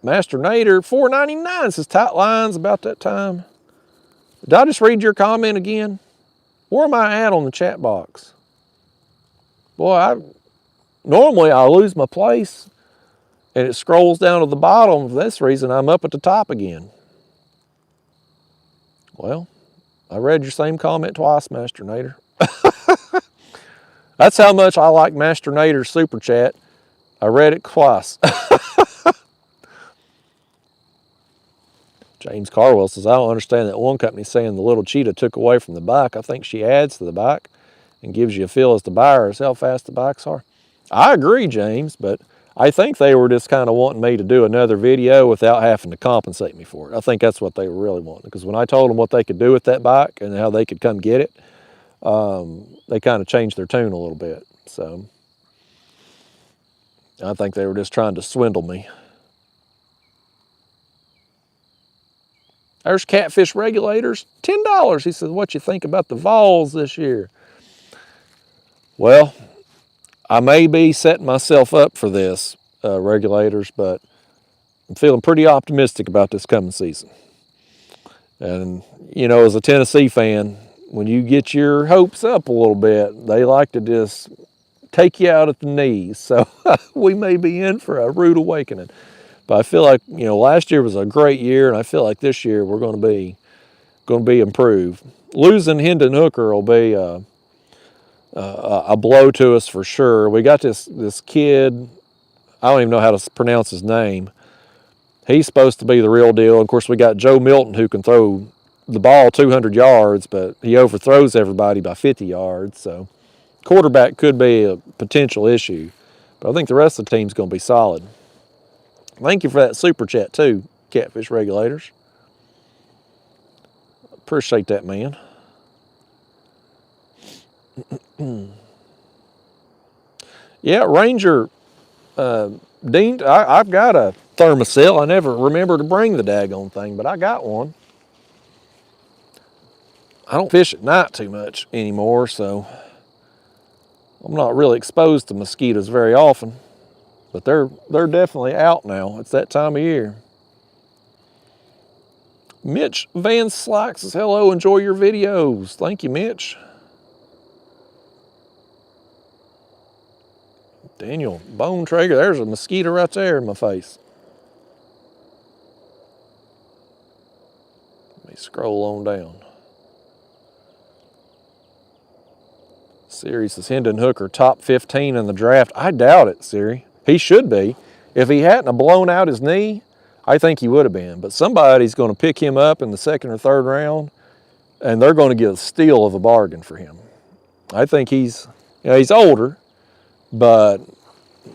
Speaker 1: Master Nader, $4.99 says tight lines about that time. Did I just read your comment again? Where am I at on the chat box? Boy, normally I lose my place and it scrolls down to the bottom. For this reason, I'm up at the top again. Well, I read your same comment twice, Master Nader. That's how much I like Master Nader's super chat. I read it twice. James Carwell says, I don't understand that one company saying the little cheetah took away from the bike. I think she adds to the bike and gives you a feel as the buyer as how fast the bikes are. I agree, James, but I think they were just kind of wanting me to do another video without having to compensate me for it. I think that's what they were really wanting, because when I told them what they could do with that bike and how they could come get it, they kind of changed their tune a little bit. So I think they were just trying to swindle me. There's Catfish Regulators, $10. He says, what you think about the Vols this year? Well, I may be setting myself up for this, Regulators, but I'm feeling pretty optimistic about this coming season. And, you know, as a Tennessee fan, when you get your hopes up a little bit, they like to just take you out at the knees. So we may be in for a rude awakening. But I feel like, you know, last year was a great year, and I feel like this year we're going to be improved. Losing Hendon Hooker will be a blow to us for sure. We got this kid, I don't even know how to pronounce his name. He's supposed to be the real deal. Of course, we got Joe Milton, who can throw the ball 200 yards, but he overthrows everybody by 50 yards. So quarterback could be a potential issue. But I think the rest of the team's going to be solid. Thank you for that super chat too, Catfish Regulators. Appreciate that, man. Yeah, Ranger, Dean, I've got a thermocell. I never remember to bring the daggone thing, but I got one. I don't fish at night too much anymore, so I'm not really exposed to mosquitoes very often. But they're definitely out now. It's that time of year. Mitch Van Slyke says, hello, enjoy your videos. Thank you, Mitch. Daniel Bone Traeger, there's a mosquito right there in my face. Let me scroll on down. Siri says, Hendon Hooker, top 15 in the draft. I doubt it, Siri. He should be. If he hadn't blown out his knee, I think he would have been. But somebody's going to pick him up in the second or third round, and they're going to get a steal of a bargain for him. I think he's older, but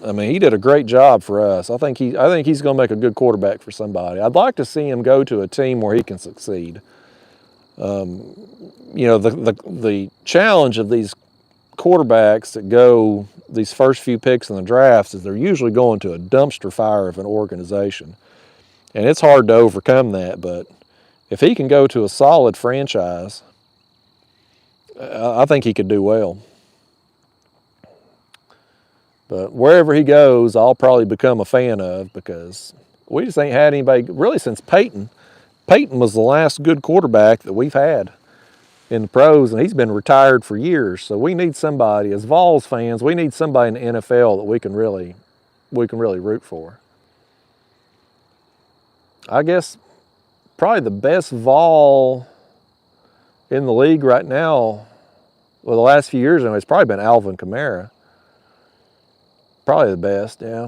Speaker 1: I mean, he did a great job for us. I think he's going to make a good quarterback for somebody. I'd like to see him go to a team where he can succeed. You know, the challenge of these quarterbacks that go these first few picks in the drafts is they're usually going to a dumpster fire of an organization. And it's hard to overcome that, but if he can go to a solid franchise, I think he could do well. But wherever he goes, I'll probably become a fan of, because we just ain't had anybody, really since Peyton. Peyton was the last good quarterback that we've had in the pros, and he's been retired for years. So we need somebody, as Vols fans, we need somebody in the NFL that we can really root for. I guess probably the best Vol in the league right now, well, the last few years anyway, it's probably been Alvin Kamara. Probably the best, yeah.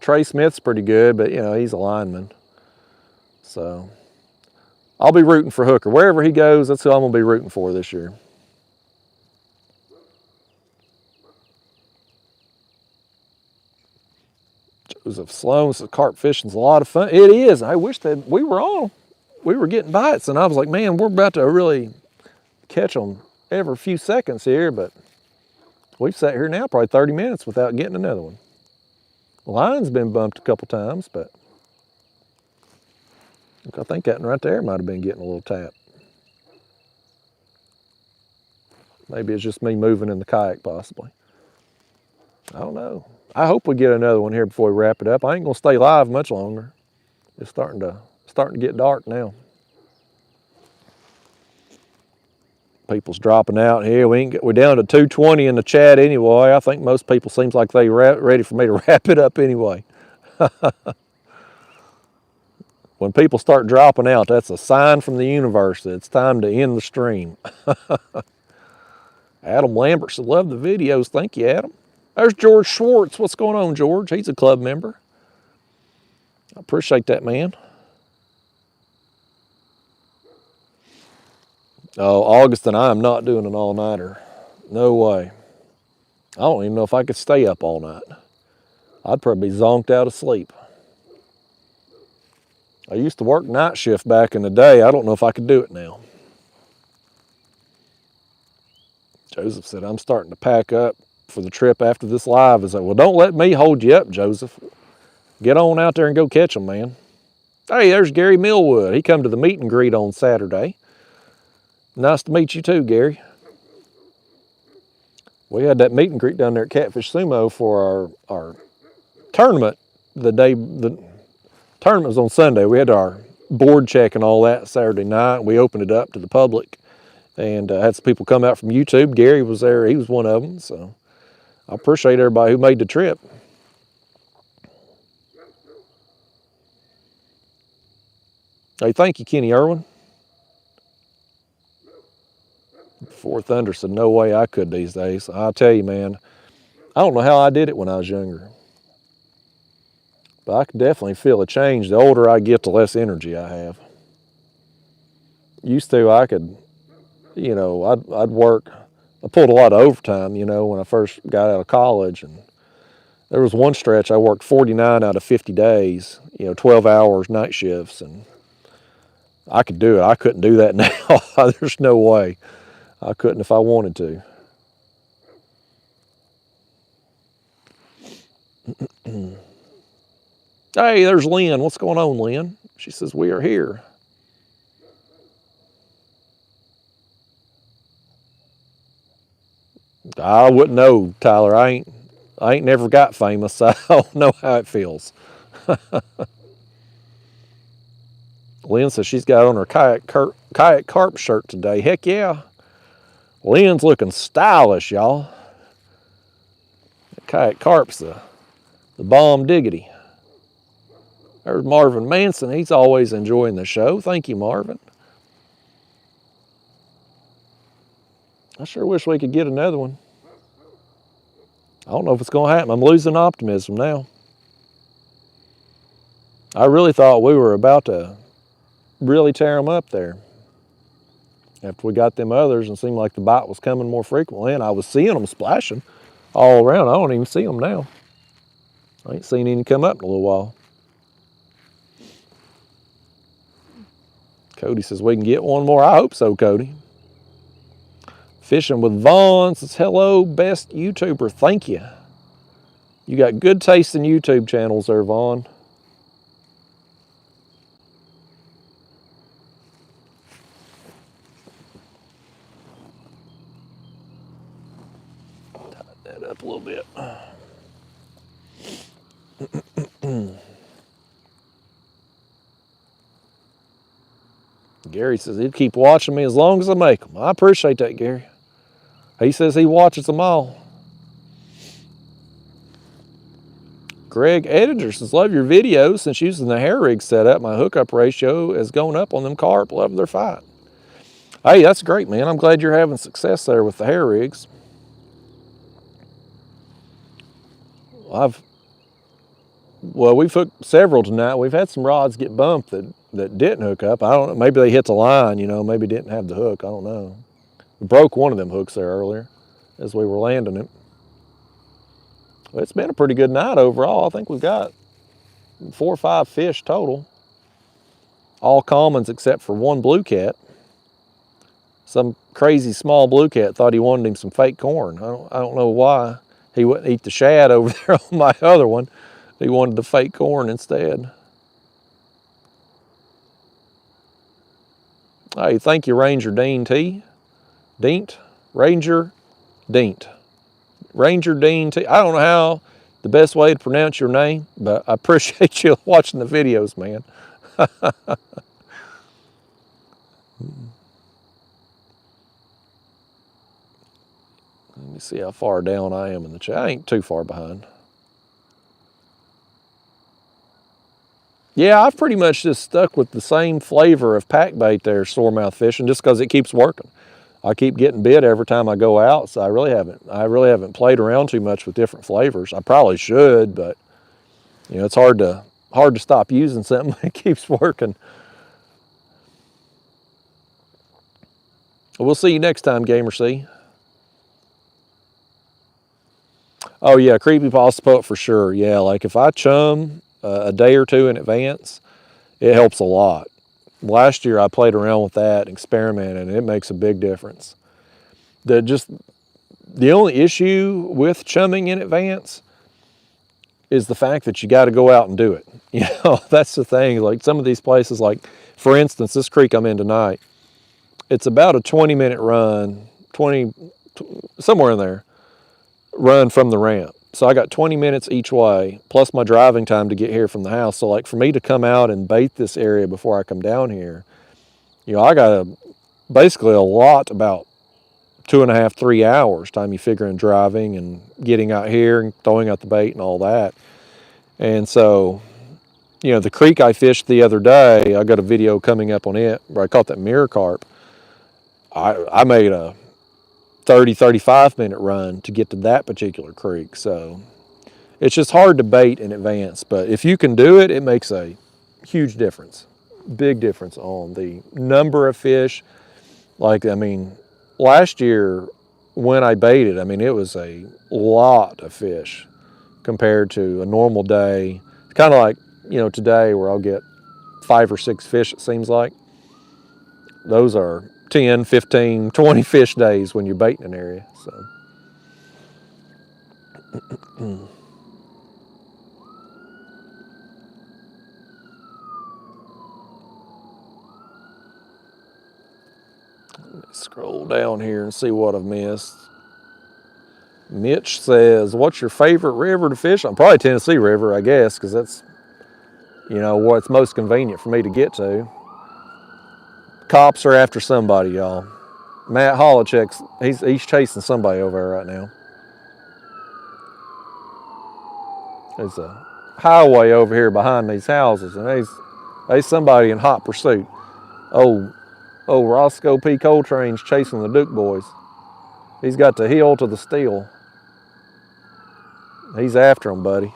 Speaker 1: Trey Smith's pretty good, but, you know, he's a lineman. So I'll be rooting for Hooker. Wherever he goes, that's who I'm going to be rooting for this year. Joseph Sloan says carp fishing's a lot of fun. It is. I wish that we were getting bites, and I was like, man, we're about to really catch them every few seconds here, but we've sat here now probably 30 minutes without getting another one. The line's been bumped a couple times, but I think that one right there might have been getting a little tap. Maybe it's just me moving in the kayak, possibly. I don't know. I hope we get another one here before we wrap it up. I ain't gonna stay live much longer. It's starting to get dark now. People's dropping out here. We're down to 220 in the chat anyway. I think most people seems like they ready for me to wrap it up anyway. When people start dropping out, that's a sign from the universe that it's time to end the stream. Adam Lambert said, love the videos. Thank you, Adam. There's George Schwartz. What's going on, George? He's a club member. I appreciate that, man. Oh, August and I am not doing an all-nighter. No way. I don't even know if I could stay up all night. I'd probably be zonked out of sleep. I used to work night shift back in the day. I don't know if I could do it now. Joseph said, I'm starting to pack up for the trip after this live. I said, well, don't let me hold you up, Joseph. Get on out there and go catch them, man. Hey, there's Gary Millwood. He come to the meet and greet on Saturday. Nice to meet you too, Gary. We had that meet and greet down there at Catfish Sumo for our tournament. The tournament was on Sunday. We had our board check and all that Saturday night. We opened it up to the public and had some people come out from YouTube. Gary was there. He was one of them. So I appreciate everybody who made the trip. Hey, thank you, Kenny Irwin. Before Thunder said, no way I could these days. I'll tell you, man, I don't know how I did it when I was younger. But I can definitely feel a change. The older I get, the less energy I have. Used to, I could, you know, I'd work. I pulled a lot of overtime, you know, when I first got out of college. And there was one stretch I worked 49 out of 50 days, you know, 12 hours, night shifts. And I could do it. I couldn't do that now. There's no way. I couldn't if I wanted to. Hey, there's Lynn. What's going on, Lynn? She says, we are here. I wouldn't know, Tyler. I ain't never got famous, so I don't know how it feels. Lynn says she's got on her Kayak Carp shirt today. Heck yeah. Lynn's looking stylish, y'all. Kayak Carp's the bomb diggity. There's Marvin Manson. He's always enjoying the show. Thank you, Marvin. I sure wish we could get another one. I don't know if it's going to happen. I'm losing optimism now. I really thought we were about to really tear them up there after we got them others, and seemed like the bite was coming more frequently, and I was seeing them splashing all around. I don't even see them now. I ain't seen any come up in a little while. Cody says we can get one more. I hope so, Cody. Fishing with Vaughn says, hello, best YouTuber. Thank you. You got good taste in YouTube channels there, Vaughn. Tighten that up a little bit. Gary says he'd keep watching me as long as I make them. I appreciate that, Gary. He says he watches them all. Greg Editor says, love your videos. Since using the hair rig setup, my hookup ratio has gone up on them carp. Love their fight. Hey, that's great, man. I'm glad you're having success there with the hair rigs. Well, we've hooked several tonight. We've had some rods get bumped that didn't hook up. I don't know. Maybe they hit the line, you know, maybe didn't have the hook. I don't know. We broke one of them hooks there earlier as we were landing it. Well, it's been a pretty good night overall. I think we've got 4 or 5 fish total. All commons except for one blue cat. Some crazy small blue cat thought he wanted him some fake corn. I don't know why. He wouldn't eat the shad over there on my other one. He wanted the fake corn instead. Hey, thank you, Ranger Dean T. Deent? Ranger Deent. Ranger Dean T. I don't know how the best way to pronounce your name, but I appreciate you watching the videos, man. Let me see how far down I am in the chat. I ain't too far behind. Yeah, I've pretty much just stuck with the same flavor of pack bait there, storemouth fishing, just because it keeps working. I keep getting bit every time I go out, so I really haven't played around too much with different flavors. I probably should, but you know, it's hard to stop using something when it keeps working. We'll see you next time, Gamer C. Oh yeah, creepypasta pup for sure. Yeah, like if I chum a day or two in advance, it helps a lot. Last year I played around with that, experimented, and it makes a big difference. The only issue with chumming in advance is the fact that you got to go out and do it. You know, that's the thing. Like some of these places, like for instance, this creek I'm in tonight, it's about a 20-minute run, somewhere in there, run from the ramp. So I got 20 minutes each way, plus my driving time to get here from the house. So like for me to come out and bait this area before I come down here, you know, I got basically a lot, about 2.5, 3 hours time you figure in driving and getting out here and throwing out the bait and all that. And so, you know, the creek I fished the other day, I got a video coming up on it where I caught that mirror carp. I made a 30-35 minute run to get to that particular creek. So it's just hard to bait in advance, but if you can do it, it makes a huge difference, big difference on the number of fish. Like, I mean, last year when I baited, I mean, it was a lot of fish compared to a normal day. It's kind of like, you know, today where I'll get 5 or 6 fish, it seems like. Those are 10, 15, 20 fish days when you're baiting an area. So scroll down here and see what I've missed. Mitch says, what's your favorite river to fish on? Probably Tennessee River, I guess, because that's, you know, what's most convenient for me to get to. Cops are after somebody, y'all. Matt Holochek's, he's chasing somebody over there right now. There's a highway over here behind these houses, and there's somebody in hot pursuit. Oh, Roscoe P. Coltrane's chasing the Duke boys. He's got the heel to the steel. He's after them, buddy.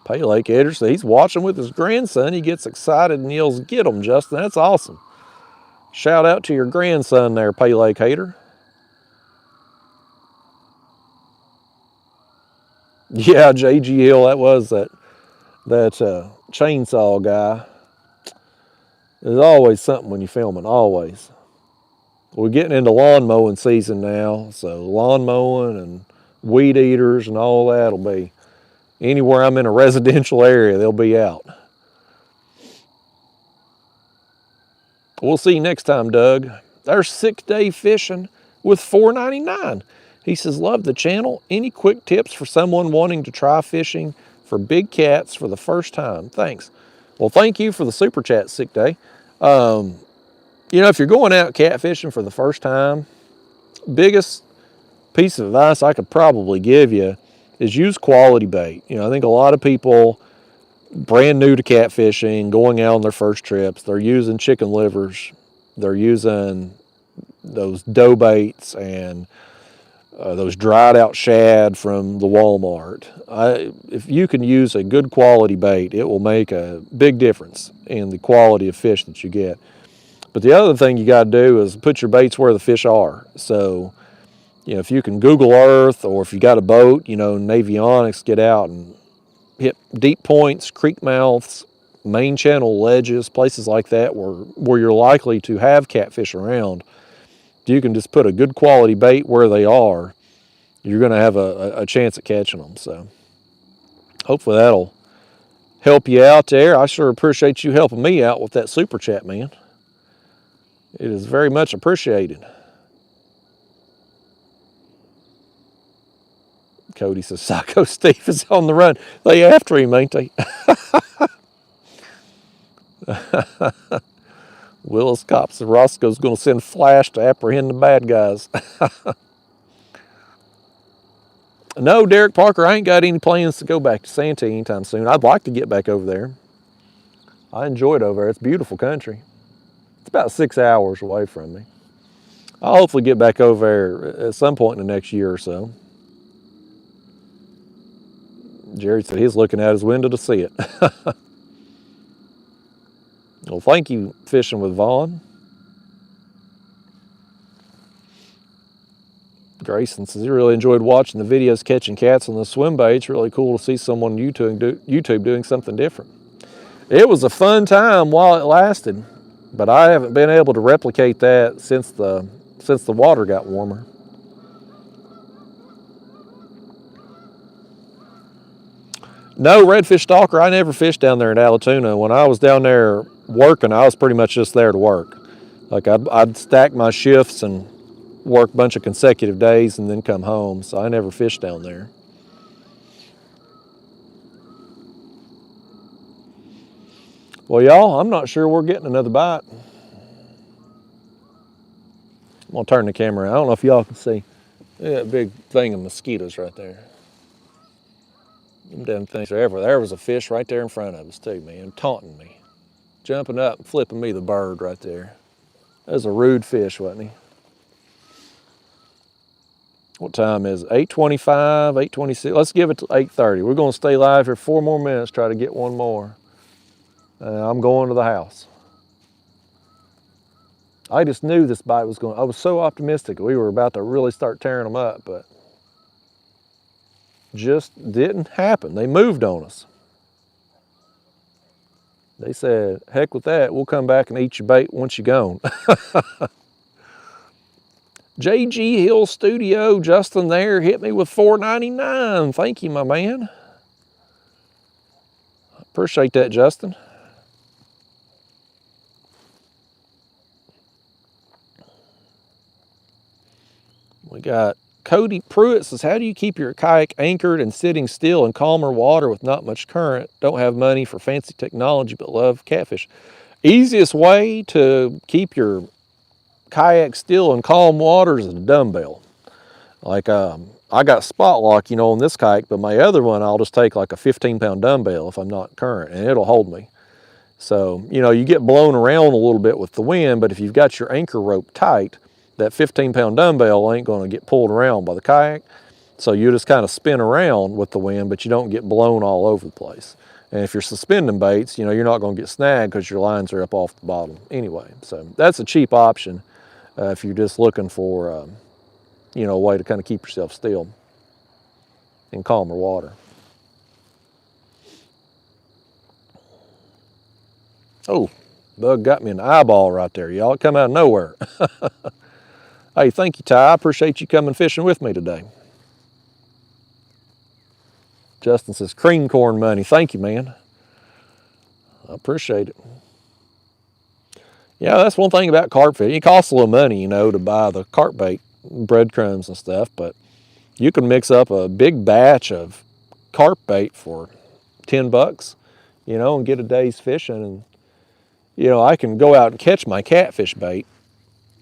Speaker 1: Pay Lake Edwards, he's watching with his grandson. He gets excited and yells, "Get him, Justin." That's awesome. Shout out to your grandson there, Pay Lake Hater. Yeah, J.G. Hill, that was that chainsaw guy. There's always something when you're filming, always. We're getting into lawn mowing season now, so lawn mowing and weed eaters and all that will be, anywhere I'm in a residential area, they'll be out. We'll see you next time, Doug. There's 6-day fishing with $4.99. He says, love the channel. Any quick tips for someone wanting to try fishing for big cats for the first time? Thanks. Well, thank you for the super chat, 6-day. You know, if you're going out catfishing for the first time, biggest piece of advice I could probably give you is use quality bait. You know, I think a lot of people brand new to catfishing, going out on their first trips, they're using chicken livers, they're using those dough baits and those dried out shad from the Walmart. If you can use a good quality bait, it will make a big difference in the quality of fish that you get. But the other thing you got to do is put your baits where the fish are. So, you know, if you can Google Earth, or if you got a boat, you know, Navionics, get out and hit deep points, creek mouths, main channel ledges, places like that where you're likely to have catfish around. You can just put a good quality bait where they are. You're going to have a chance at catching them. So hopefully that'll help you out there. I sure appreciate you helping me out with that super chat, man. It is very much appreciated. Cody says, Psycho Steve is on the run. They after him, ain't they? Willis cops, Roscoe's going to send Flash to apprehend the bad guys. No, Derek Parker, I ain't got any plans to go back to Santee anytime soon. I'd like to get back over there. I enjoy it over there. It's beautiful country. It's about 6 hours away from me. I'll hopefully get back over there at some point in the next year or so. Jerry said he's looking out his window to see it. Well, thank you, Fishing with Vaughn. Grayson says he really enjoyed watching the videos catching cats on the swim bait. It's really cool to see someone on YouTube doing something different. It was a fun time while it lasted, but I haven't been able to replicate that since the water got warmer. No, redfish stalker, I never fished down there in Allatoona. When I was down there working, I was pretty much just there to work. Like I'd stack my shifts and work a bunch of consecutive days and then come home. So I never fished down there. Well, y'all, I'm not sure we're getting another bite. I'm gonna turn the camera around. I don't know if y'all can see. Look at that big thing of mosquitoes right there. Them damn things are everywhere. There was a fish right there in front of us too, man, taunting me. Jumping up and flipping me the bird right there. That was a rude fish, wasn't he? What time is it? 8:25, 8:26. Let's give it to 8:30. We're going to stay live here 4 more minutes, try to get one more. I'm going to the house. I just knew this bite was going. I was so optimistic we were about to really start tearing them up, but just didn't happen. They moved on us. They said, heck with that, we'll come back and eat your bait once you're gone. JG Hill Studio, Justin there, hit me with $4.99. Thank you, my man. Appreciate that, Justin. We got Cody Pruitt says, how do you keep your kayak anchored and sitting still in calmer water with not much current? Don't have money for fancy technology, but love catfish. Easiest way to keep your kayak still in calm water is a dumbbell. Like I got spot lock, you know, on this kayak, but my other one, I'll just take like a 15-pound dumbbell if I'm not current, and it'll hold me. So, you know, you get blown around a little bit with the wind, but if you've got your anchor rope tight, that 15-pound dumbbell ain't going to get pulled around by the kayak. So you just kind of spin around with the wind, but you don't get blown all over the place. And if you're suspending baits, you know, you're not going to get snagged because your lines are up off the bottom anyway. So that's a cheap option if you're just looking for, you know, a way to kind of keep yourself still. in calmer water. Oh, bug got me in the eyeball right there, y'all. It come out of nowhere. Hey, thank you, Ty. I appreciate you coming fishing with me today. Justin says, cream corn money. Thank you, man. I appreciate it. Yeah, that's one thing about carp fishing. It costs a little money, you know, to buy the carp bait, breadcrumbs and stuff, but you can mix up a big batch of carp bait for $10, you know, and get a day's fishing. And, you know, I can go out and catch my catfish bait,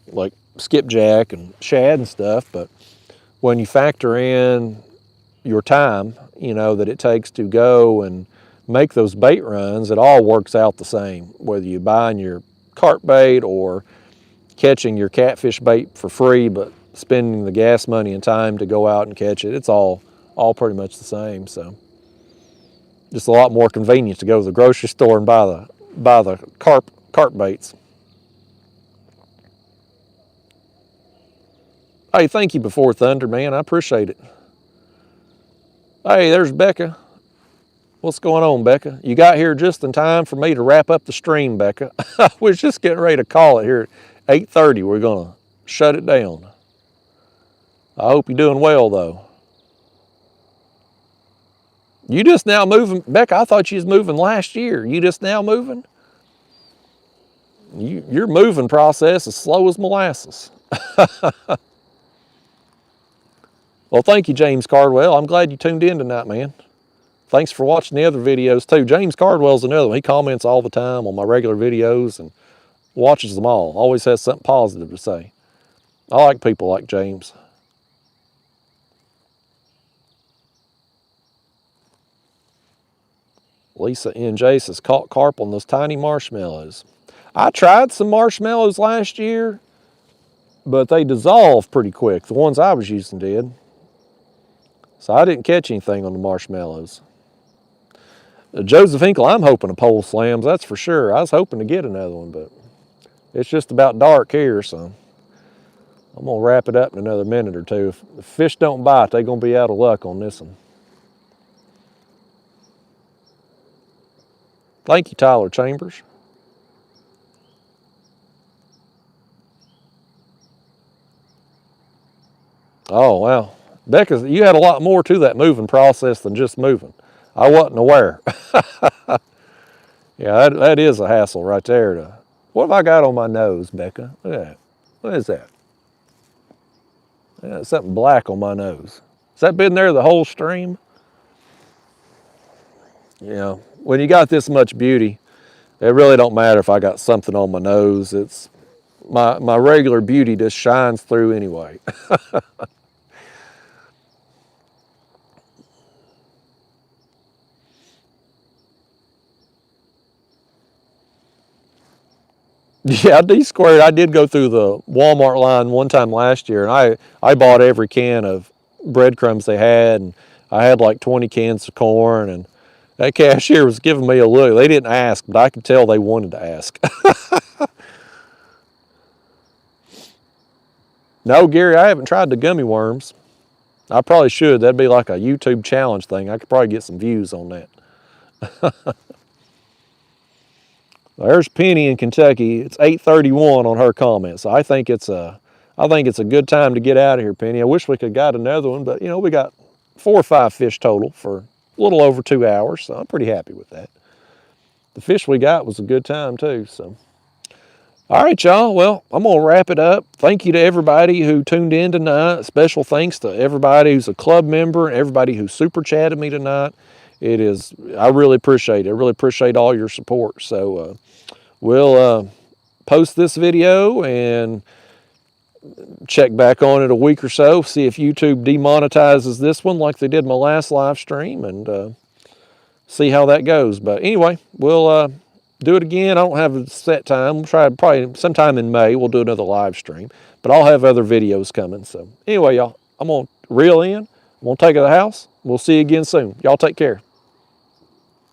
Speaker 1: like skipjack and shad and stuff, but when you factor in your time, you know, that it takes to go and make those bait runs, it all works out the same, whether you're buying your carp bait or catching your catfish bait for free, but spending the gas money and time to go out and catch it. It's all pretty much the same. So just a lot more convenient to go to the grocery store and buy the carp baits. Hey, thank you, Before Thunder, man. I appreciate it. Hey, there's Becca. What's going on, Becca? You got here just in time for me to wrap up the stream, Becca. I was just getting ready to call it here at 8:30. We're going to shut it down. I hope you're doing well, though. You just now moving, Becca, I thought you was moving last year. You just now moving? Your moving process is slow as molasses. Well, thank you, James Cardwell. I'm glad you tuned in tonight, man. Thanks for watching the other videos, too. James Cardwell's another one. He comments all the time on my regular videos and watches them all. Always has something positive to say. I like people like James. Lisa NJ says, caught carp on those tiny marshmallows. I tried some marshmallows last year, but they dissolved pretty quick. The ones I was using did. So I didn't catch anything on the marshmallows. Joseph Hinkle, I'm hoping to pole slams, that's for sure. I was hoping to get another one, but it's just about dark here, so I'm going to wrap it up in another minute or two. If the fish don't bite, they're going to be out of luck on this one. Thank you, Tyler Chambers. Oh, wow. Becca, you had a lot more to that moving process than just moving. I wasn't aware. Yeah, that is a hassle right there. What have I got on my nose, Becca? Look at that. What is that? Yeah, something black on my nose. Has that been there the whole stream? Yeah, when you got this much beauty, it really don't matter if I got something on my nose. It's my regular beauty just shines through anyway. Yeah, D-squared, I did go through the Walmart line one time last year, and I bought every can of breadcrumbs they had, and I had like 20 cans of corn, and that cashier was giving me a look. They didn't ask, but I could tell they wanted to ask. No, Gary, I haven't tried the gummy worms. I probably should. That'd be like a YouTube challenge thing. I could probably get some views on that. There's Penny in Kentucky. It's 8:31 on her comment, so I think it's a good time to get out of here, Penny. I wish we could have got another one, but you know, we got 4 or 5 fish total for a little over 2 hours, so I'm pretty happy with that. The fish we got was a good time too, so. All right, y'all. Well, I'm going to wrap it up. Thank you to everybody who tuned in tonight. Special thanks to everybody who's a club member and everybody who super chatted me tonight. I really appreciate it. I really appreciate all your support. So we'll post this video and check back on it a week or so, see if YouTube demonetizes this one like they did my last live stream, and see how that goes. But anyway, we'll do it again. I don't have a set time. We'll try probably sometime in May. We'll do another live stream, but I'll have other videos coming. So anyway, y'all, I'm going to reel in. I'm going to take it to the house. We'll see you again soon. Y'all take care.